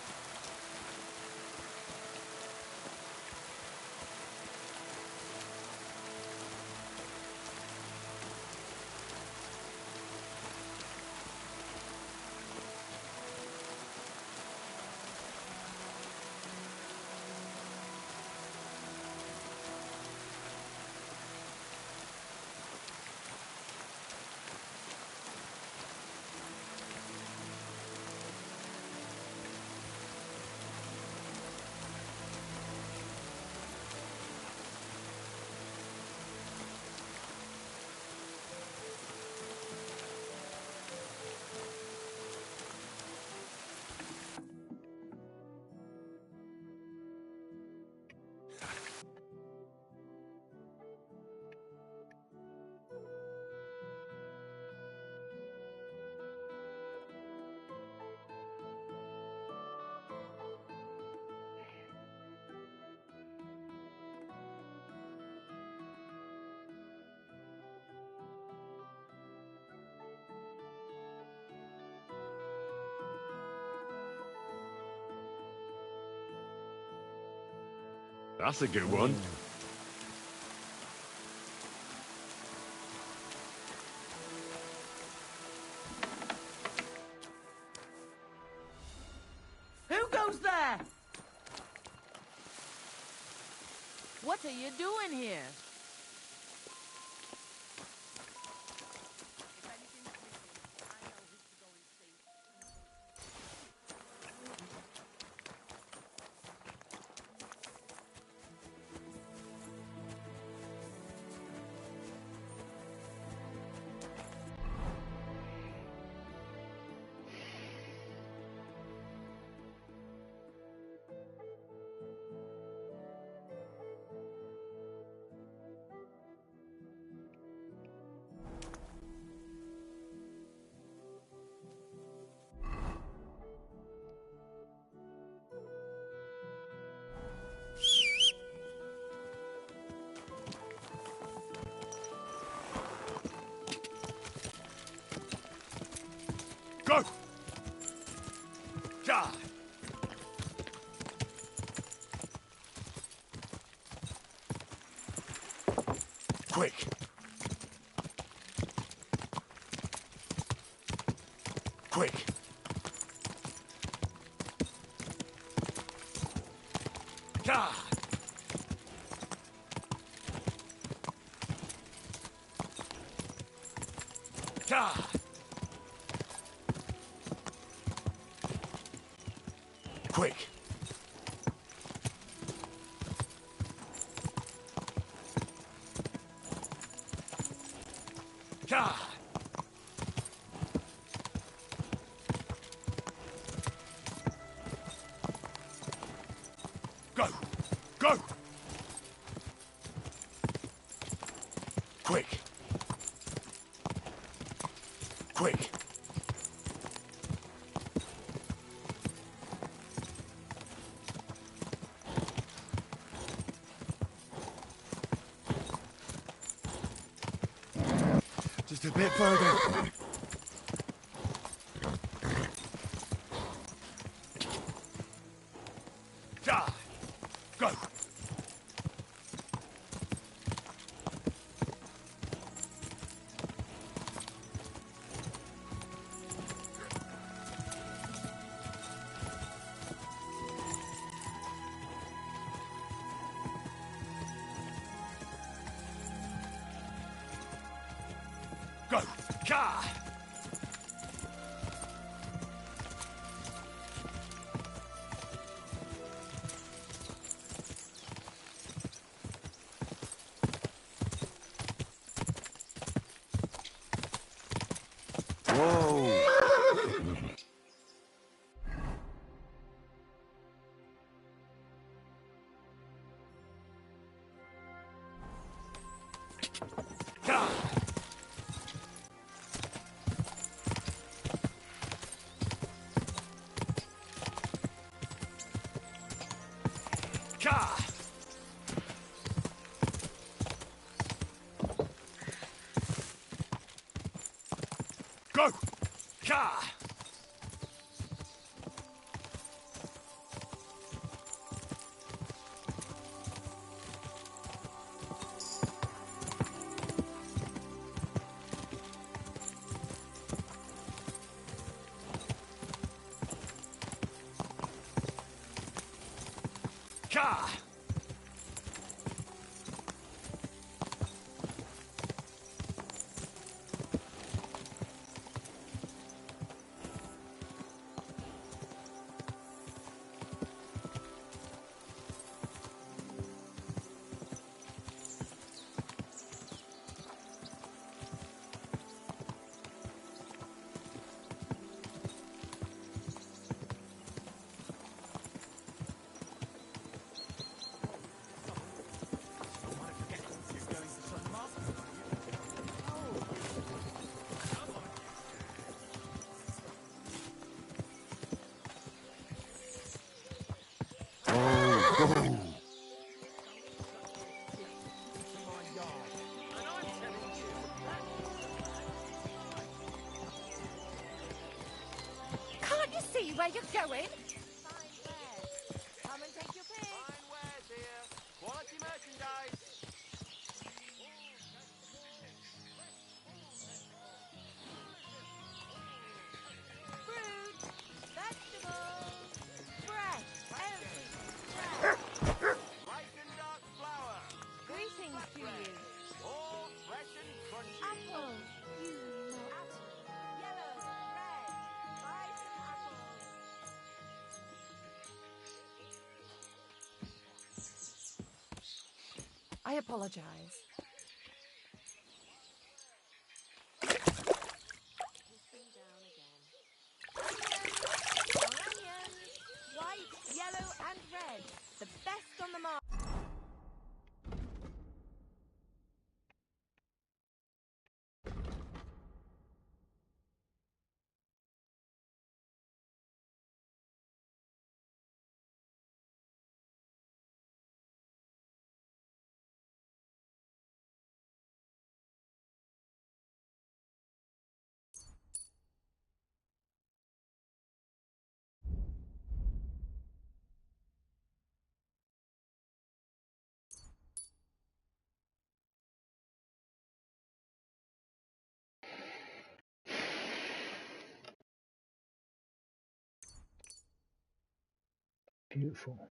That's a good one. Who goes there? What are you doing here? Go! God! Quick! Quick! God! God! Quick! God! Go! Go! Quick! Quick! Just a bit further. God! Go! Go! God! Whoa! God! God! Go! God! God! Can't you see where you're going? Fine wares, dear. I apologize. White, yellow, and red. The best on the market. Beautiful.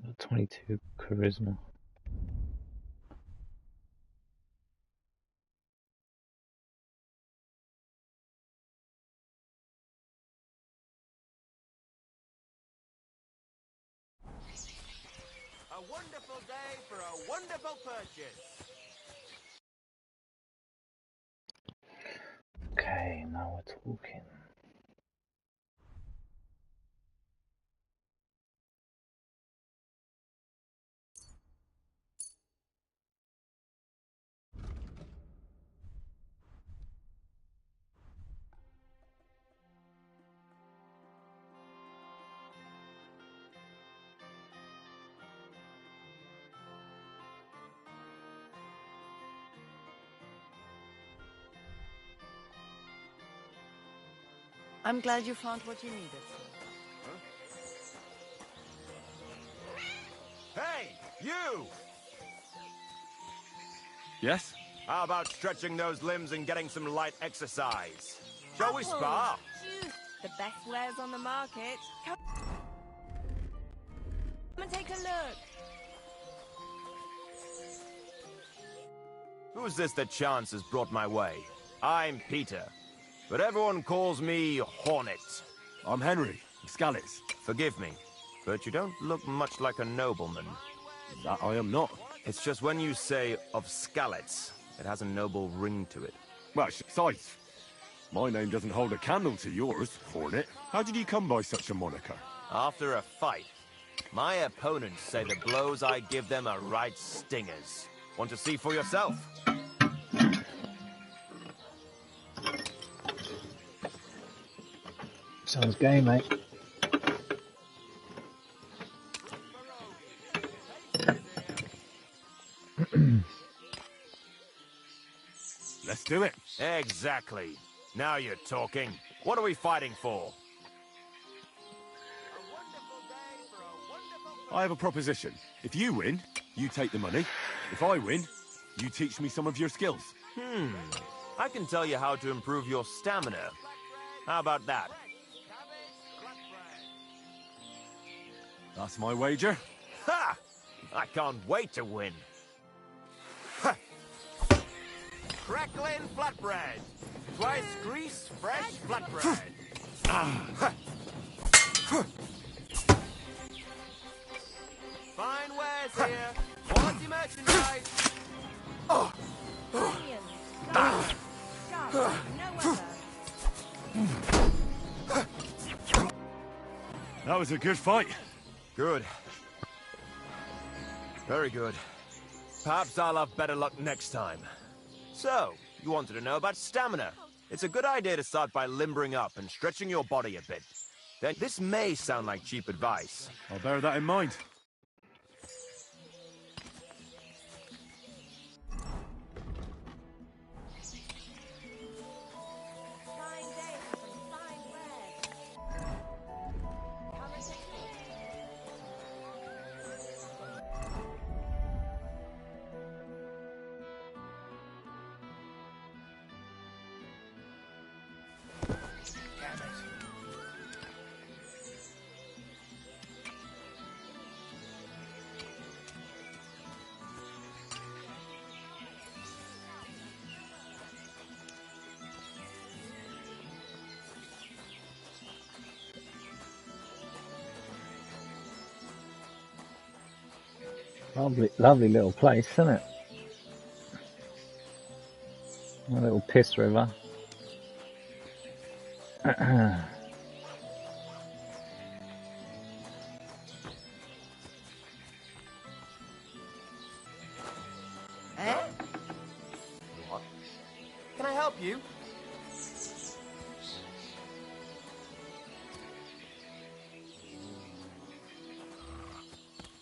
Got 22 charisma. A wonderful day for a wonderful purchase. Okay, now we're talking. I'm glad you found what you needed. Hey, you! Yes? How about stretching those limbs and getting some light exercise? Shall we spar? Juice. The best wares on the market. Come and take a look. Who's this that chance has brought my way? I'm Peter, but everyone calls me Hornet. I'm Henry, Scallis. Forgive me, but you don't look much like a nobleman. That I am not. It's just when you say of Scalets, it has a noble ring to it. Well, besides, my name doesn't hold a candle to yours, Hornet. How did you come by such a moniker? After a fight, my opponents say the blows I give them are right stingers. Want to see for yourself? Sounds gay, mate. Let's do it. Exactly. Now you're talking. What are we fighting for? I have a proposition. If you win, you take the money. If I win, you teach me some of your skills. I can tell you how to improve your stamina. How about that? That's my wager. Ha! I can't wait to win. Ha! Crackling flatbread. Twice grease, fresh flatbread. Ha! Fine wares here. Quality merchandise. That was a good fight. Good. Very good. Perhaps I'll have better luck next time. So, you wanted to know about stamina. It's a good idea to start by limbering up and stretching your body a bit. Then this may sound like cheap advice. I'll bear that in mind. Lovely, lovely little place, isn't it? A little piss river. Eh? What? Can I help you?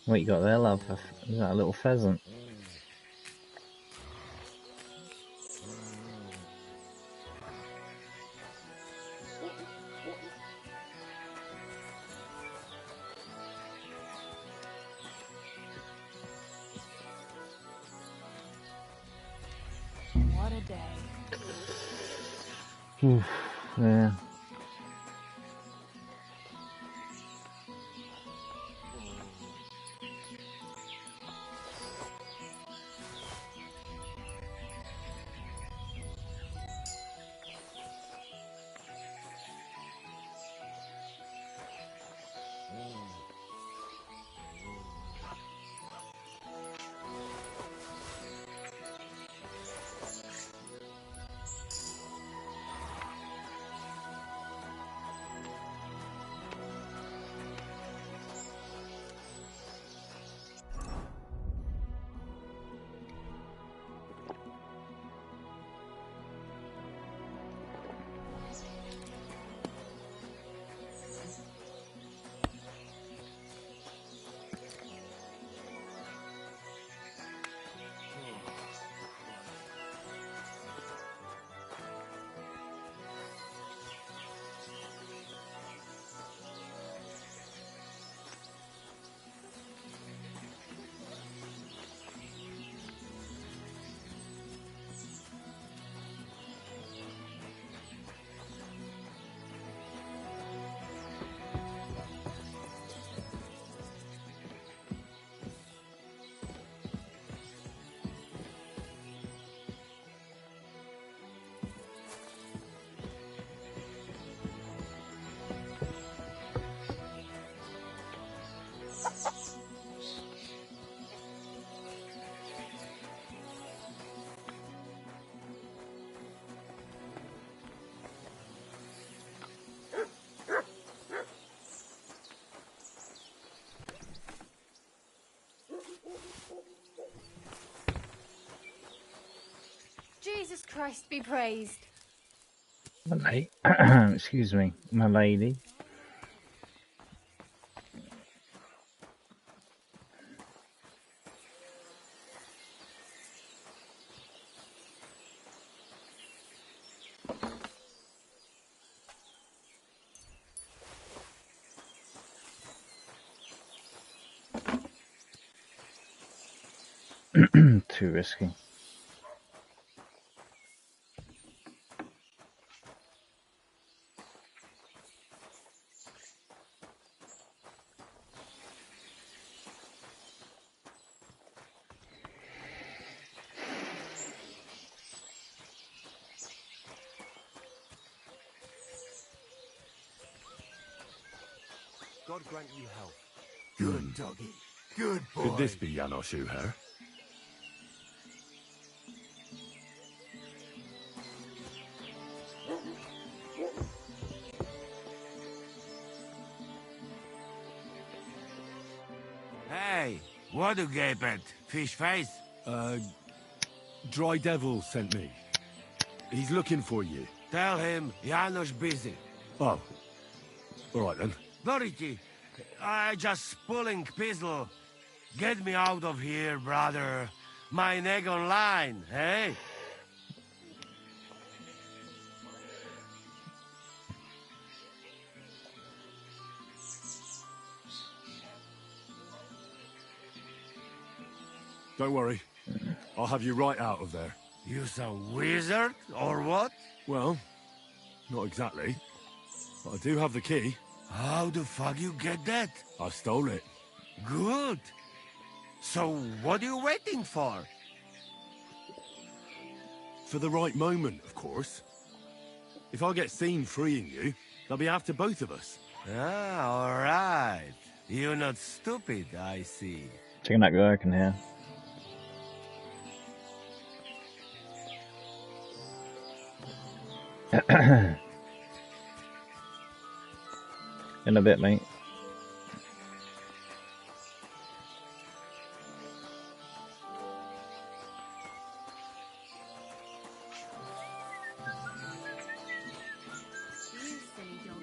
What you got there, love? Is that a little pheasant? What a day. Oof, yeah. Jesus Christ be praised. My lady. Excuse me, my lady. Too risky. God grant you health. Good doggy. Good boy. Could this be Janos Schuher? Hey, what do you get, fish face? Dry Devil sent me. He's looking for you. Tell him Janos busy. Oh. All right, then. Dority, I just pulling pistol. Get me out of here, brother. My neck on line, hey? Don't worry. I'll have you right out of there. You some wizard, or what? Well, not exactly. But I do have the key. How the fuck you get that? I stole it. Good. So what are you waiting for? For the right moment, of course. If I get seen freeing you, they'll be after both of us. Ah, all right. You're not stupid, I see. Checking that guy in here. In a bit, mate. You silly doggy.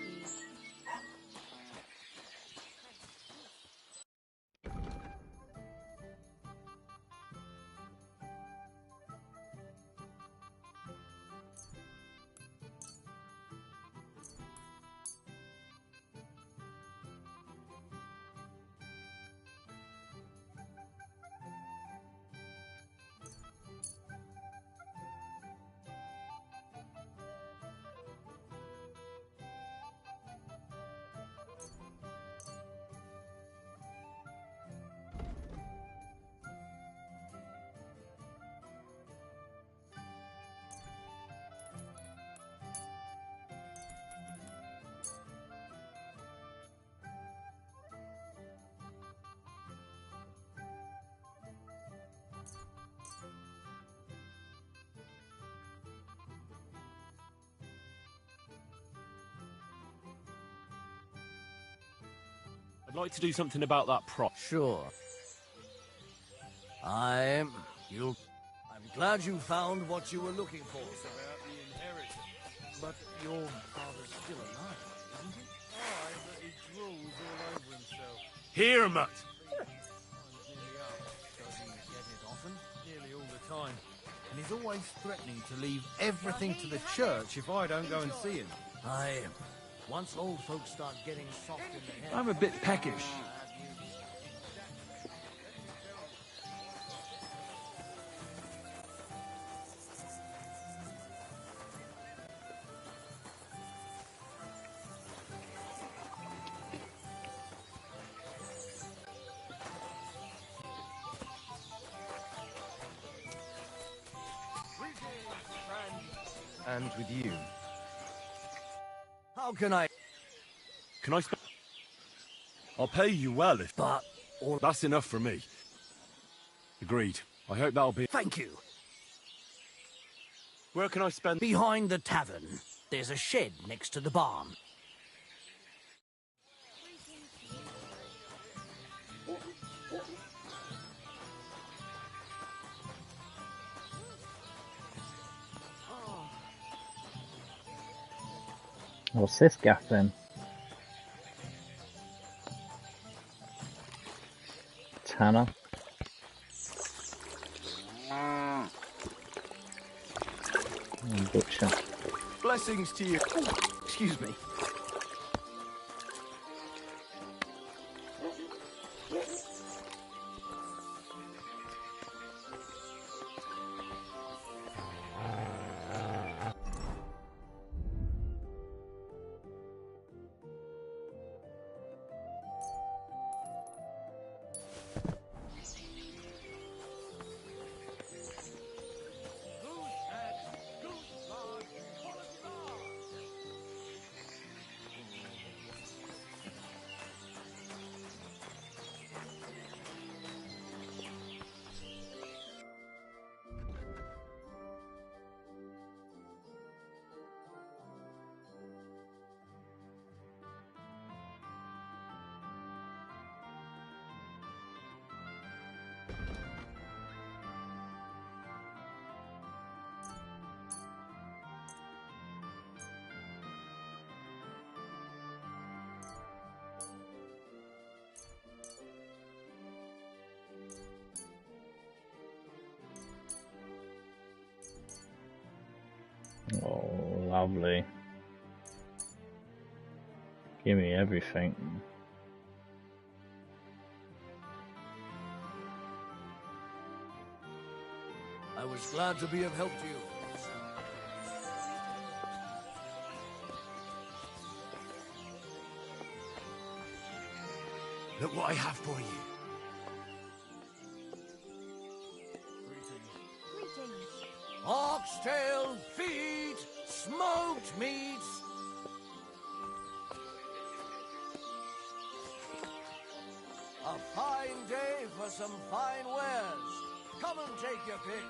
I'd like to do something about that prop. Sure. I'm glad you found what you were looking for, sir. But your father's still alive, isn't he? Aye, but he drools all over himself. Here, Mutt! Does he get it often? Nearly all the time. And he's always threatening to leave everything to the church if I don't go and see him. Once old folks start getting soft in the head... I'm a bit peckish. And with you. How can I... Can I spend... I'll pay you well if... But... That's enough for me. Agreed. I hope that'll be... Thank you. Where can I spend... Behind the tavern. There's a shed next to the barn. What's this gaff then? Tanner. And butcher. Blessings to you. Oh, excuse me. Lovely. Give me everything. I was glad to be of help to you. Look what I have for you. Oxtail, feet, smoked meats. A fine day for some fine wares. Come and take your pick.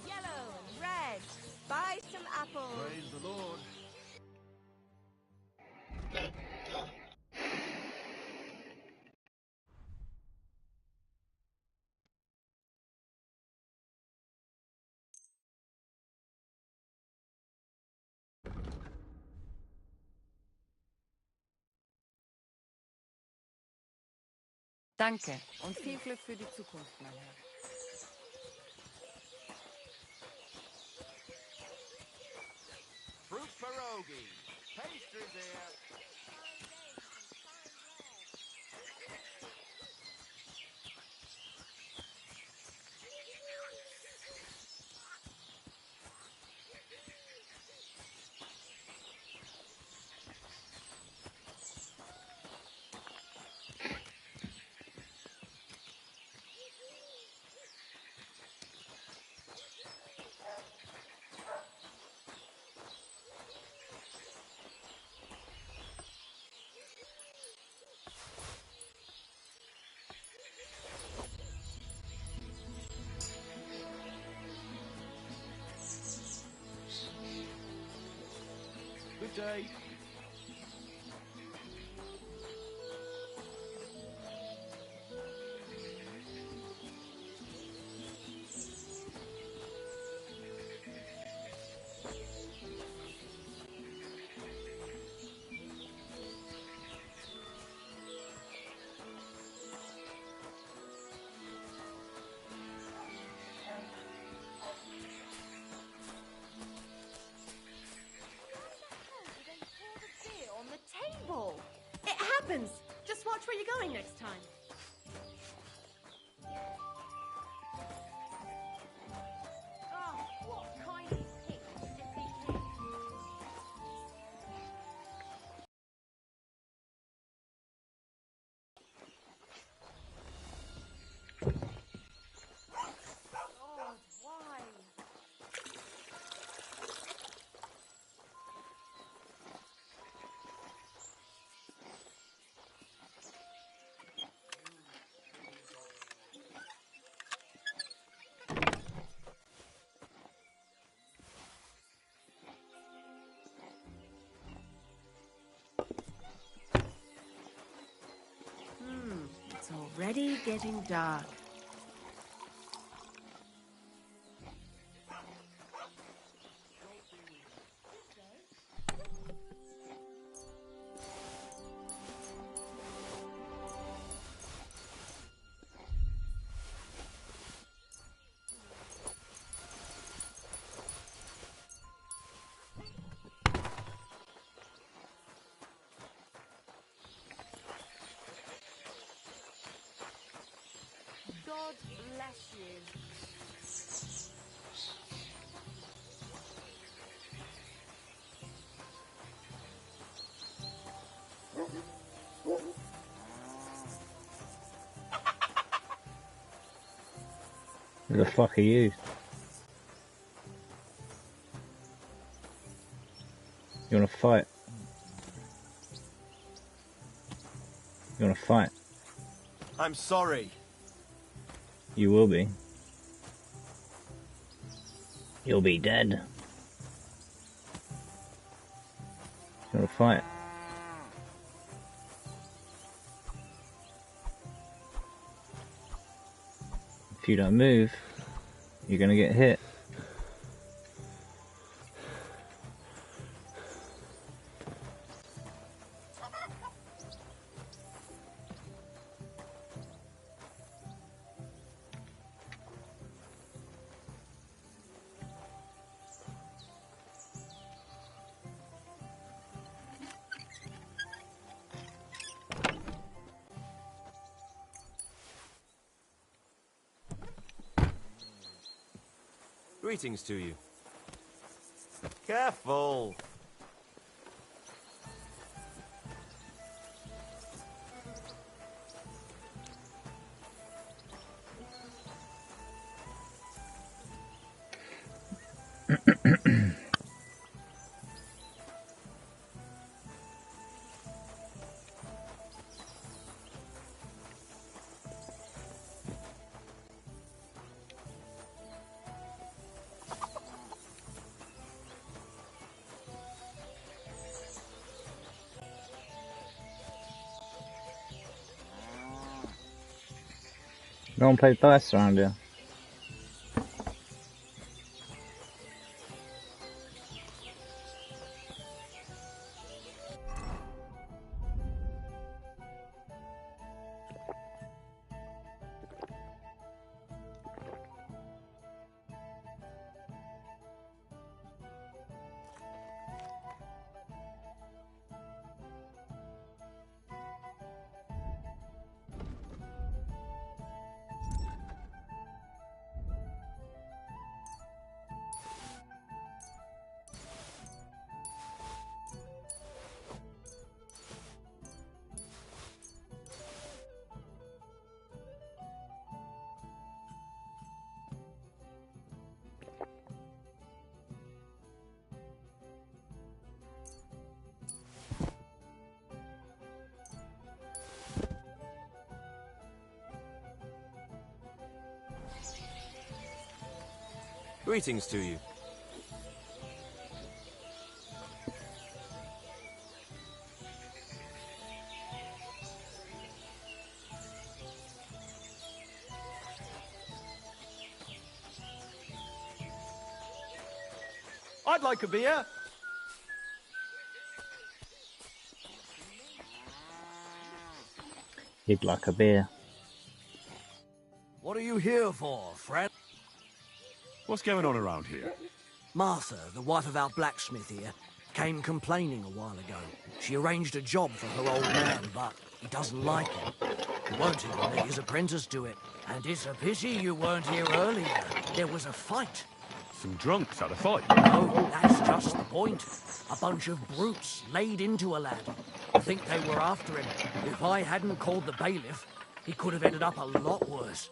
Yellow and red. Buy some apples. Praise the Lord. Danke und viel Glück für die Zukunft, mein Herr. Fruit pierogi. Pastry there. Good day. On the table. It happens. Just watch where you're going next time. Oh, what kind of pig is simply king? God, why? It's already getting dark. God bless you. Who the fuck are you? You wanna fight? You wanna fight? I'm sorry. You will be. You'll be dead. You wanna fight? If you don't move, you're gonna get hit. Greetings to you. Careful! No one played dice around here. Greetings to you. I'd like a beer. He'd like a beer. What are you here for, friend? What's going on around here? Martha, the wife of our blacksmith here, came complaining a while ago. She arranged a job for her old man, but he doesn't like it. He won't even let his apprentice do it. And it's a pity you weren't here earlier. There was a fight. Some drunks had a fight? No, that's just the point. A bunch of brutes laid into a lad. I think they were after him. If I hadn't called the bailiff, he could have ended up a lot worse.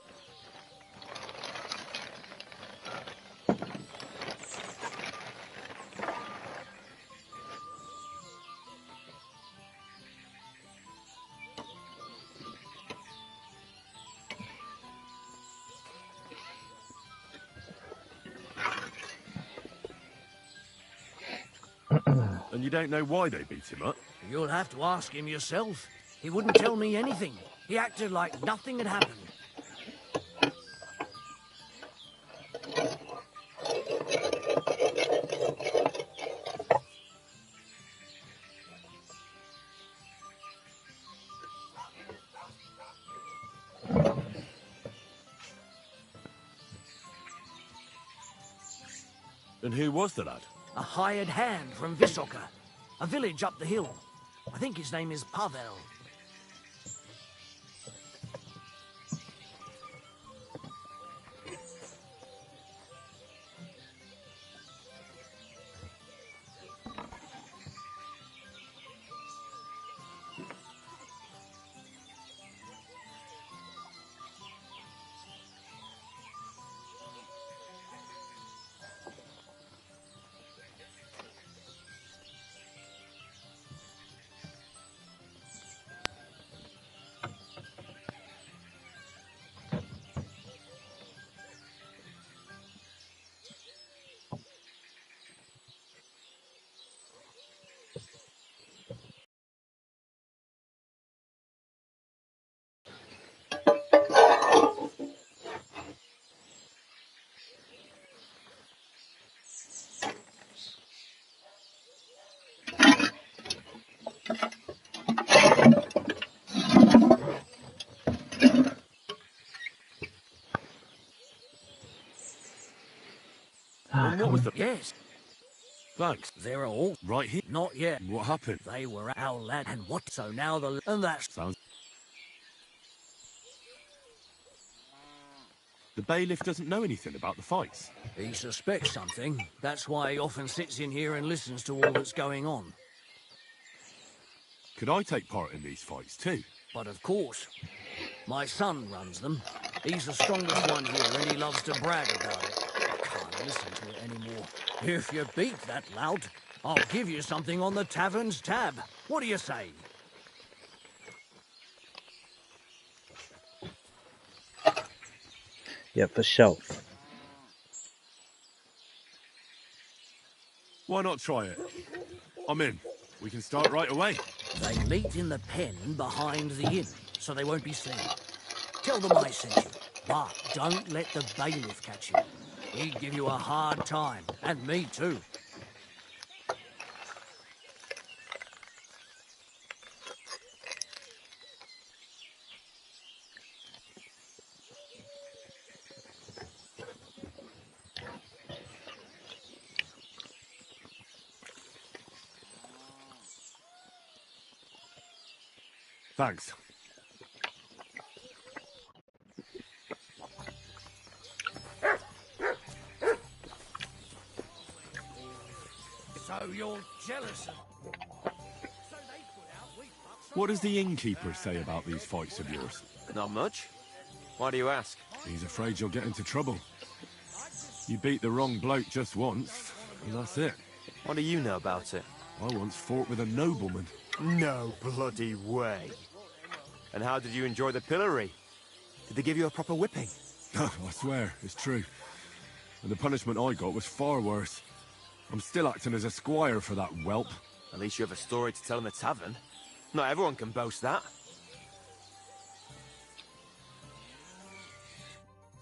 And you don't know why they beat him up? You'll have to ask him yourself. He wouldn't tell me anything. He acted like nothing had happened. And who was the lad? A hired hand from Visoka, a village up the hill. I think his name is Pavel. And what was the... Yes. Thanks. They're all... Right here? Not yet. What happened? They were our lad. And what? So now the... And that's... Sounds... The bailiff doesn't know anything about the fights. He suspects something. That's why he often sits in here and listens to all that's going on. Could I take part in these fights too? But of course. My son runs them. He's the strongest one here, and he loves to brag about it. I can't listen to it anymore. If you beat that lout, I'll give you something on the tavern's tab. What do you say? Yeah, for sure. Why not try it? I'm in. We can start right away. They meet in the pen behind the inn, so they won't be seen. Tell them I sent you, but don't let the bailiff catch you. He'd give you a hard time, and me too. Thanks. So you're jealous of... What does the innkeeper say about these fights of yours? Not much. Why do you ask? He's afraid you'll get into trouble. You beat the wrong bloke just once, and that's it. What do you know about it? I once fought with a nobleman. No bloody way. And how did you enjoy the pillory? Did they give you a proper whipping? I swear, it's true. And the punishment I got was far worse. I'm still acting as a squire for that whelp. At least you have a story to tell in the tavern. Not everyone can boast that.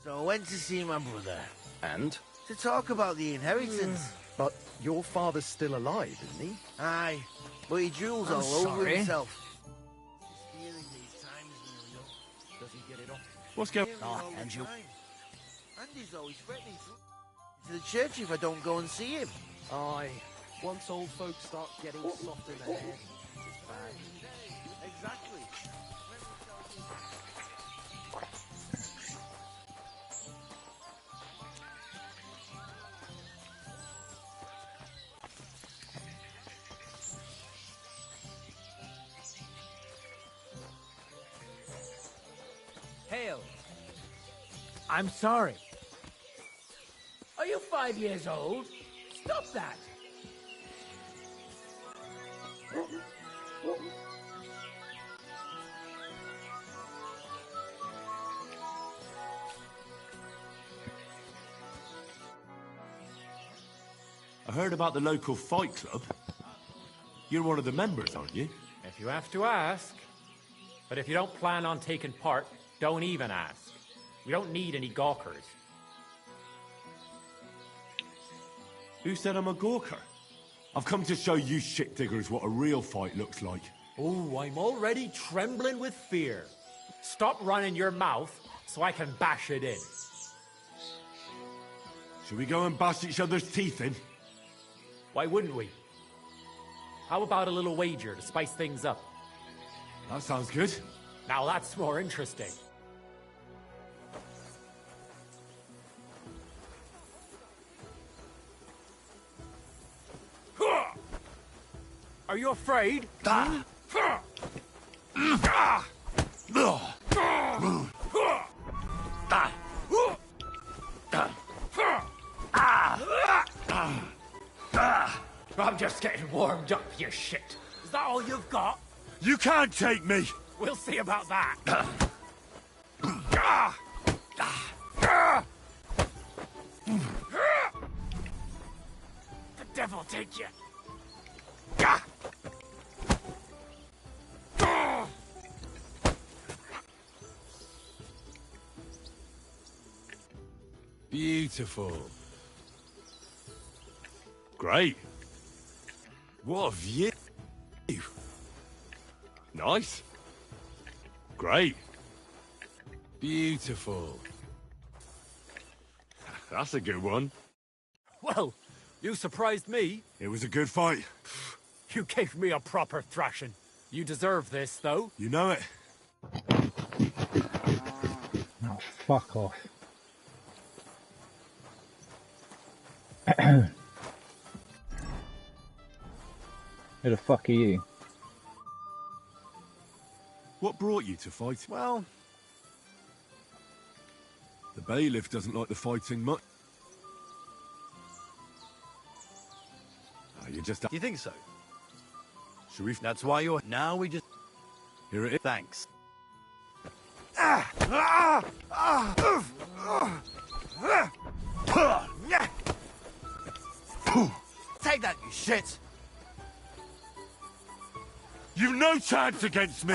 So I went to see my brother. And? To talk about the inheritance. But your father's still alive, isn't he? Aye, but he drools I'm all over sorry. himself. Does he get it off? What's going on? And you... Andy's always threatening to the church if I don't go and see him. Aye. Once old folks start getting soft in the head, it's bad. Exactly. Hail. I'm sorry. Are you 5 years old? Stop that! I heard about the local fight club. You're one of the members, aren't you? If you have to ask. But if you don't plan on taking part, don't even ask. We don't need any gawkers. Who said I'm a gawker? I've come to show you shit diggers what a real fight looks like. Oh, I'm already trembling with fear. Stop running your mouth so I can bash it in. Should we go and bash each other's teeth in? Why wouldn't we? How about a little wager to spice things up? That sounds good. Now that's more interesting. Are you afraid? I'm just getting warmed up, you shit. Is that all you've got? You can't take me! We'll see about that. The devil take you. Beautiful. Great. What a view. Nice. Great. Beautiful. That's a good one. Well, you surprised me. It was a good fight. You gave me a proper thrashing. You deserve this, though. You know it. Oh, fuck off. Who the fuck are you? What brought you to fight? Well, the bailiff doesn't like the fighting much. You just... Do you think so? Should we... That's why you're... Now we just... Here it is. Thanks. Take that, you shit! You've no chance against me!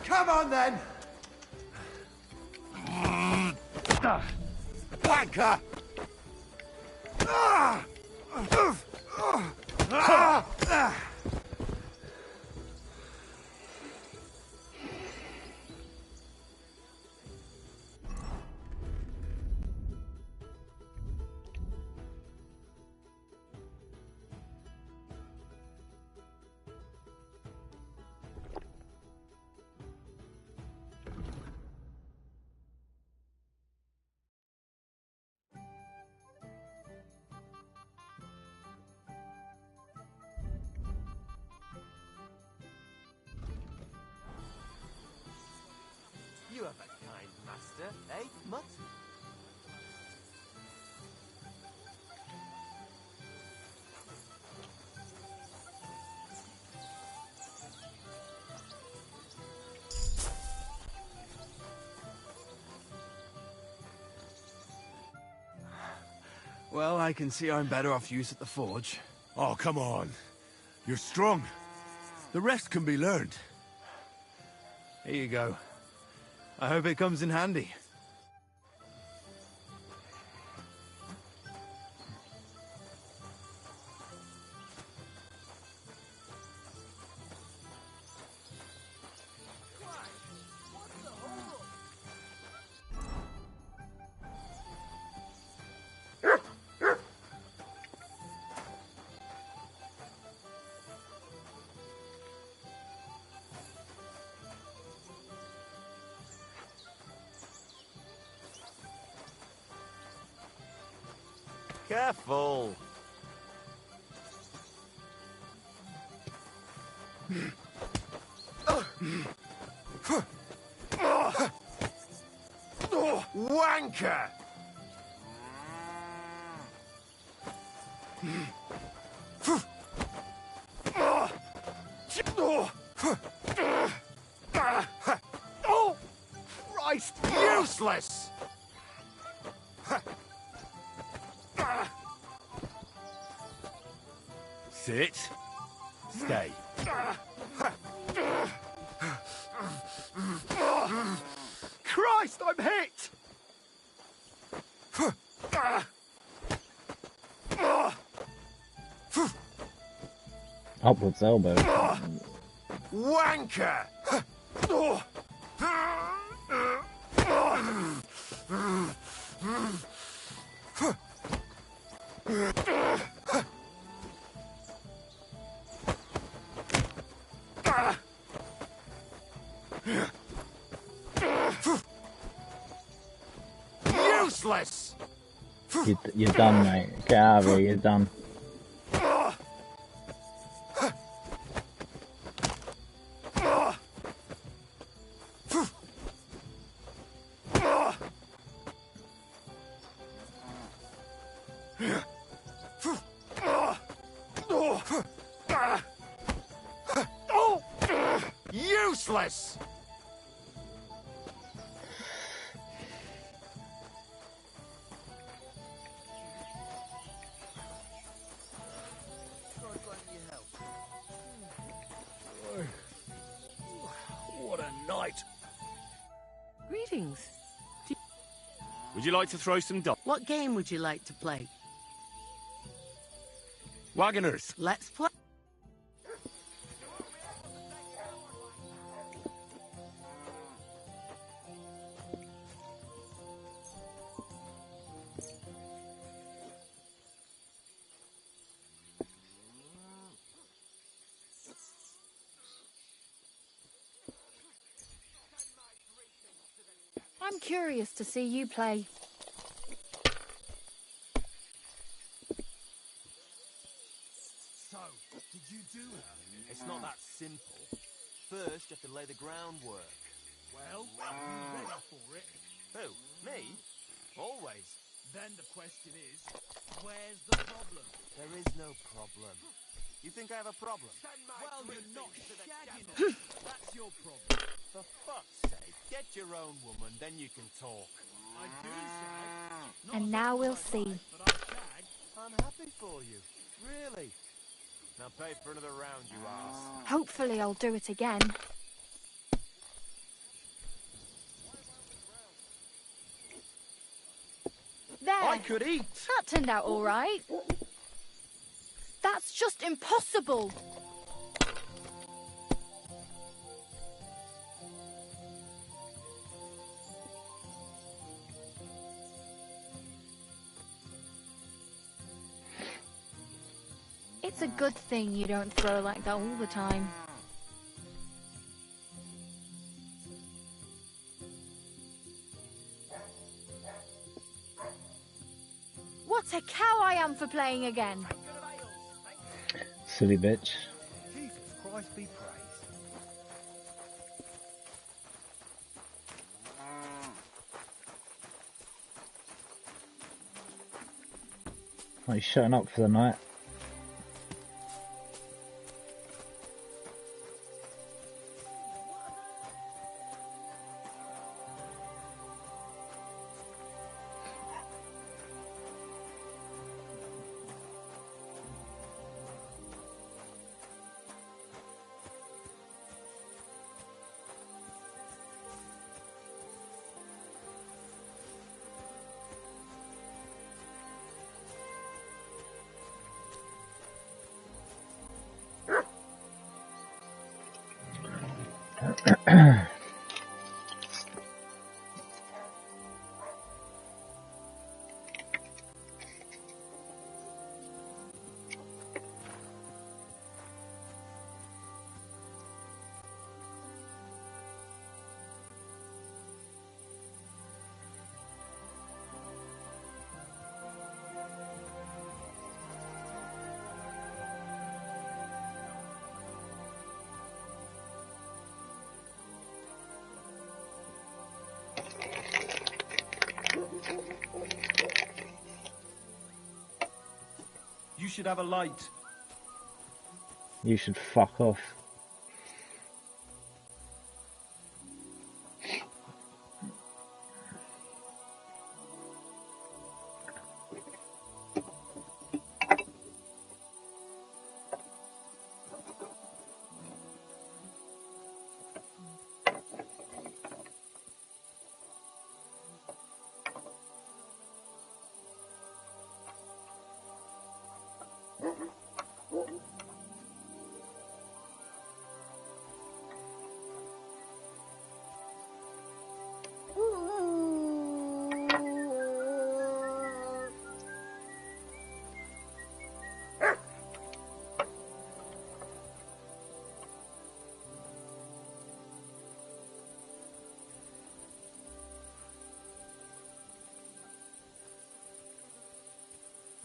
Come on then! Wanker! You have a kind master, eh, Mutt? Well, I can see I'm better off use at the forge. Oh, come on. You're strong. The rest can be learned. Here you go. I hope it comes in handy. Careful! Wanker! Oh! Christ! Useless! Sit. Stay. Christ, I'm hit! Upwards elbow. Wanker! Useless! You're done, mate. Get out of here, you're done. Greetings. Would you like to throw some dice? What game would you like to play? Wagoners. Let's play. I'm curious to see you play. So, did you do her? It's not that simple. First, you have to lay the groundwork. Well, you ready for it? Who? Me? Always. Then the question is, where's the problem? There is no problem. You think I have a problem? Well, you're not shagging her. That's your problem. For fuck's sake, get your own woman, then you can talk. I do shag. And now we'll see. But I shag. I'm happy for you. Really. Now pay for another round, you arse. Hopefully I'll do it again. There! I could eat! That turned out all right. That's just impossible! It's a good thing you don't throw like that all the time. What a cow I am for playing again! Silly bitch. Jesus Christ be praised. Oh, he's shutting up for the night. You should have a light. You should fuck off.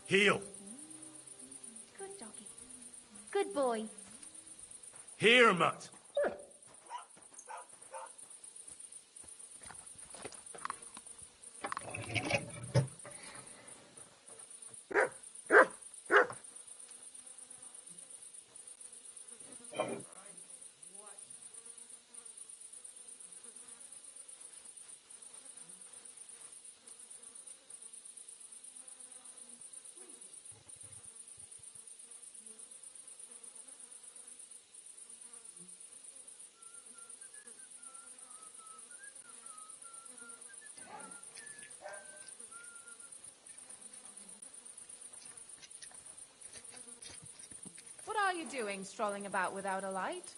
Heel. Good doggy. Good boy. Here, Mutt. you doing, strolling about without a light?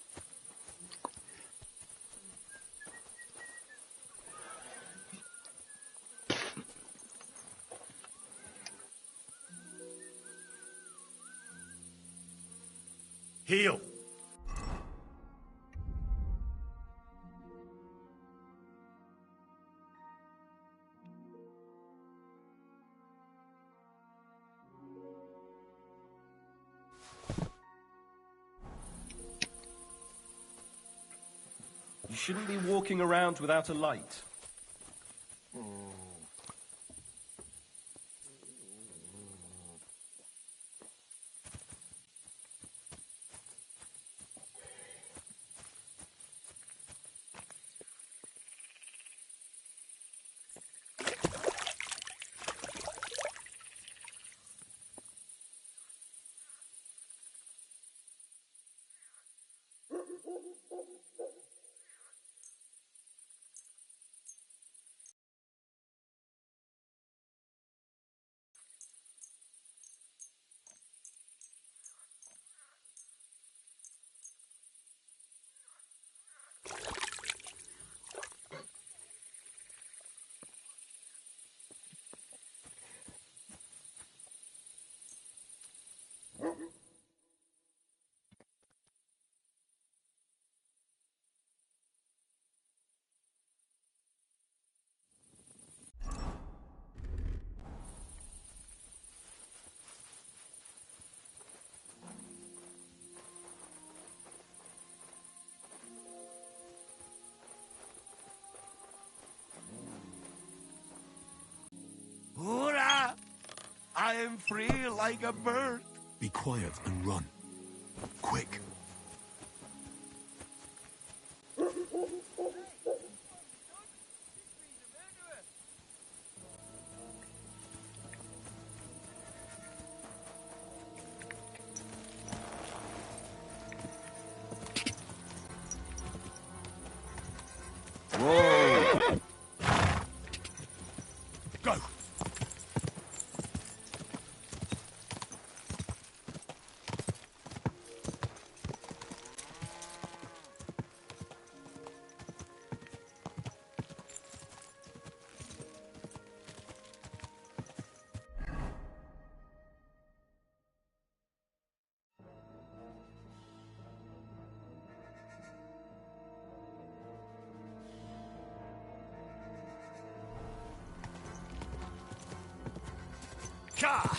Heal! You shouldn't be walking around without a light. Hurrah! I am free like a bird. Be quiet and run. Quick. Whoa! Go! Ka!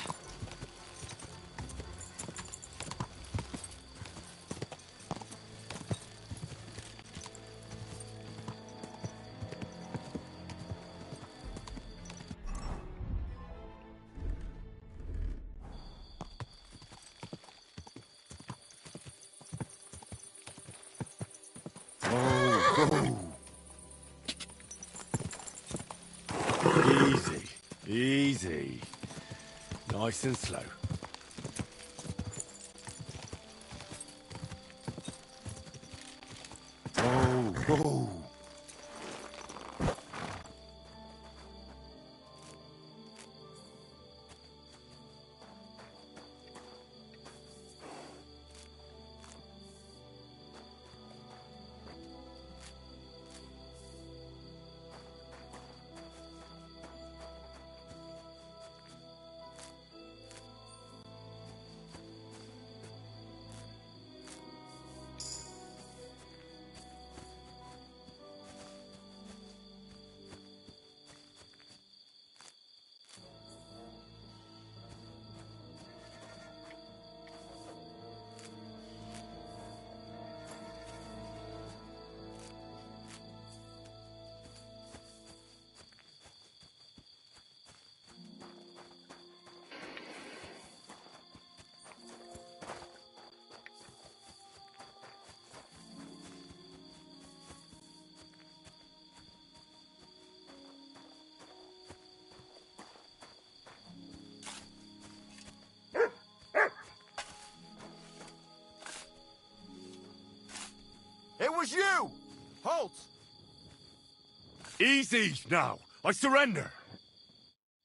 Easy. Easy. Nice and slow. Whoa! It was you! Halt! Easy now. I surrender.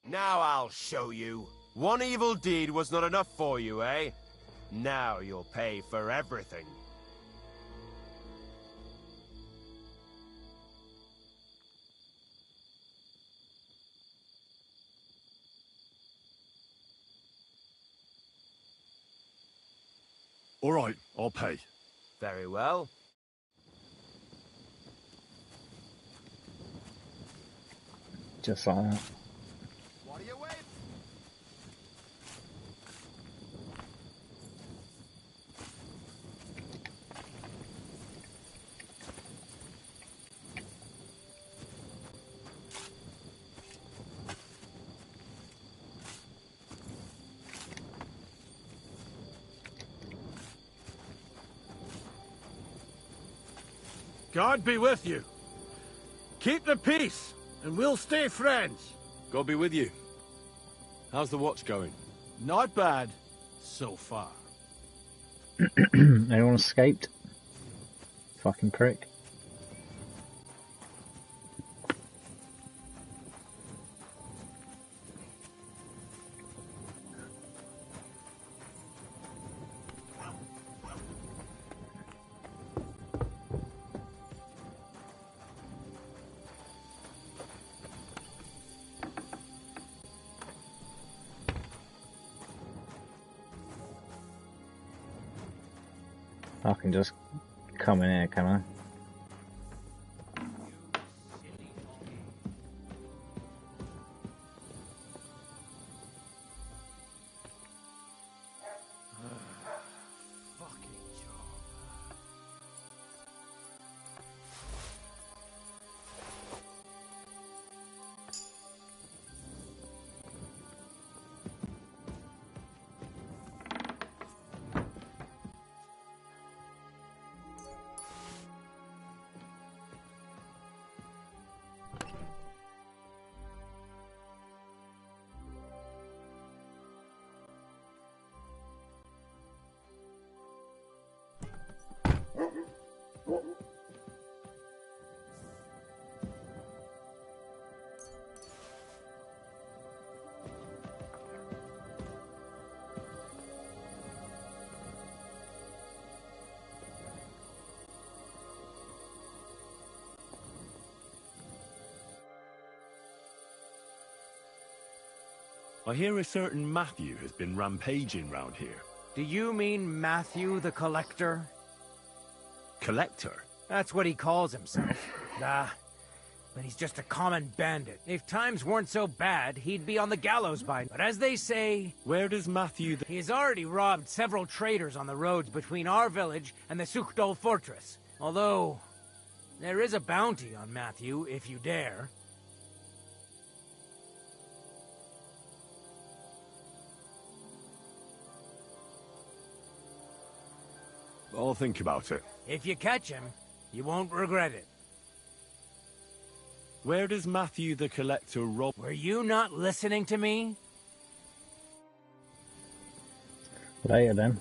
Now I'll show you. One evil deed was not enough for you, eh? Now you'll pay for everything. All right, I'll pay. Very well. Just like that. What are you waiting? God be with you. Keep the peace, and we'll stay friends. God be with you. How's the watch going? Not bad, so far. Anyone escaped? Fucking prick. I can just come in here, can I? I hear a certain Matthew has been rampaging round here. Do you mean Matthew the Collector? Collector? That's what he calls himself. Nah, but he's just a common bandit. If times weren't so bad, he'd be on the gallows by now. But as they say... Where does Matthew... He's already robbed several traders on the roads between our village and the Sukhdol fortress. Although, there is a bounty on Matthew, if you dare. I'll think about it. If you catch him, you won't regret it. Where does Matthew the Collector rob... Were you not listening to me? Later then.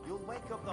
You'll wake up the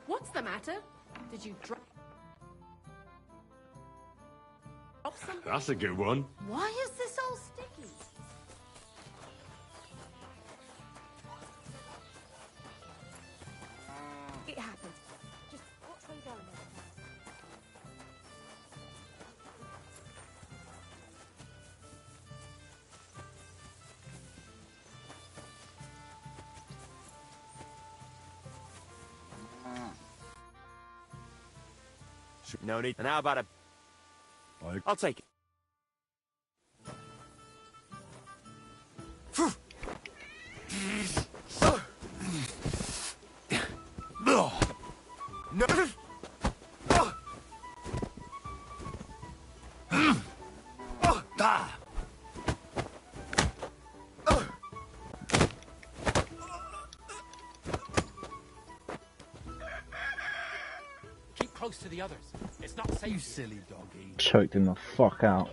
What's the matter? Did you drop something? That's a good one. Why is this all sticky? It happens. Just watch where you're going. No need. And how about a... I'll take it. No. Keep close to the others. It's not safe. You silly doggy. Choked him the fuck out.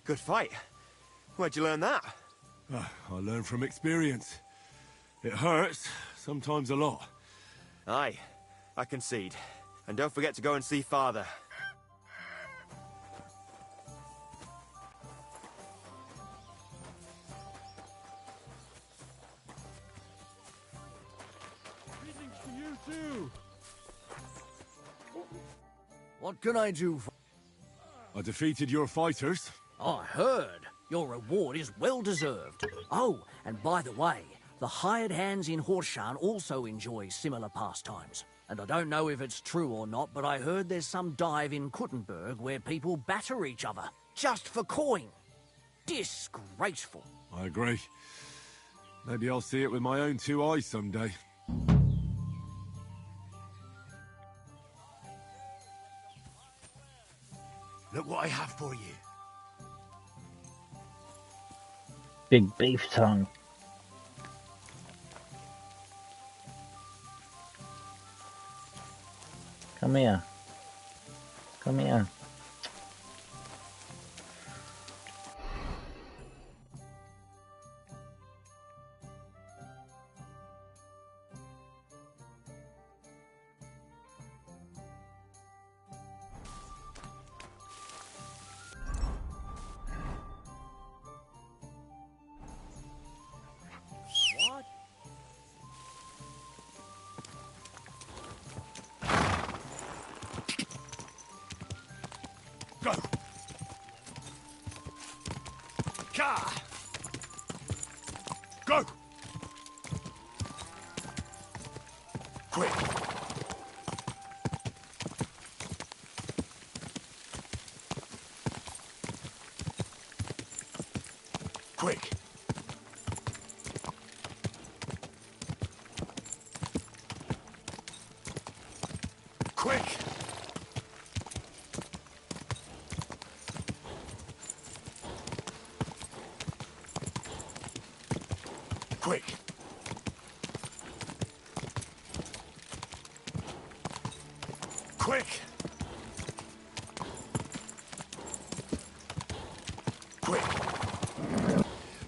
Good fight. Where'd you learn that? I learn from experience. It hurts, sometimes a lot. Aye, I concede. And don't forget to go and see Father. Greetings to you too. What can I do for... I defeated your fighters. I heard. Your reward is well deserved. Oh, and by the way, the hired hands in Horshan also enjoy similar pastimes. And I don't know if it's true or not, but I heard there's some dive in Kuttenberg where people batter each other, just for coin. Disgraceful. I agree. Maybe I'll see it with my own two eyes someday. Look what I have for you. Big beef tongue. Come here. Come here. What? Go! Ka! Go! Quick! Quick! Quick! Quick! Quick! Quick!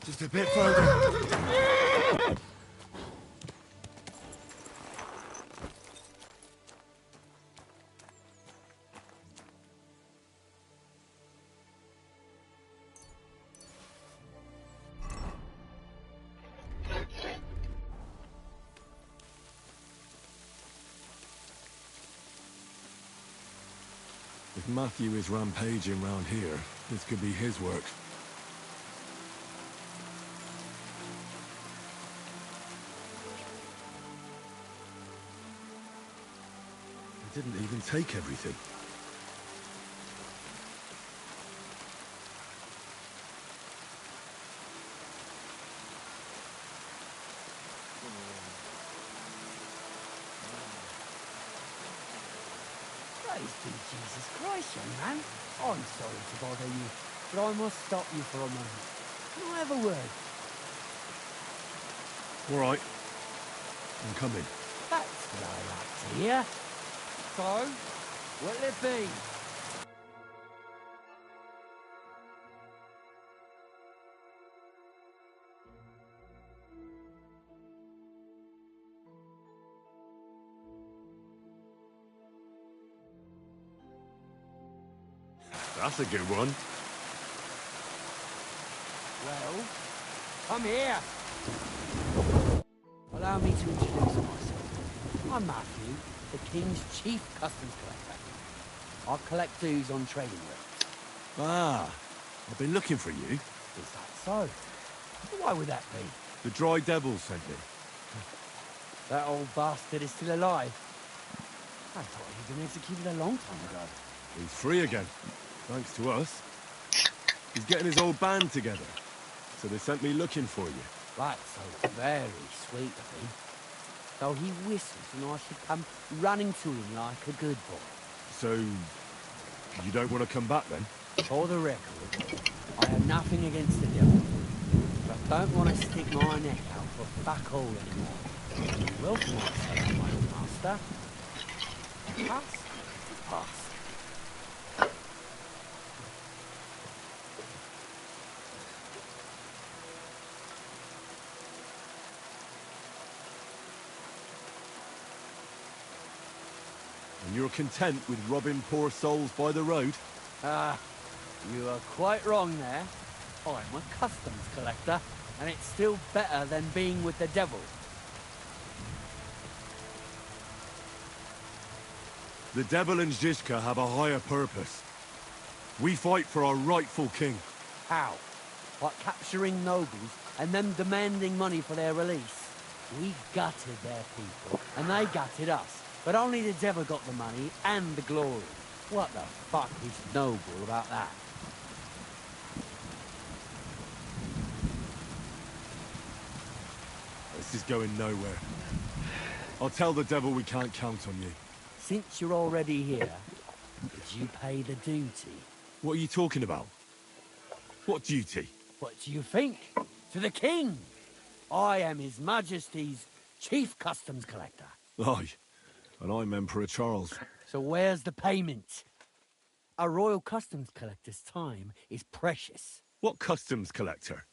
Just a bit further. If Matthew is rampaging round here, this could be his work. They didn't even take everything. Praise be Jesus Christ, young man. I'm sorry to bother you, but I must stop you for a moment. Can I have a word? All right. I'm coming. That's what I like to hear. So, what'll it be? That's a good one. Well, come here. Allow me to introduce myself. I'm Matthew, the King's Chief Customs Collector. I collect dues on trading routes. Ah, I've been looking for you. Is that so? Why would that be? The Dry Devil sent me. That old bastard is still alive. I thought he'd been executed a long time ago. He's free again, thanks to us. He's getting his old band together, so they sent me looking for you. Right, so very sweet of him. So he whistles and I should come running to him like a good boy. So, you don't want to come back then? For the record, I have nothing against the devil, but I don't want to stick my neck out for fuck all anymore. You're welcome, I say, my old master. Ask, ask. And you're content with robbing poor souls by the road? Ah, you are quite wrong there. I'm a customs collector, and it's still better than being with the devil. The devil and Zizka have a higher purpose. We fight for our rightful king. How? Like capturing nobles and them demanding money for their release? We gutted their people, and they gutted us. But only the devil got the money and the glory. What the fuck is noble about that? This is going nowhere. I'll tell the devil we can't count on you. Since you're already here, did you pay the duty? What are you talking about? What duty? What do you think? To the king! I am His Majesty's Chief Customs Collector. Aye, and I'm Emperor Charles. So where's the payment? A royal customs collector's time is precious. What customs collector?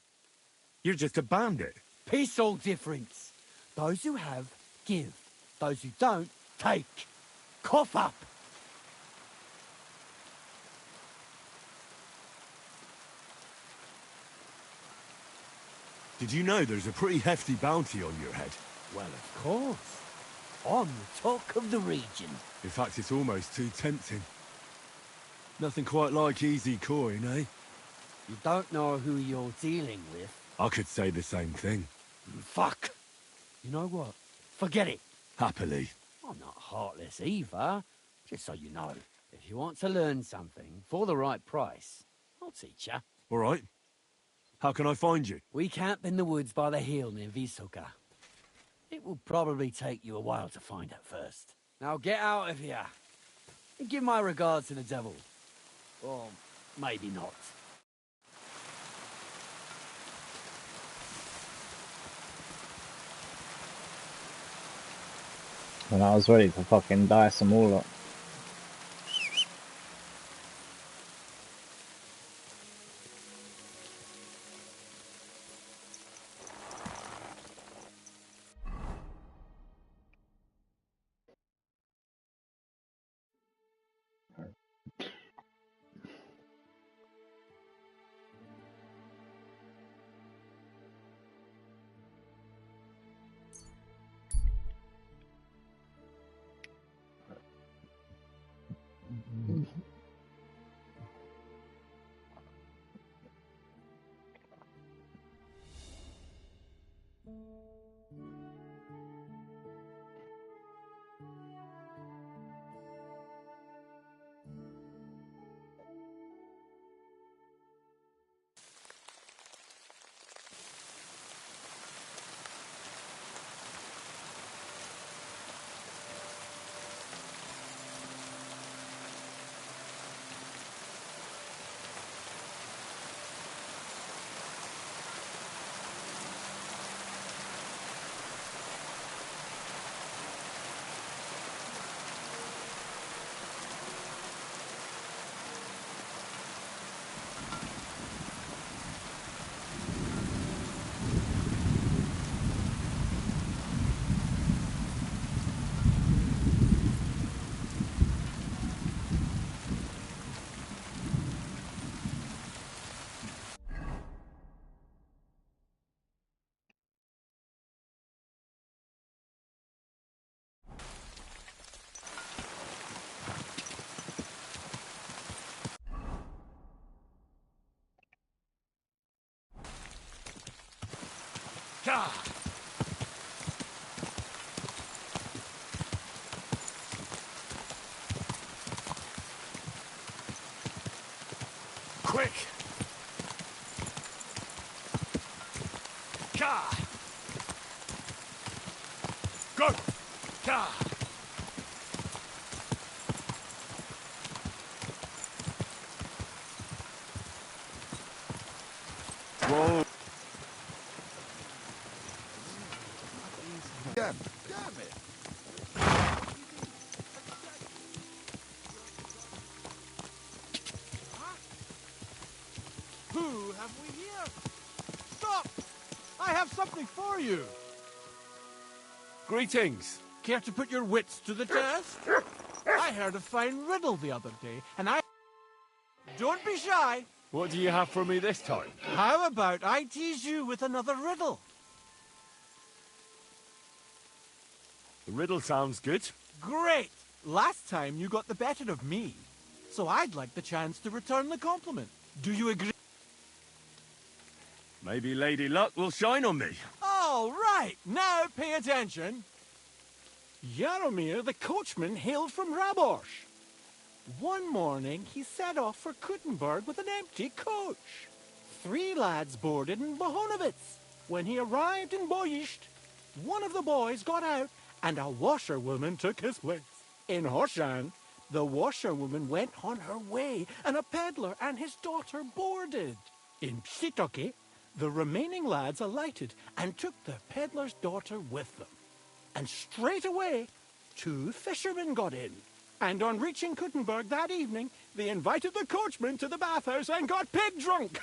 You're just a bandit. Peace all difference. Those who have, give. Those who don't, take. Cough up! Did you know there's a pretty hefty bounty on your head? Well, of course. I'm the talk of the region. In fact, it's almost too tempting. Nothing quite like easy coin, eh? You don't know who you're dealing with. I could say the same thing. Fuck! You know what? Forget it. Happily. I'm not heartless either. Just so you know. If you want to learn something for the right price, I'll teach you. All right. How can I find you? We camp in the woods by the hill near Visoka. It will probably take you a while to find it first. Now get out of here. And give my regards to the devil. Or maybe not. And I was ready to fucking dice them all up. Quick! Ka! Go! Ka! Whoa! Damn it! Who have we here? Stop! I have something for you. Greetings. Care to put your wits to the test? I heard a fine riddle the other day, and I... Don't be shy. What do you have for me this time? How about I tease you with another riddle? The riddle sounds good. Great! Last time you got the better of me, so I'd like the chance to return the compliment. Do you agree? Maybe Lady Luck will shine on me. All right, now pay attention. Jaromir the coachman hailed from Rabosch. One morning he set off for Kuttenberg with an empty coach. 3 lads boarded in Bohonovitz. When he arrived in Boyicht, one of the boys got out and a washerwoman took his place. In Hoshan, the washerwoman went on her way and a peddler and his daughter boarded. In Psitoke, the remaining lads alighted and took the peddler's daughter with them. And straight away, 2 fishermen got in. And on reaching Kuttenberg that evening, they invited the coachman to the bathhouse and got pig drunk.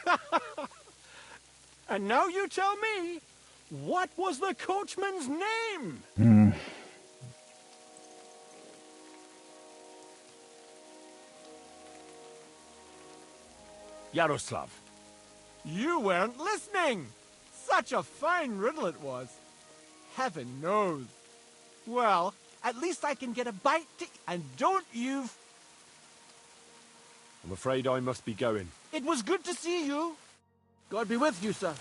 And now you tell me, what was the coachman's name? Yaroslav. You weren't listening. Such a fine riddle it was. Heaven knows. Well, at least I can get a bite to... And don't you... I'm afraid I must be going. It was good to see you. God be with you, sir.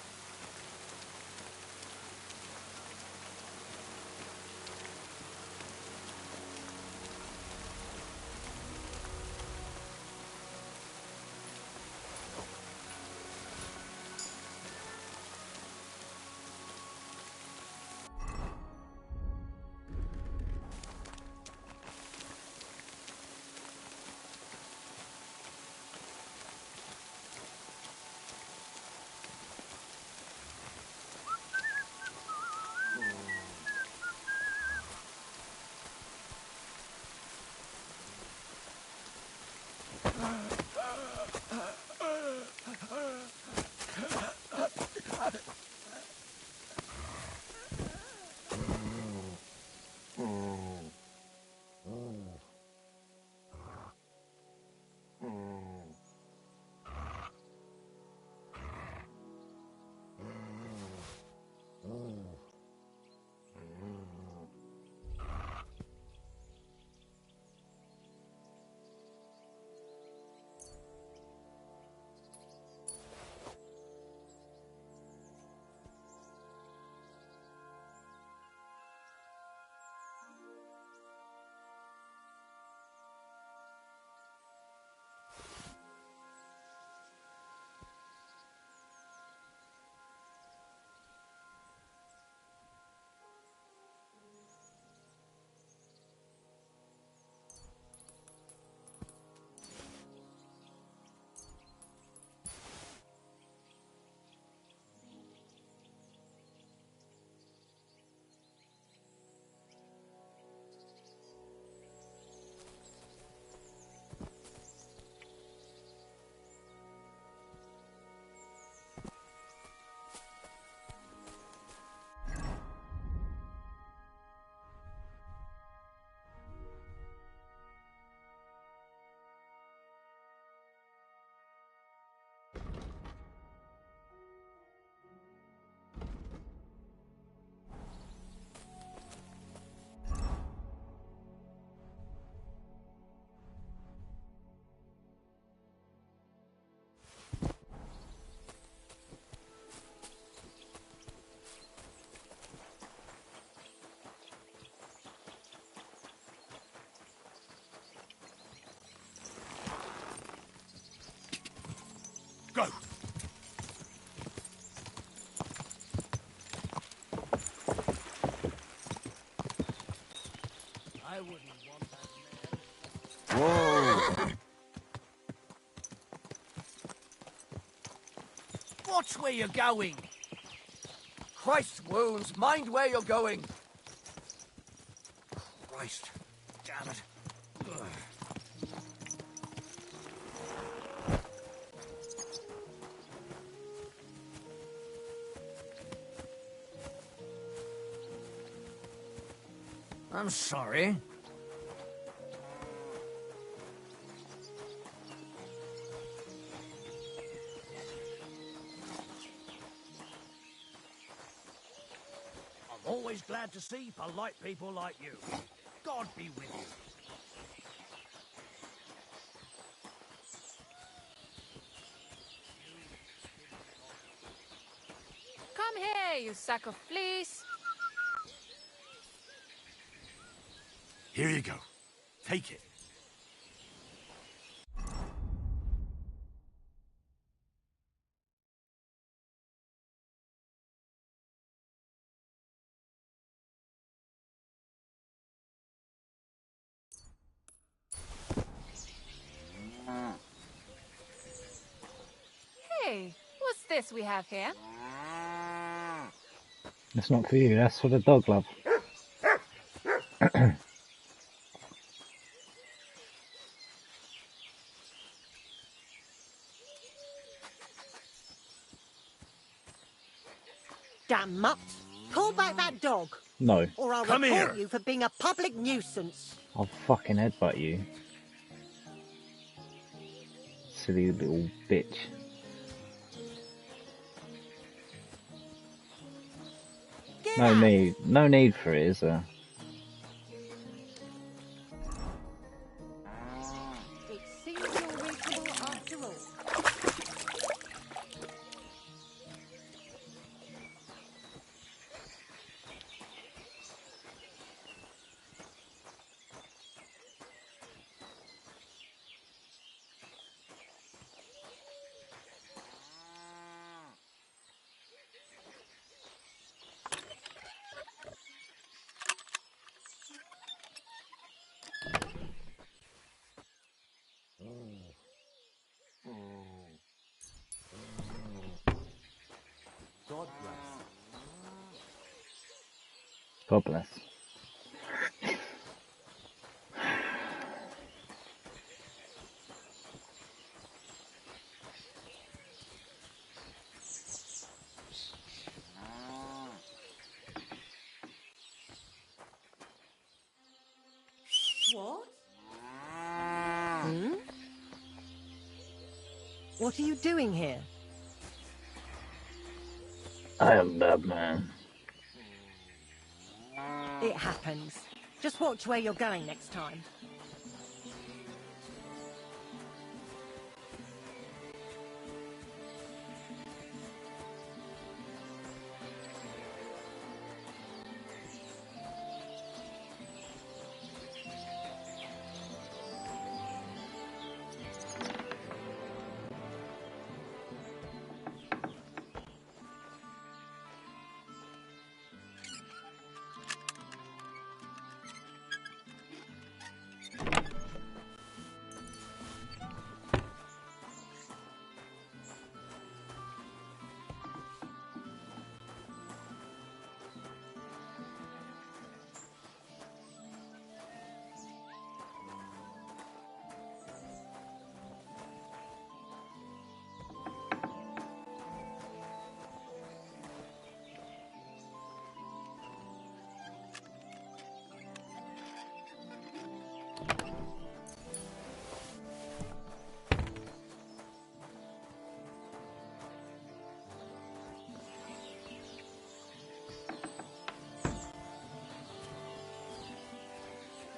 I wouldn't want that man. Whoa! Watch where you're going! Christ wounds, mind where you're going! Christ, damn it. Ugh. I'm sorry. I'm always glad to see polite people like you. God be with you. Come here, you sack of fleece. Here you go. Take it. Hey, what's this we have here? It's not for you, that's for the dog, love. Damn mutt. Call back that dog. No. Or I'll Come report here. you for being a public nuisance. I'll fucking headbutt you. Silly little bitch. No need for it, is there? It seems you're reachable after all. God bless. God bless. What? Hmm? What are you doing here? I am Batman. It happens. Just watch where you're going next time.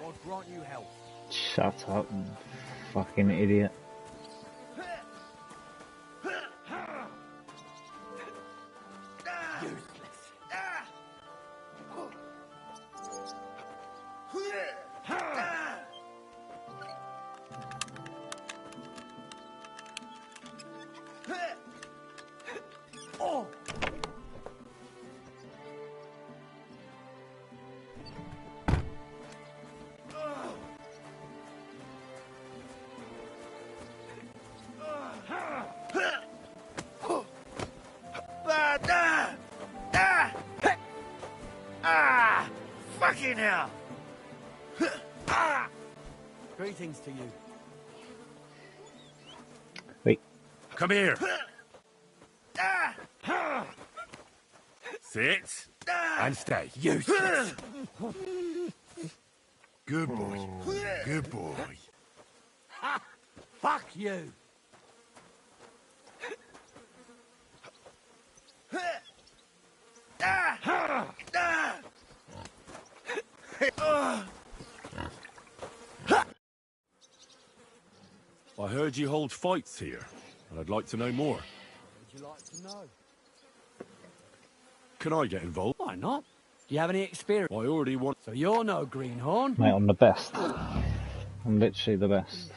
God grant you health. Shut up, fucking idiot. Oh! Greetings to you. Wait. Come here. Sit. And stay. Useless. Good boy. Good boy. Ha! Fuck you. I heard you hold fights here, and I'd like to know more. Would you like to know? Can I get involved? Why not? Do you have any experience? I already want... So you're no greenhorn? Mate, I'm the best. I'm literally the best.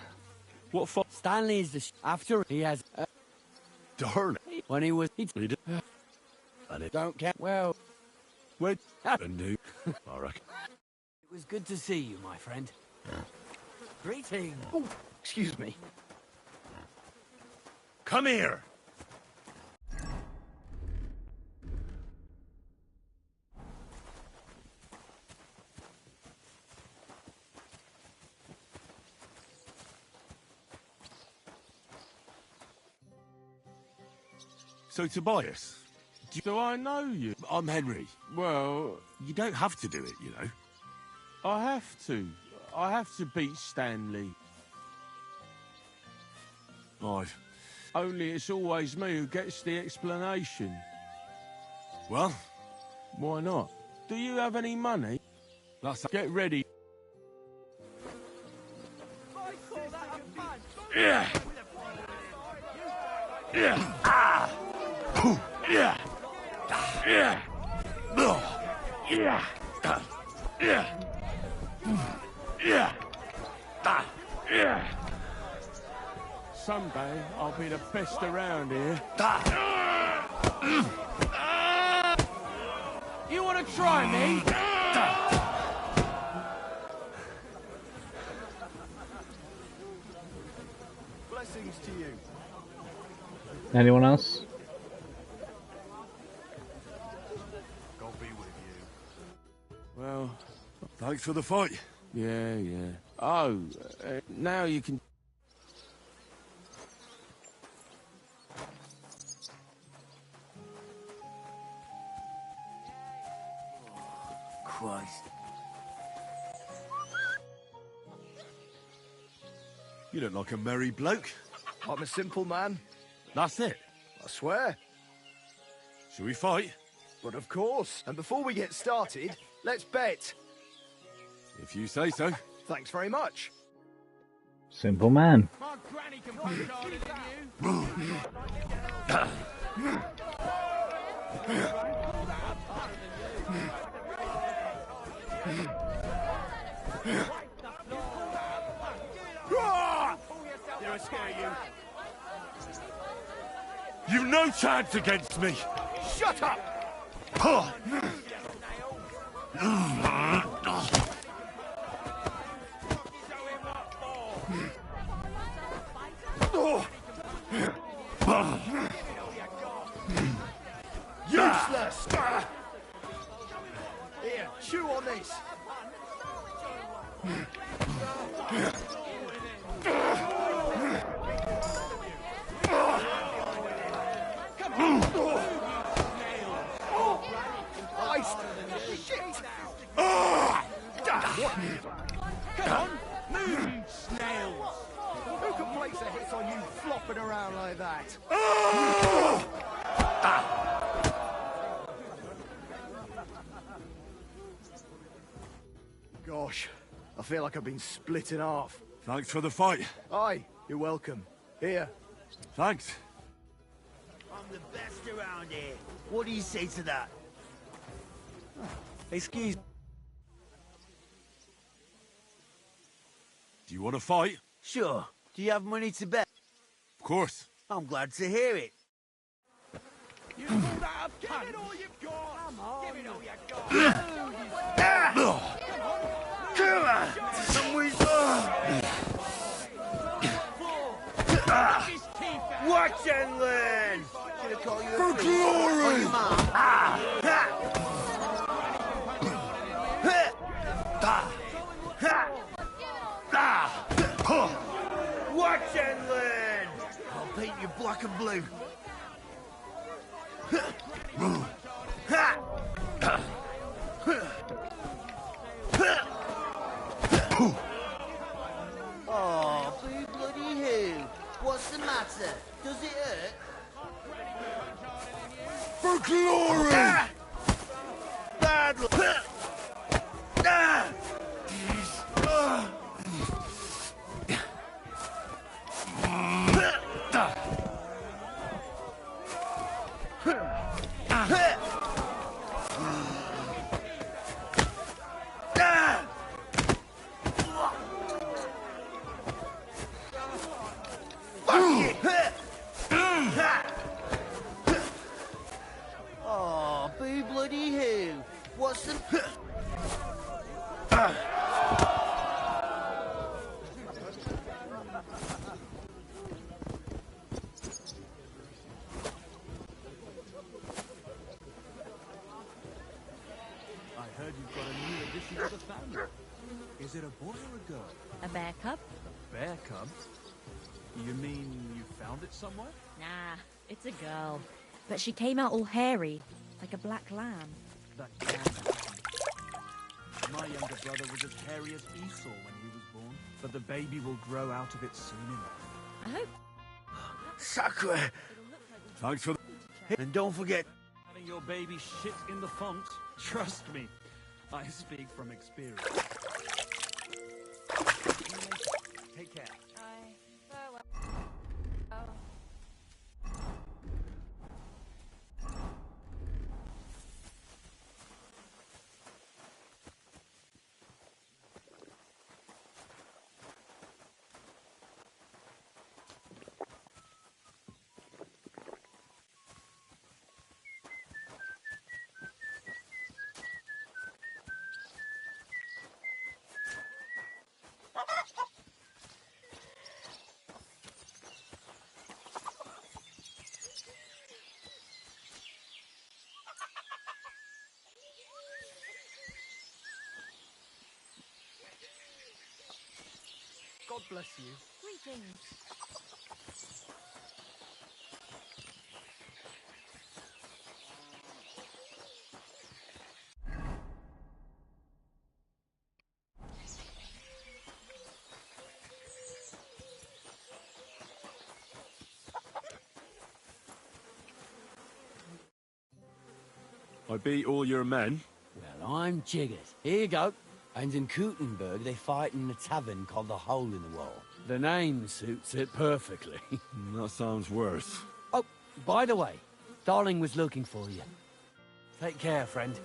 What fight? Stanley is the... After he has... Darn it. When he was... Read it. And it... Don't care. Well... Wait. And who? I reckon. It was good to see you, my friend. Greetings. Oh, excuse me. Come here. So, Tobias, do I know you? I'm Henry. Well... You don't have to do it, you know. I have to. I have to beat Stanley. I've... Only it's always me who gets the explanation. Well? Why not? Do you have any money? Get ready. Yeah! Yeah! Ah! Yeah! Yeah! Yeah! Yeah! Yeah! Yeah! Someday I'll be the best around here. You want to try me? Blessings to you. Anyone else? God be with you. Well, thanks for the fight. Yeah. Oh, now you can... Christ. You look like a merry bloke. I'm a simple man. That's it. I swear. Shall we fight? But of course. And before we get started, let's bet. If you say so. Thanks very much. Simple man. My granny can work harder than you. Did I scare you? You've no chance against me. Shut up! Useless! Here, chew on this. Christ! Shit! Come on, move, snails! Who can place a hit on you flopping around like that? Gosh, I feel like I've been split in half. Thanks for the fight. Aye, you're welcome. Here. Thanks. I'm the best around here. What do you say to that? Excuse me. Do you want to fight? Sure. Do you have money to bet? Of course. I'm glad to hear it. You pulled out a punch. Give it all you've got. Come on. Give it all you've got. Come on. Somewhere's... Watch and learn. Gonna call you For glory! black and blue. Oh, boo bloody who? What's the matter? Does it hurt? For glory! Bad luck. Oh, boo bloody who? What's the... I heard you've got a new addition to the family. Is it a boy or a girl? A bear cub? Bear cub? You mean you found it somewhere? Nah, it's a girl. But she came out all hairy, like a black lamb. That can't happen. My younger brother was as hairy as Esau when he was born, but the baby will grow out of it soon enough. I hope. Sacre. Thanks for... And don't forget... Having your baby shit in the font, trust me, I speak from experience. Take care. Farewell. God bless you. Greetings. I beat all your men. Well, I'm jiggered. Here you go. And in Kuttenberg, they fight in a tavern called the Hole in the Wall. The name suits it perfectly. That sounds worse. Oh, by the way, Darling was looking for you. Take care, friend.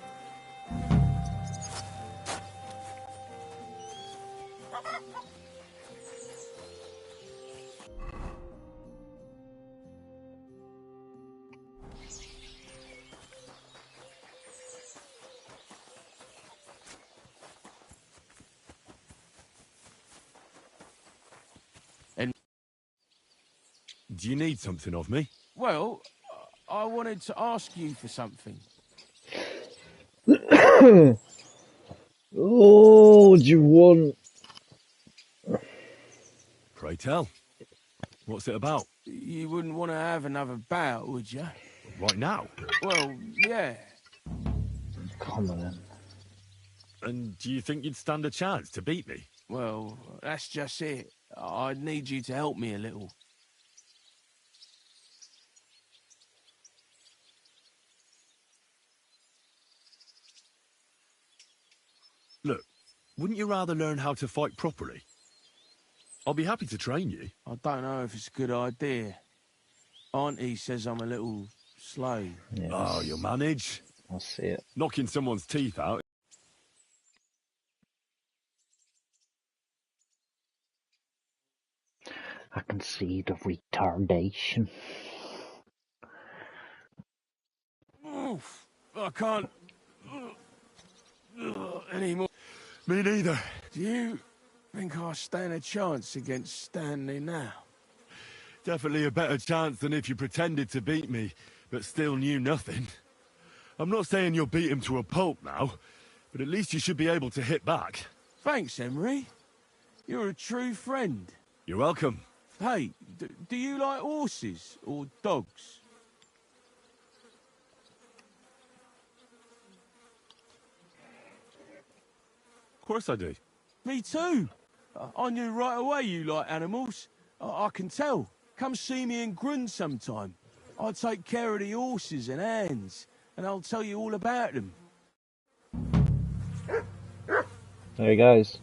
Do you need something of me? Well, I wanted to ask you for something. Oh, what do you want? Pray tell. What's it about? You wouldn't want to have another bout, would you? Right now? Well, yeah. Come on. And do you think you'd stand a chance to beat me? Well, that's just it. I'd need you to help me a little. Look, wouldn't you rather learn how to fight properly? I'll be happy to train you. I don't know if it's a good idea. Auntie says I'm a little slow. Yes. Oh, you'll manage. I'll see it. Knocking someone's teeth out. I can see the retardation. Oof, I can't anymore. Me neither. Do you think I stand a chance against Stanley now? Definitely a better chance than if you pretended to beat me, but still knew nothing. I'm not saying you'll beat him to a pulp now, but at least you should be able to hit back. Thanks, Emery. You're a true friend. You're welcome. Hey, do you like horses or dogs? Of course I do. Me too. I knew right away you like animals. I can tell. Come see me in Grun sometime. I take care of the horses and hands, and I'll tell you all about them. There he goes.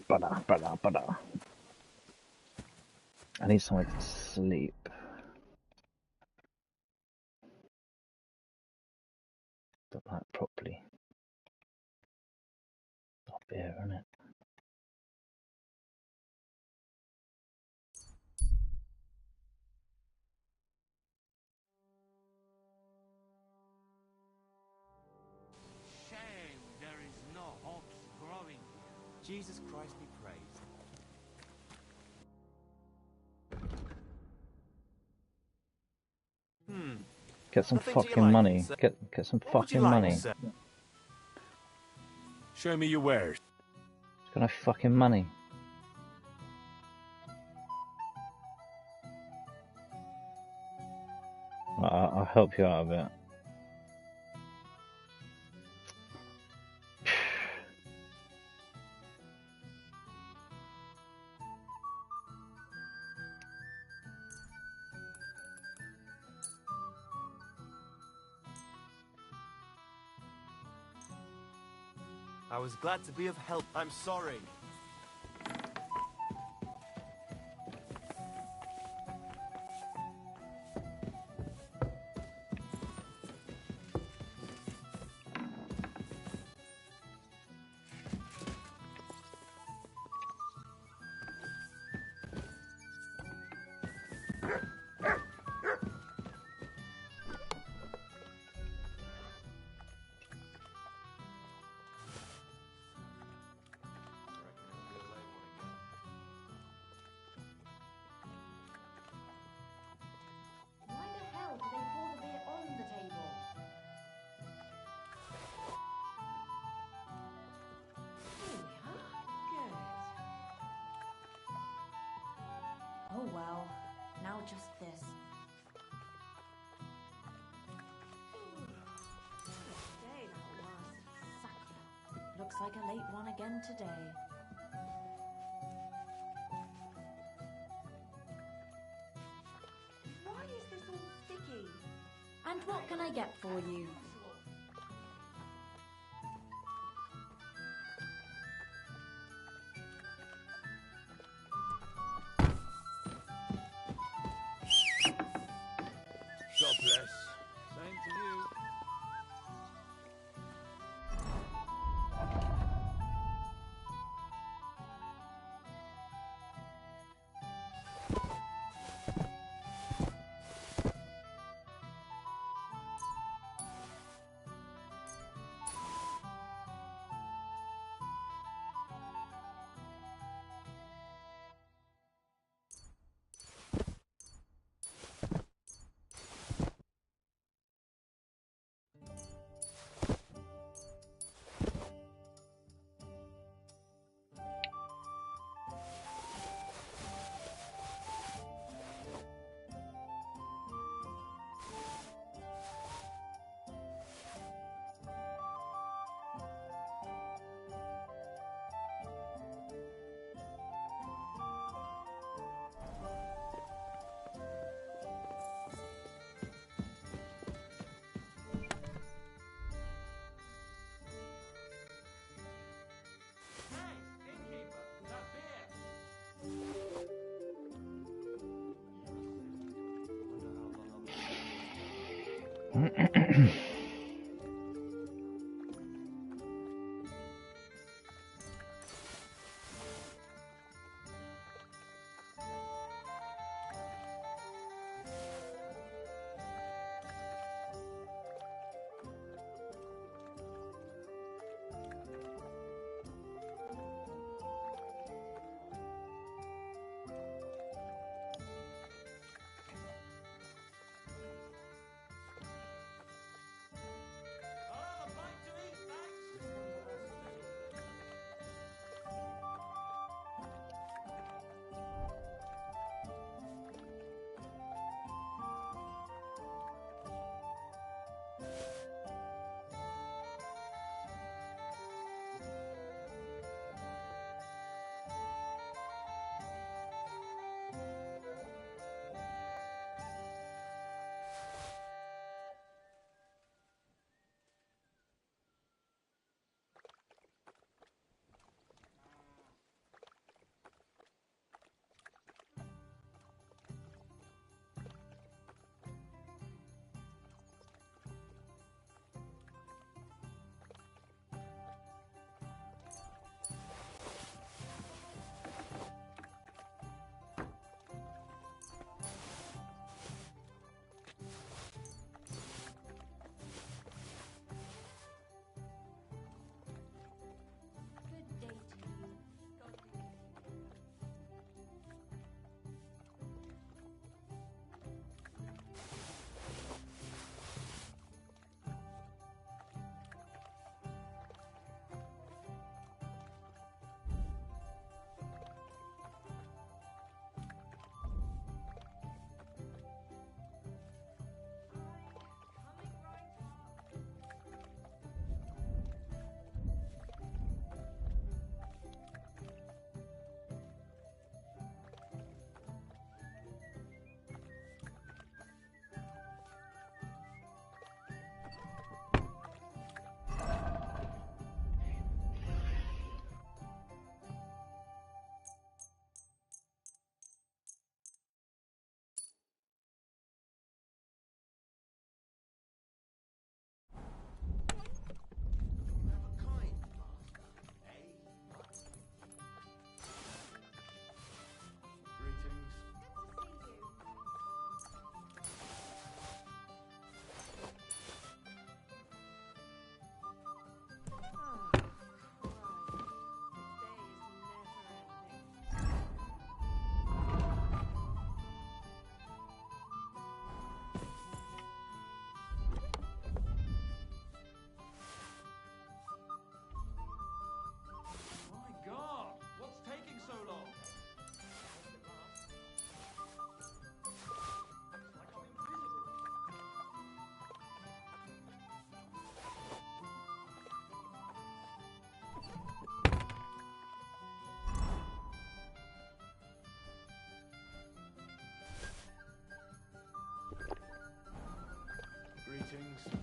Bada. I need somewhere to sleep. But like properly. Up here, isn't it? Shame there is no hops growing here. Jesus Christ be praised. Get some Nothing to your fucking liking, money. sir. Get some What would you fucking like, money. sir? Show me your wares. Got no fucking money. I'll help you out a bit. I was glad to be of help. I'm sorry. Why the hell do they pour the beer on the table? Here we are. Good. Oh well. Now just this. Day that was. Sacre. Looks like a late one again today. Why is this all sticky? And what can I get for you? God bless. Same to you.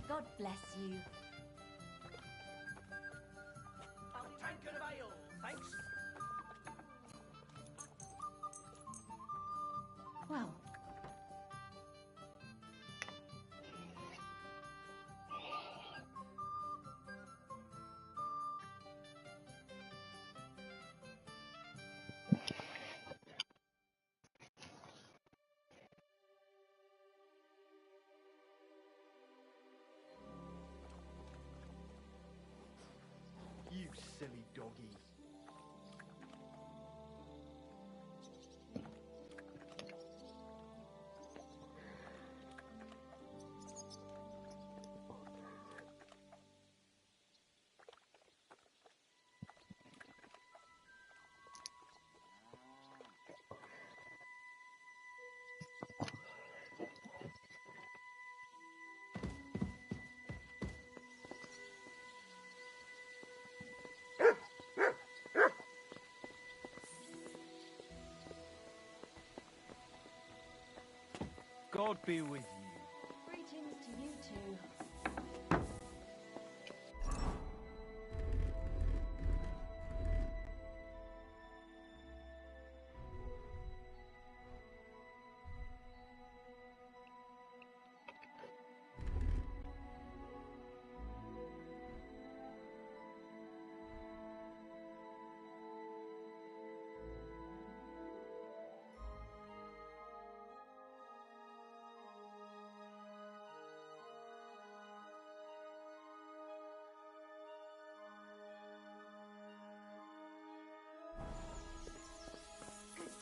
God bless you. A tankard of ale, thanks. Well, You silly doggy. God be with you. Greetings to you too.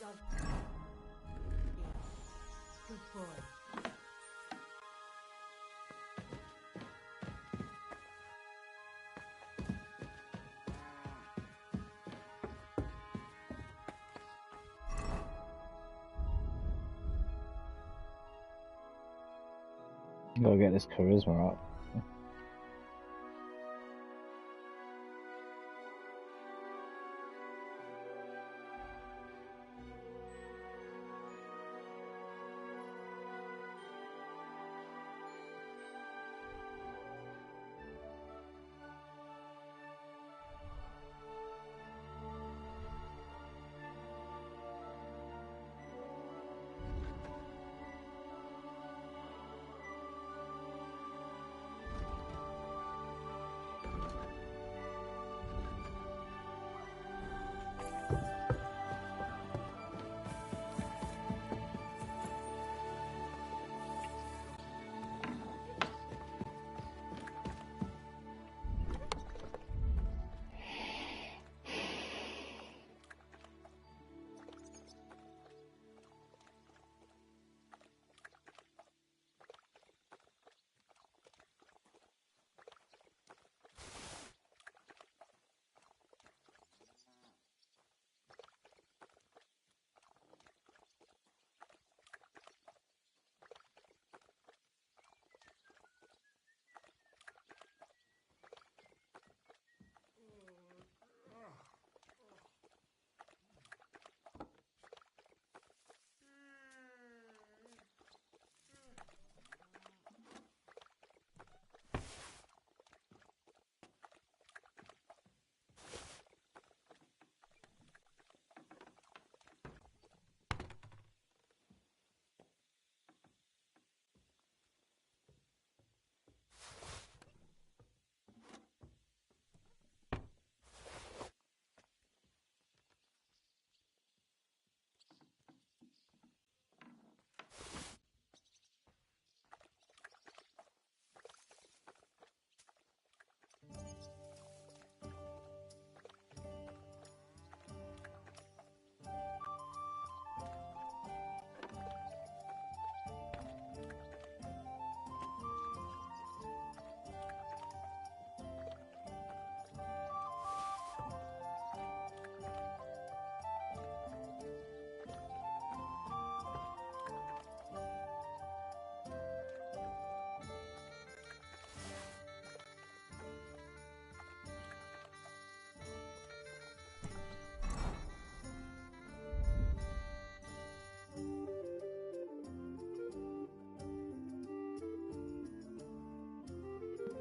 Good boy. Gotta get this charisma up.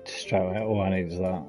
Straight away, all I need is that.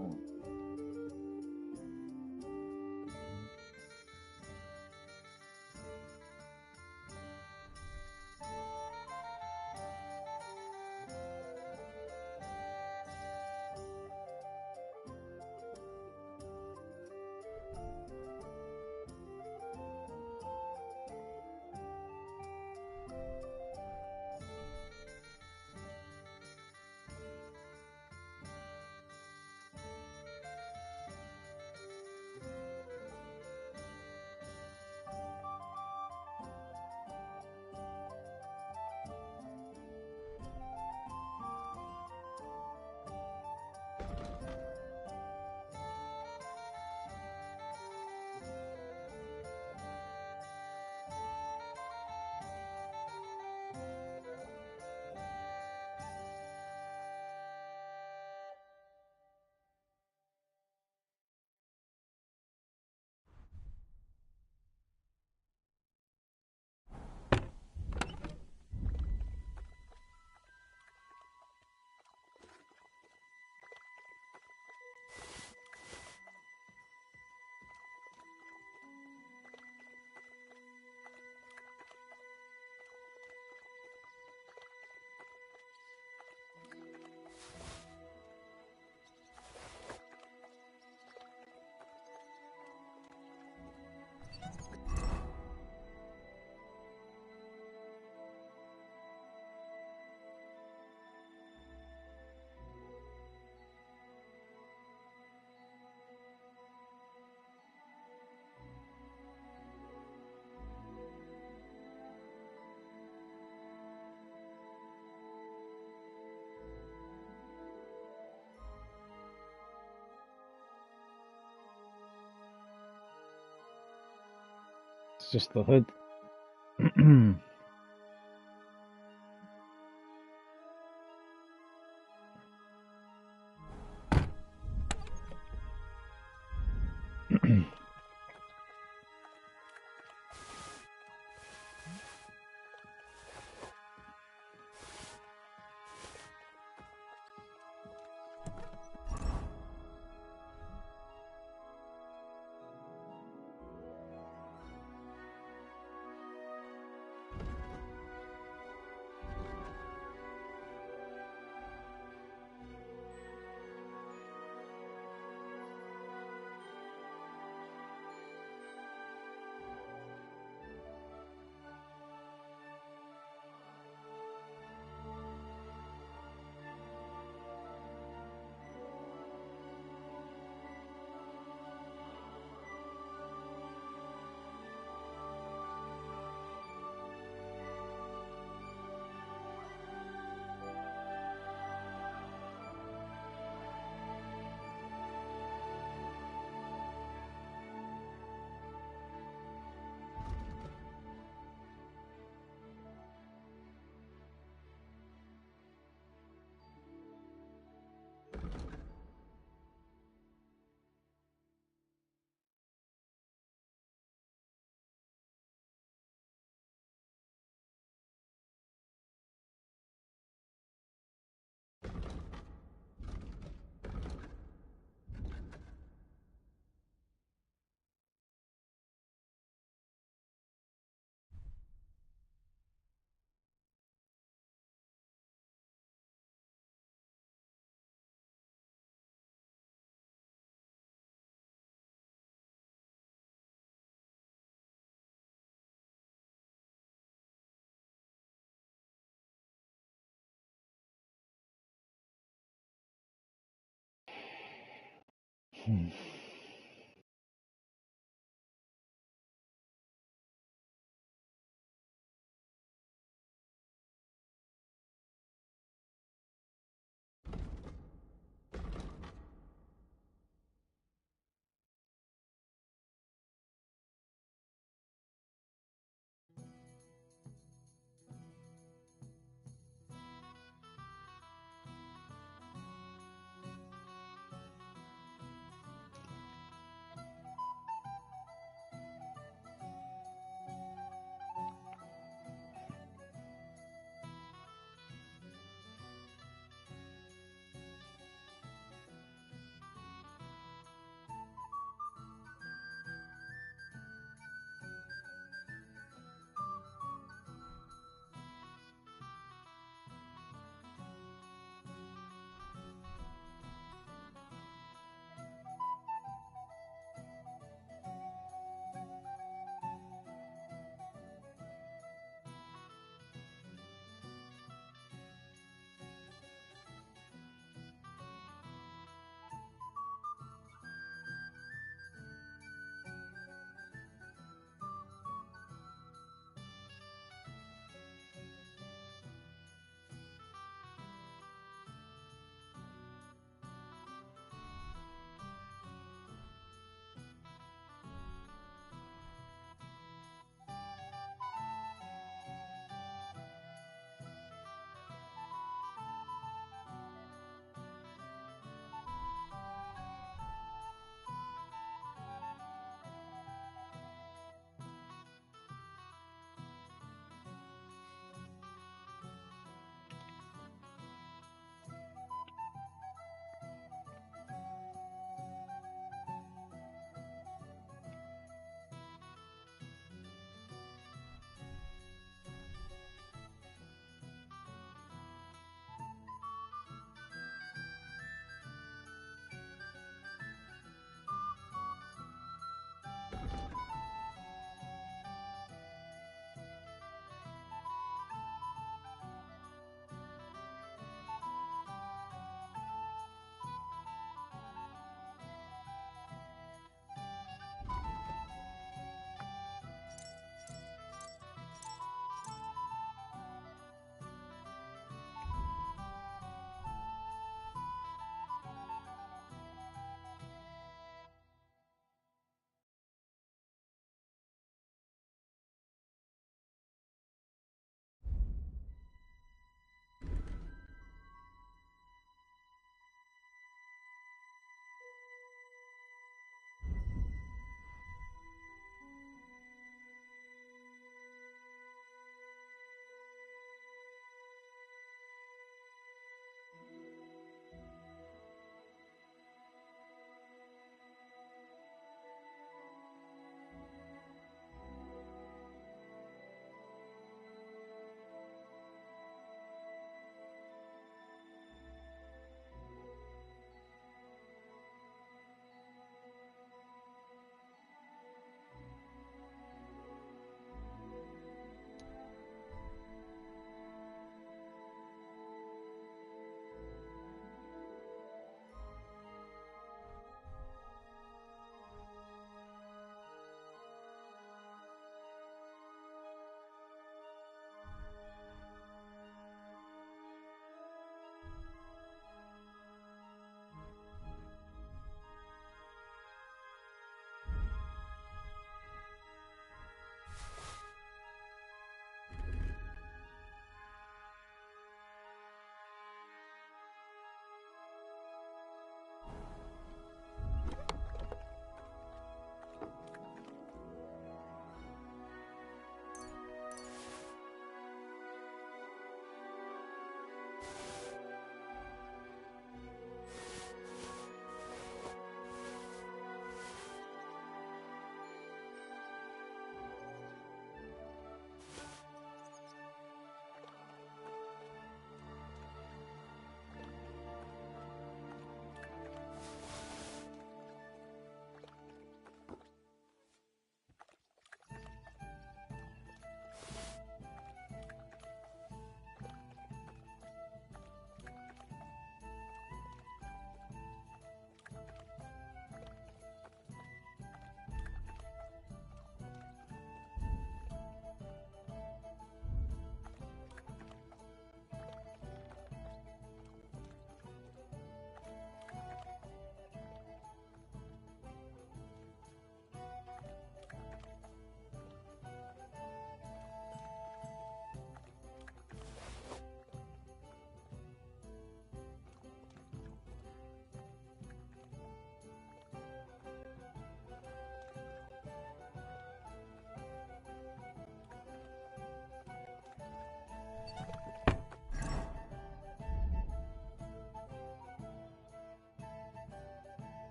It's just the hood.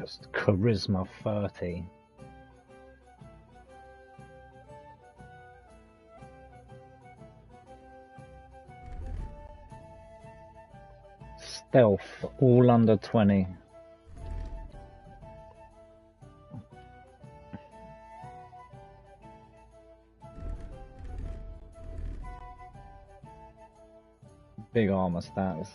Just charisma 30. Stealth, all under 20. Big armor stats.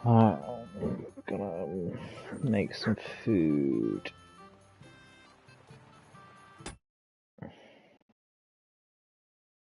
I'm gonna make some food.